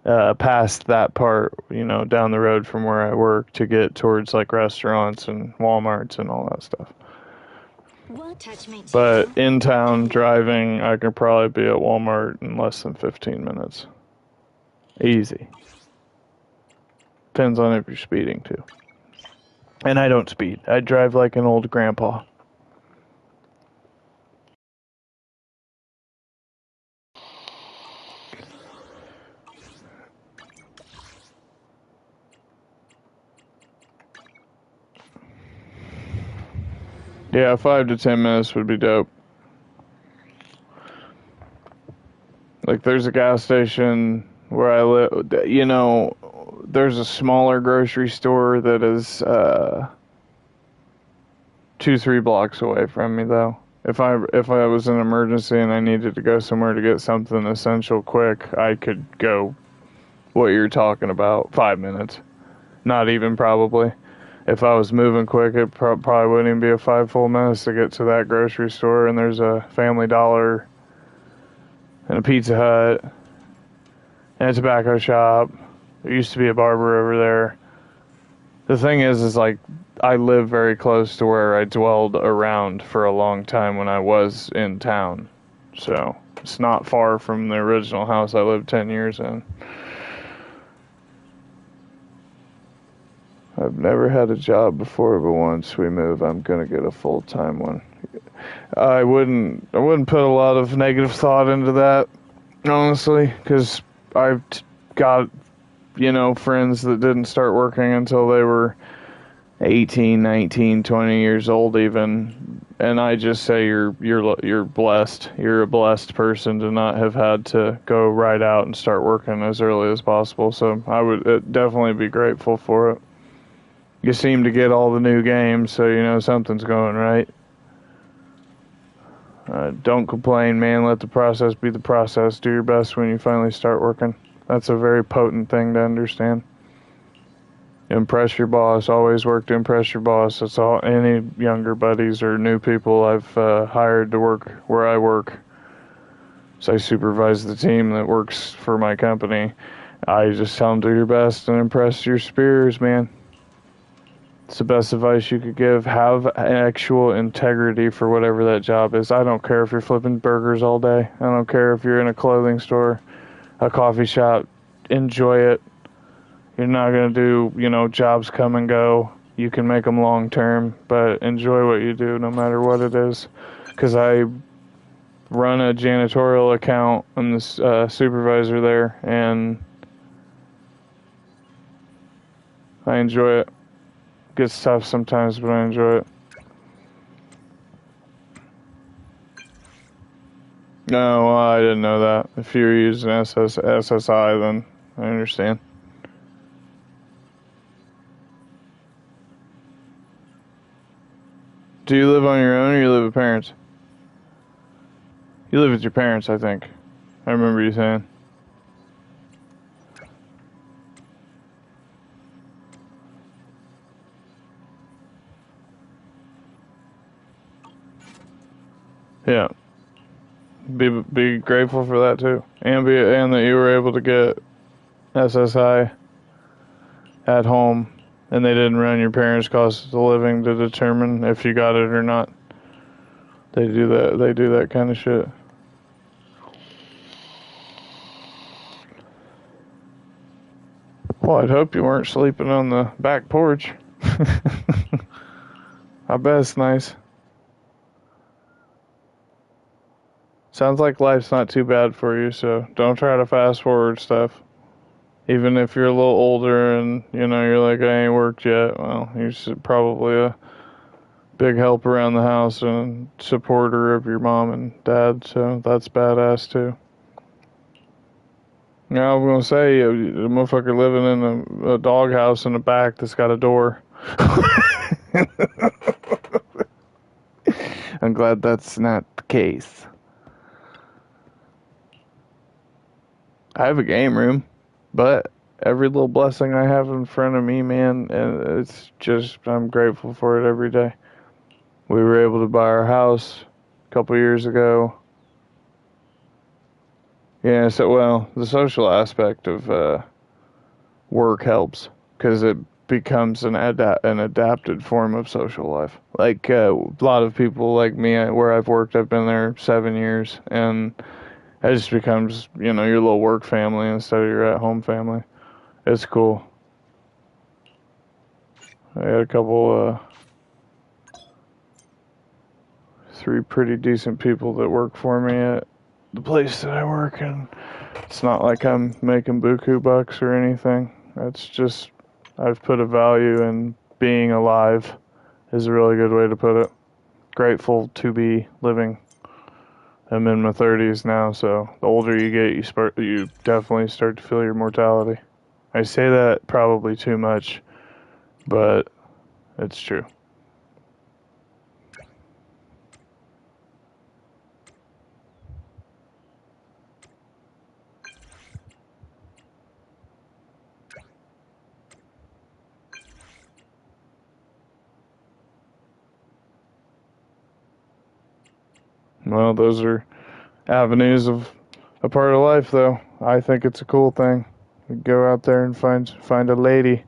A: past that part, down the road from where I work to get towards, like, restaurants and Walmarts and all that stuff.
P: Touch my tail.
A: But in town driving, I could probably be at Walmart in less than 15 minutes. Easy. Depends on if you're speeding too. And I don't speed. I drive like an old grandpa. Yeah, 5 to 10 minutes would be dope. Like, there's a gas station where I live, there's a smaller grocery store that is 2-3 blocks away from me, though. If I was in an emergency and I needed to go somewhere to get something essential quick, I could go what you're talking about, 5 minutes. Not even, probably. If I was moving quick, it probably wouldn't even be a 5 full minutes to get to that grocery store, and there's a Family Dollar and a Pizza Hut and a tobacco shop. There used to be a barber over there. The thing is like, I live very close to where I dwelled around for a long time when I was in town. So, it's not far from the original house I lived 10 years in. I've never had a job before, but once we move, I'm gonna get a full-time one. I wouldn't put a lot of negative thought into that, honestly, because I've got, friends that didn't start working until they were 18, 19, 20 years old even, and I just say you're blessed. You're a blessed person to not have had to go right out and start working as early as possible. So I would definitely be grateful for it. You seem to get all the new games, so something's going right. Don't complain, man. Let the process be the process. Do your best when you finally start working. That's a very potent thing to understand. Impress your boss. Always work to impress your boss. That's all. Any younger buddies or new people I've hired to work where I work. So I supervise the team that works for my company. I just tell them, do your best and impress your superiors, man. It's the best advice you could give. Have actual integrity for whatever that job is. I don't care if you're flipping burgers all day. I don't care if you're in a clothing store, a coffee shop. Enjoy it. You're not going to do, jobs come and go. You can make them long term, but enjoy what you do no matter what it is. Because I run a janitorial account. I'm the supervisor there, and I enjoy it. Gets tough sometimes, but I enjoy it. No, well, I didn't know that. If you're using SSI, then I understand. Do you live on your own or you live with parents? You live with your parents, I think. I remember you saying. Yeah. Be grateful for that too. And that you were able to get SSI at home and they didn't run your parents' cost of living to determine if you got it or not. They do that kind of shit. Well, I'd hope you weren't sleeping on the back porch. I bet it's nice. Sounds like life's not too bad for you, so don't try to fast forward stuff. Even if you're a little older and, you're like, I ain't worked yet, well, you're probably a big help around the house and supporter of your mom and dad, so that's badass too. Now, I'm going to say, a motherfucker living in a doghouse in the back that's got a door. I'm glad that's not the case. I have a game room, but every little blessing I have in front of me, man, and it's just, I'm grateful for it every day. We were able to buy our house a couple years ago. Yeah, so, well, the social aspect of work helps because it becomes an adapted form of social life. Like a lot of people like me, where I've worked, I've been there 7 years, and it just becomes, your little work family instead of your at-home family. It's cool. I had a couple, 3 pretty decent people that work for me at the place that I work in. It's not like I'm making buku bucks or anything. It's just, I've put a value in being alive, is a really good way to put it. Grateful to be living. I'm in my 30s now, so the older you get, you definitely start to feel your mortality. I say that probably too much, but it's true. Well, those are avenues of a part of life, though. I think it's a cool thing. You go out there and find a lady.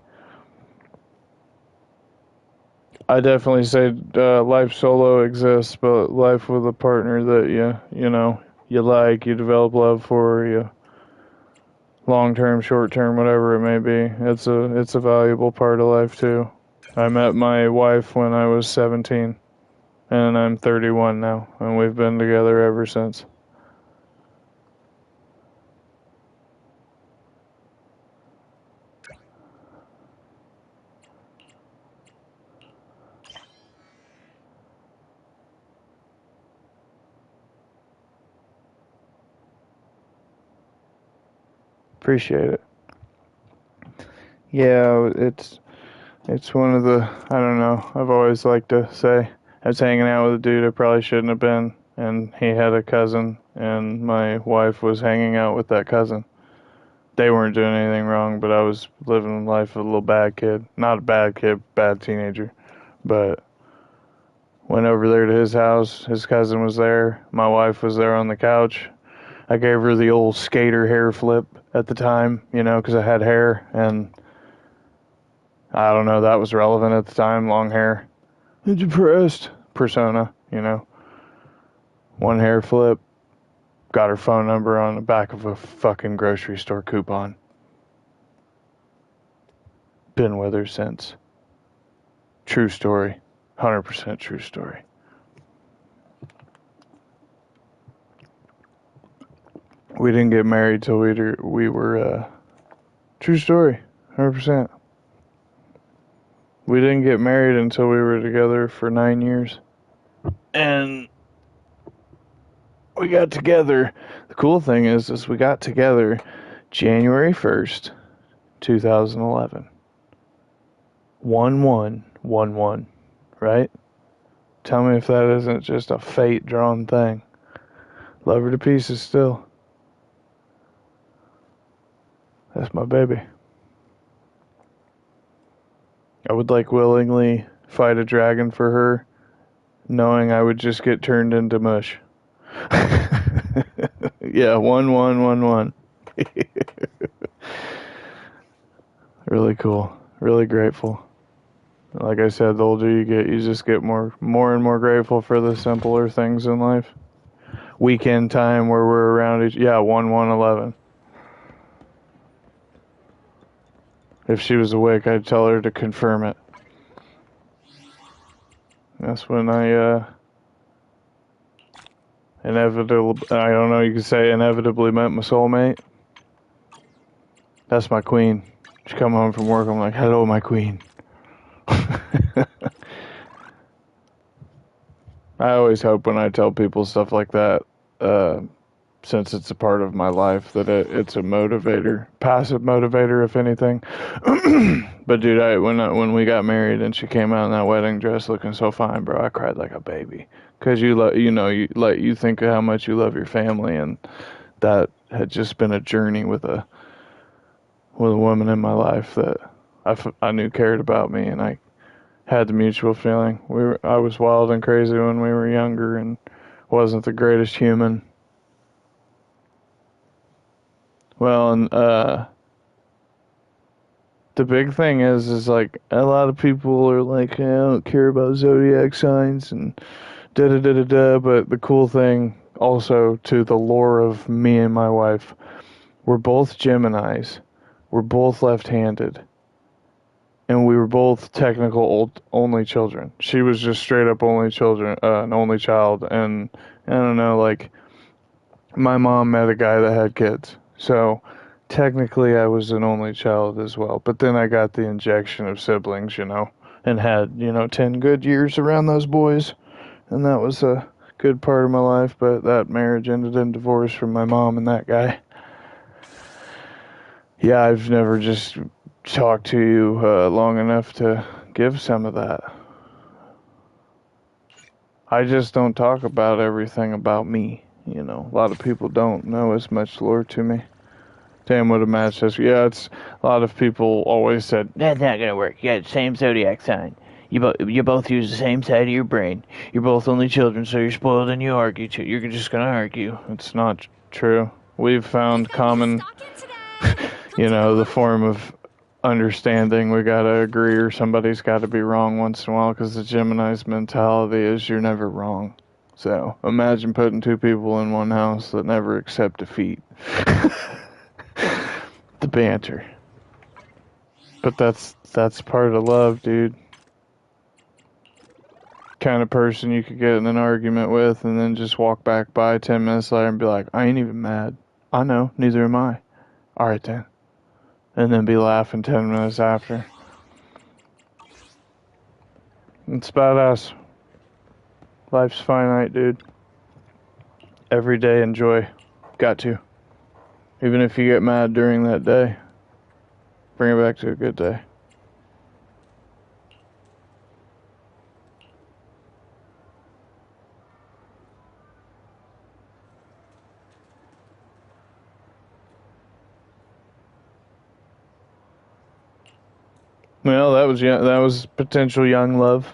A: I definitely say life solo exists, but life with a partner that you like, you develop love for, you long term, short term, whatever it may be. It's a valuable part of life too. I met my wife when I was 17, and I'm 31 now, and we've been together ever since. Appreciate it. Yeah, it's one of the, I don't know, I've always liked to say I was hanging out with a dude I probably shouldn't have been, and he had a cousin, and my wife was hanging out with that cousin. They weren't doing anything wrong, but I was living life of a little bad kid. Not a bad kid, bad teenager. But went over there to his house. His cousin was there. My wife was there on the couch. I gave her the old skater hair flip at the time, because I had hair, and I don't know, that was relevant at the time, long hair. Depressed persona, One hair flip. Got her phone number on the back of a fucking grocery store coupon. Been with her since. True story. 100% true story. We didn't get married till we were true story. 100%. We didn't get married until we were together for 9 years. And we got together. The cool thing is we got together January 1st, 2011. 1111, right? Tell me if that isn't just a fate drawn thing. Love her to pieces still. That's my baby. I would willingly fight a dragon for her, knowing I would just get turned into mush. Yeah, 1111. Really cool. Really grateful. Like I said, the older you get, you just get more and more grateful for the simpler things in life. Weekend time where we're around each. Yeah, 1111. If she was awake, I'd tell her to confirm it. That's when I I don't know, you could say inevitably met my soulmate. That's my queen. She come home from work, I'm like, hello, my queen. I always hope when I tell people stuff like that, since it's a part of my life, that it's a motivator, passive motivator, if anything. But dude, when we got married and she came out in that wedding dress looking so fine, bro, I cried like a baby. Cause you think of how much you love your family, and that had just been a journey with a woman in my life that I knew cared about me, and I had the mutual feeling. I was wild and crazy when we were younger, and wasn't the greatest human. Well, and the big thing is like a lot of people are like, I don't care about zodiac signs and da da da da da. But the cool thing also to the lore of me and my wife, we're both Geminis, we're both left-handed, and we were both technical only children. She was just straight up an only child, and I don't know, like my mom met a guy that had kids, so technically I was an only child as well. But then I got the injection of siblings, and had 10 good years around those boys, and that was a good part of my life. But that marriage ended in divorce from my mom and that guy. Yeah, I've never just talked to you long enough to give some of that. I just don't talk about everything about me. A lot of people don't know as much lore to me. Damn, what a match this. Yeah, it's a lot of people always said
I: That's not gonna work. You got the same zodiac sign. You both use the same side of your brain. You're both only children, so you're spoiled and you argue too. You're just gonna argue.
A: It's not true. We've found common, the form of understanding. We gotta agree, or somebody's gotta be wrong once in a while, because the Gemini's mentality is you're never wrong. So imagine putting two people in one house that never accept defeat. The banter. But that's part of love, dude. Kind of person you could get in an argument with and then just walk back by 10 minutes later and be like, I ain't even mad. I know, neither am I. Alright then. And then be laughing 10 minutes after. It's badass. Life's finite, dude. Every day enjoy. Got to. Even if you get mad during that day, bring it back to a good day. Well, that was potential young love.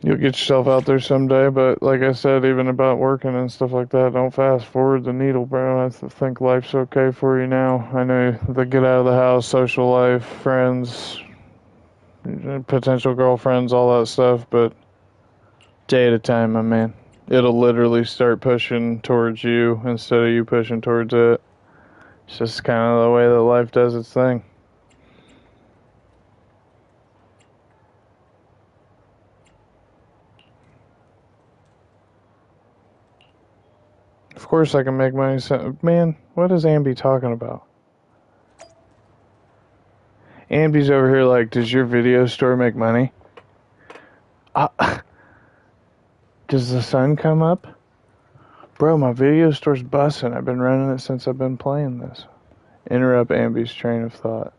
A: You'll get yourself out there someday, but like I said, even about working and stuff like that, don't fast forward the needle, bro. I think life's okay for you now. I know the get out of the house, social life, friends, potential girlfriends, all that stuff, but day at a time, my man. It'll literally start pushing towards you instead of you pushing towards it. It's just kind of the way that life does its thing. Of course I can make money. Man, what is Ambi talking about? Ambi's over here like, does your video store make money? Does the sun come up? Bro, my video store's busting. I've been running it since I've been playing this. Interrupt Ambi's train of thought.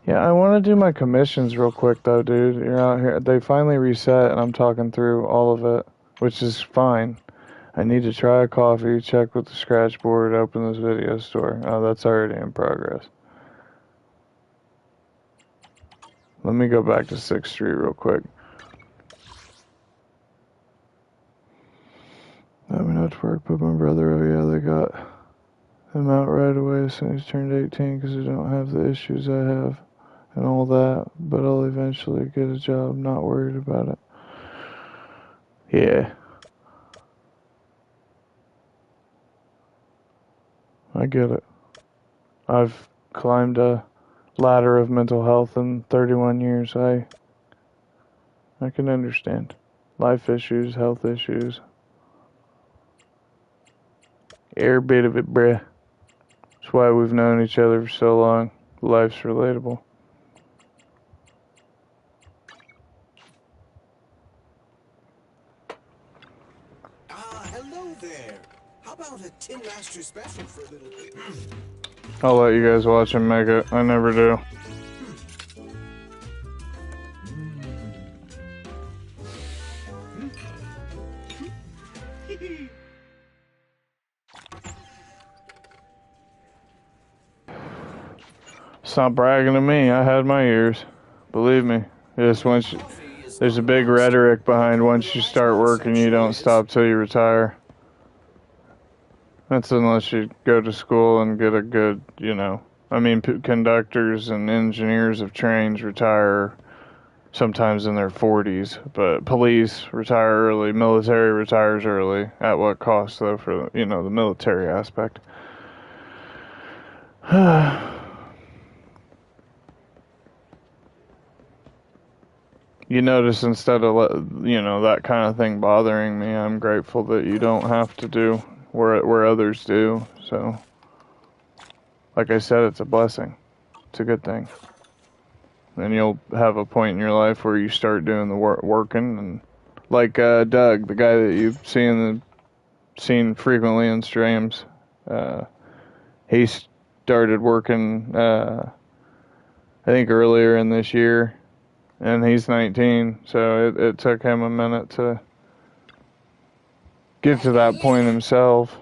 A: Yeah, I want to do my commissions real quick though, dude. You're out here. They finally reset and I'm talking through all of it, which is fine. I need to try a coffee, check with the scratch board, open this video store. Oh, that's already in progress. Let me go back to 6th Street real quick. Let me not to work, but my brother, oh yeah, they got him out right away as soon as he turned 18 because they don't have the issues I have and all that. But I'll eventually get a job, not worried about it. Yeah. I get it. I've climbed a ladder of mental health in 31 years. I can understand. Life issues, health issues. Every bit of it, bruh. That's why we've known each other for so long. Life's relatable.
G: a Tin Master special for a little bit.
A: I'll let you guys watch him make it. I never do. Stop bragging to me. I had my years. Believe me. Just once there's a big rhetoric behind once you start working, you don't stop till you retire. That's unless you go to school and get a good, I mean, conductors and engineers of trains retire sometimes in their 40s, but police retire early, military retires early. At what cost, though, for, the military aspect? You notice instead of, that kind of thing bothering me, I'm grateful that you don't have to do where others do. So, like I said, it's a blessing. It's a good thing. And you'll have a point in your life where you start doing the working, and like Doug, the guy that you've seen frequently in streams, he started working, I think earlier in this year, and he's 19, so it took him a minute to get to that point himself,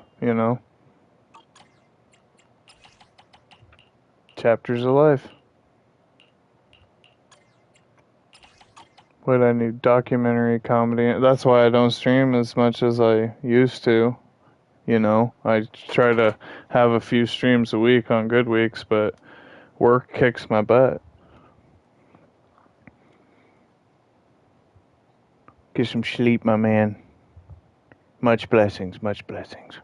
A: Chapters of life. What I need, documentary comedy. That's why I don't stream as much as I used to. I try to have a few streams a week on good weeks, but work kicks my butt. Get some sleep, my man. Much blessings, much blessings.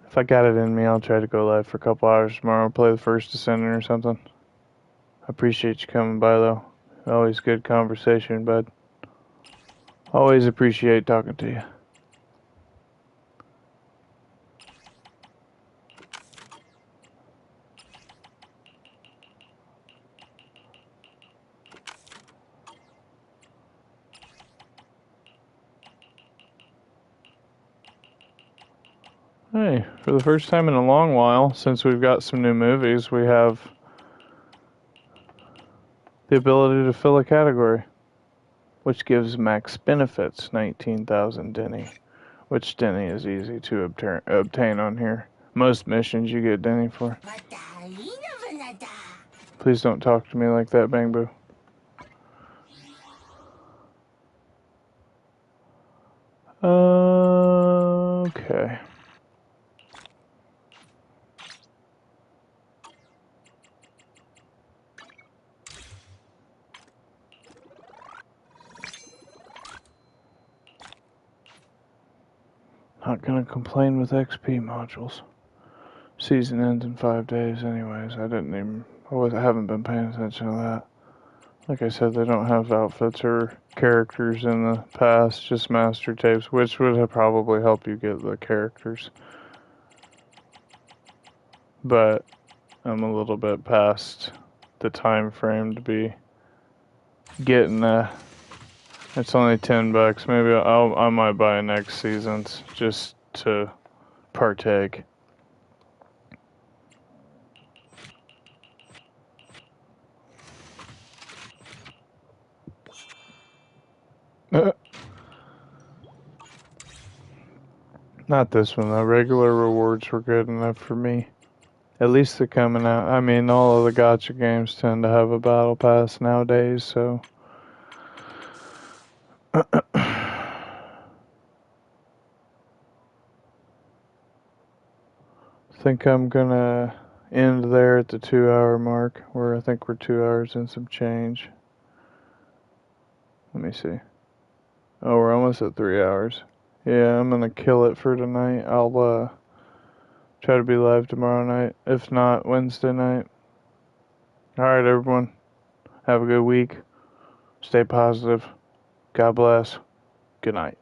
A: If I got it in me, I'll try to go live for a couple hours tomorrow, play the first Descendant or something. I appreciate you coming by, though. Always good conversation, bud. Always appreciate talking to you. Hey, for the first time in a long while, since we've got some new movies, we have the ability to fill a category, which gives max benefits, 19,000 Denny, which Denny is easy to obtain on here. Most missions you get Denny for. Please don't talk to me like that, Bang Boo. Okay. Not gonna complain with XP modules. Season ends in 5 days anyways. I haven't been paying attention to that. Like I said, they don't have outfits or characters in the past, just master tapes, which would probably help you get the characters. But I'm a little bit past the time frame to be getting it's only $10. Maybe I might buy next season's just to partake. Not this one though. Regular rewards were good enough for me. At least they're coming out. I mean, all of the gacha games tend to have a battle pass nowadays, so. I think I'm gonna end there at the 2-hour mark, where I think we're 2 hours and some change. Let me see. Oh, we're almost at 3 hours. Yeah, I'm gonna kill it for tonight. I'll try to be live tomorrow night. If not, Wednesday night. Alright, everyone. Have a good week. Stay positive. God bless. Good night.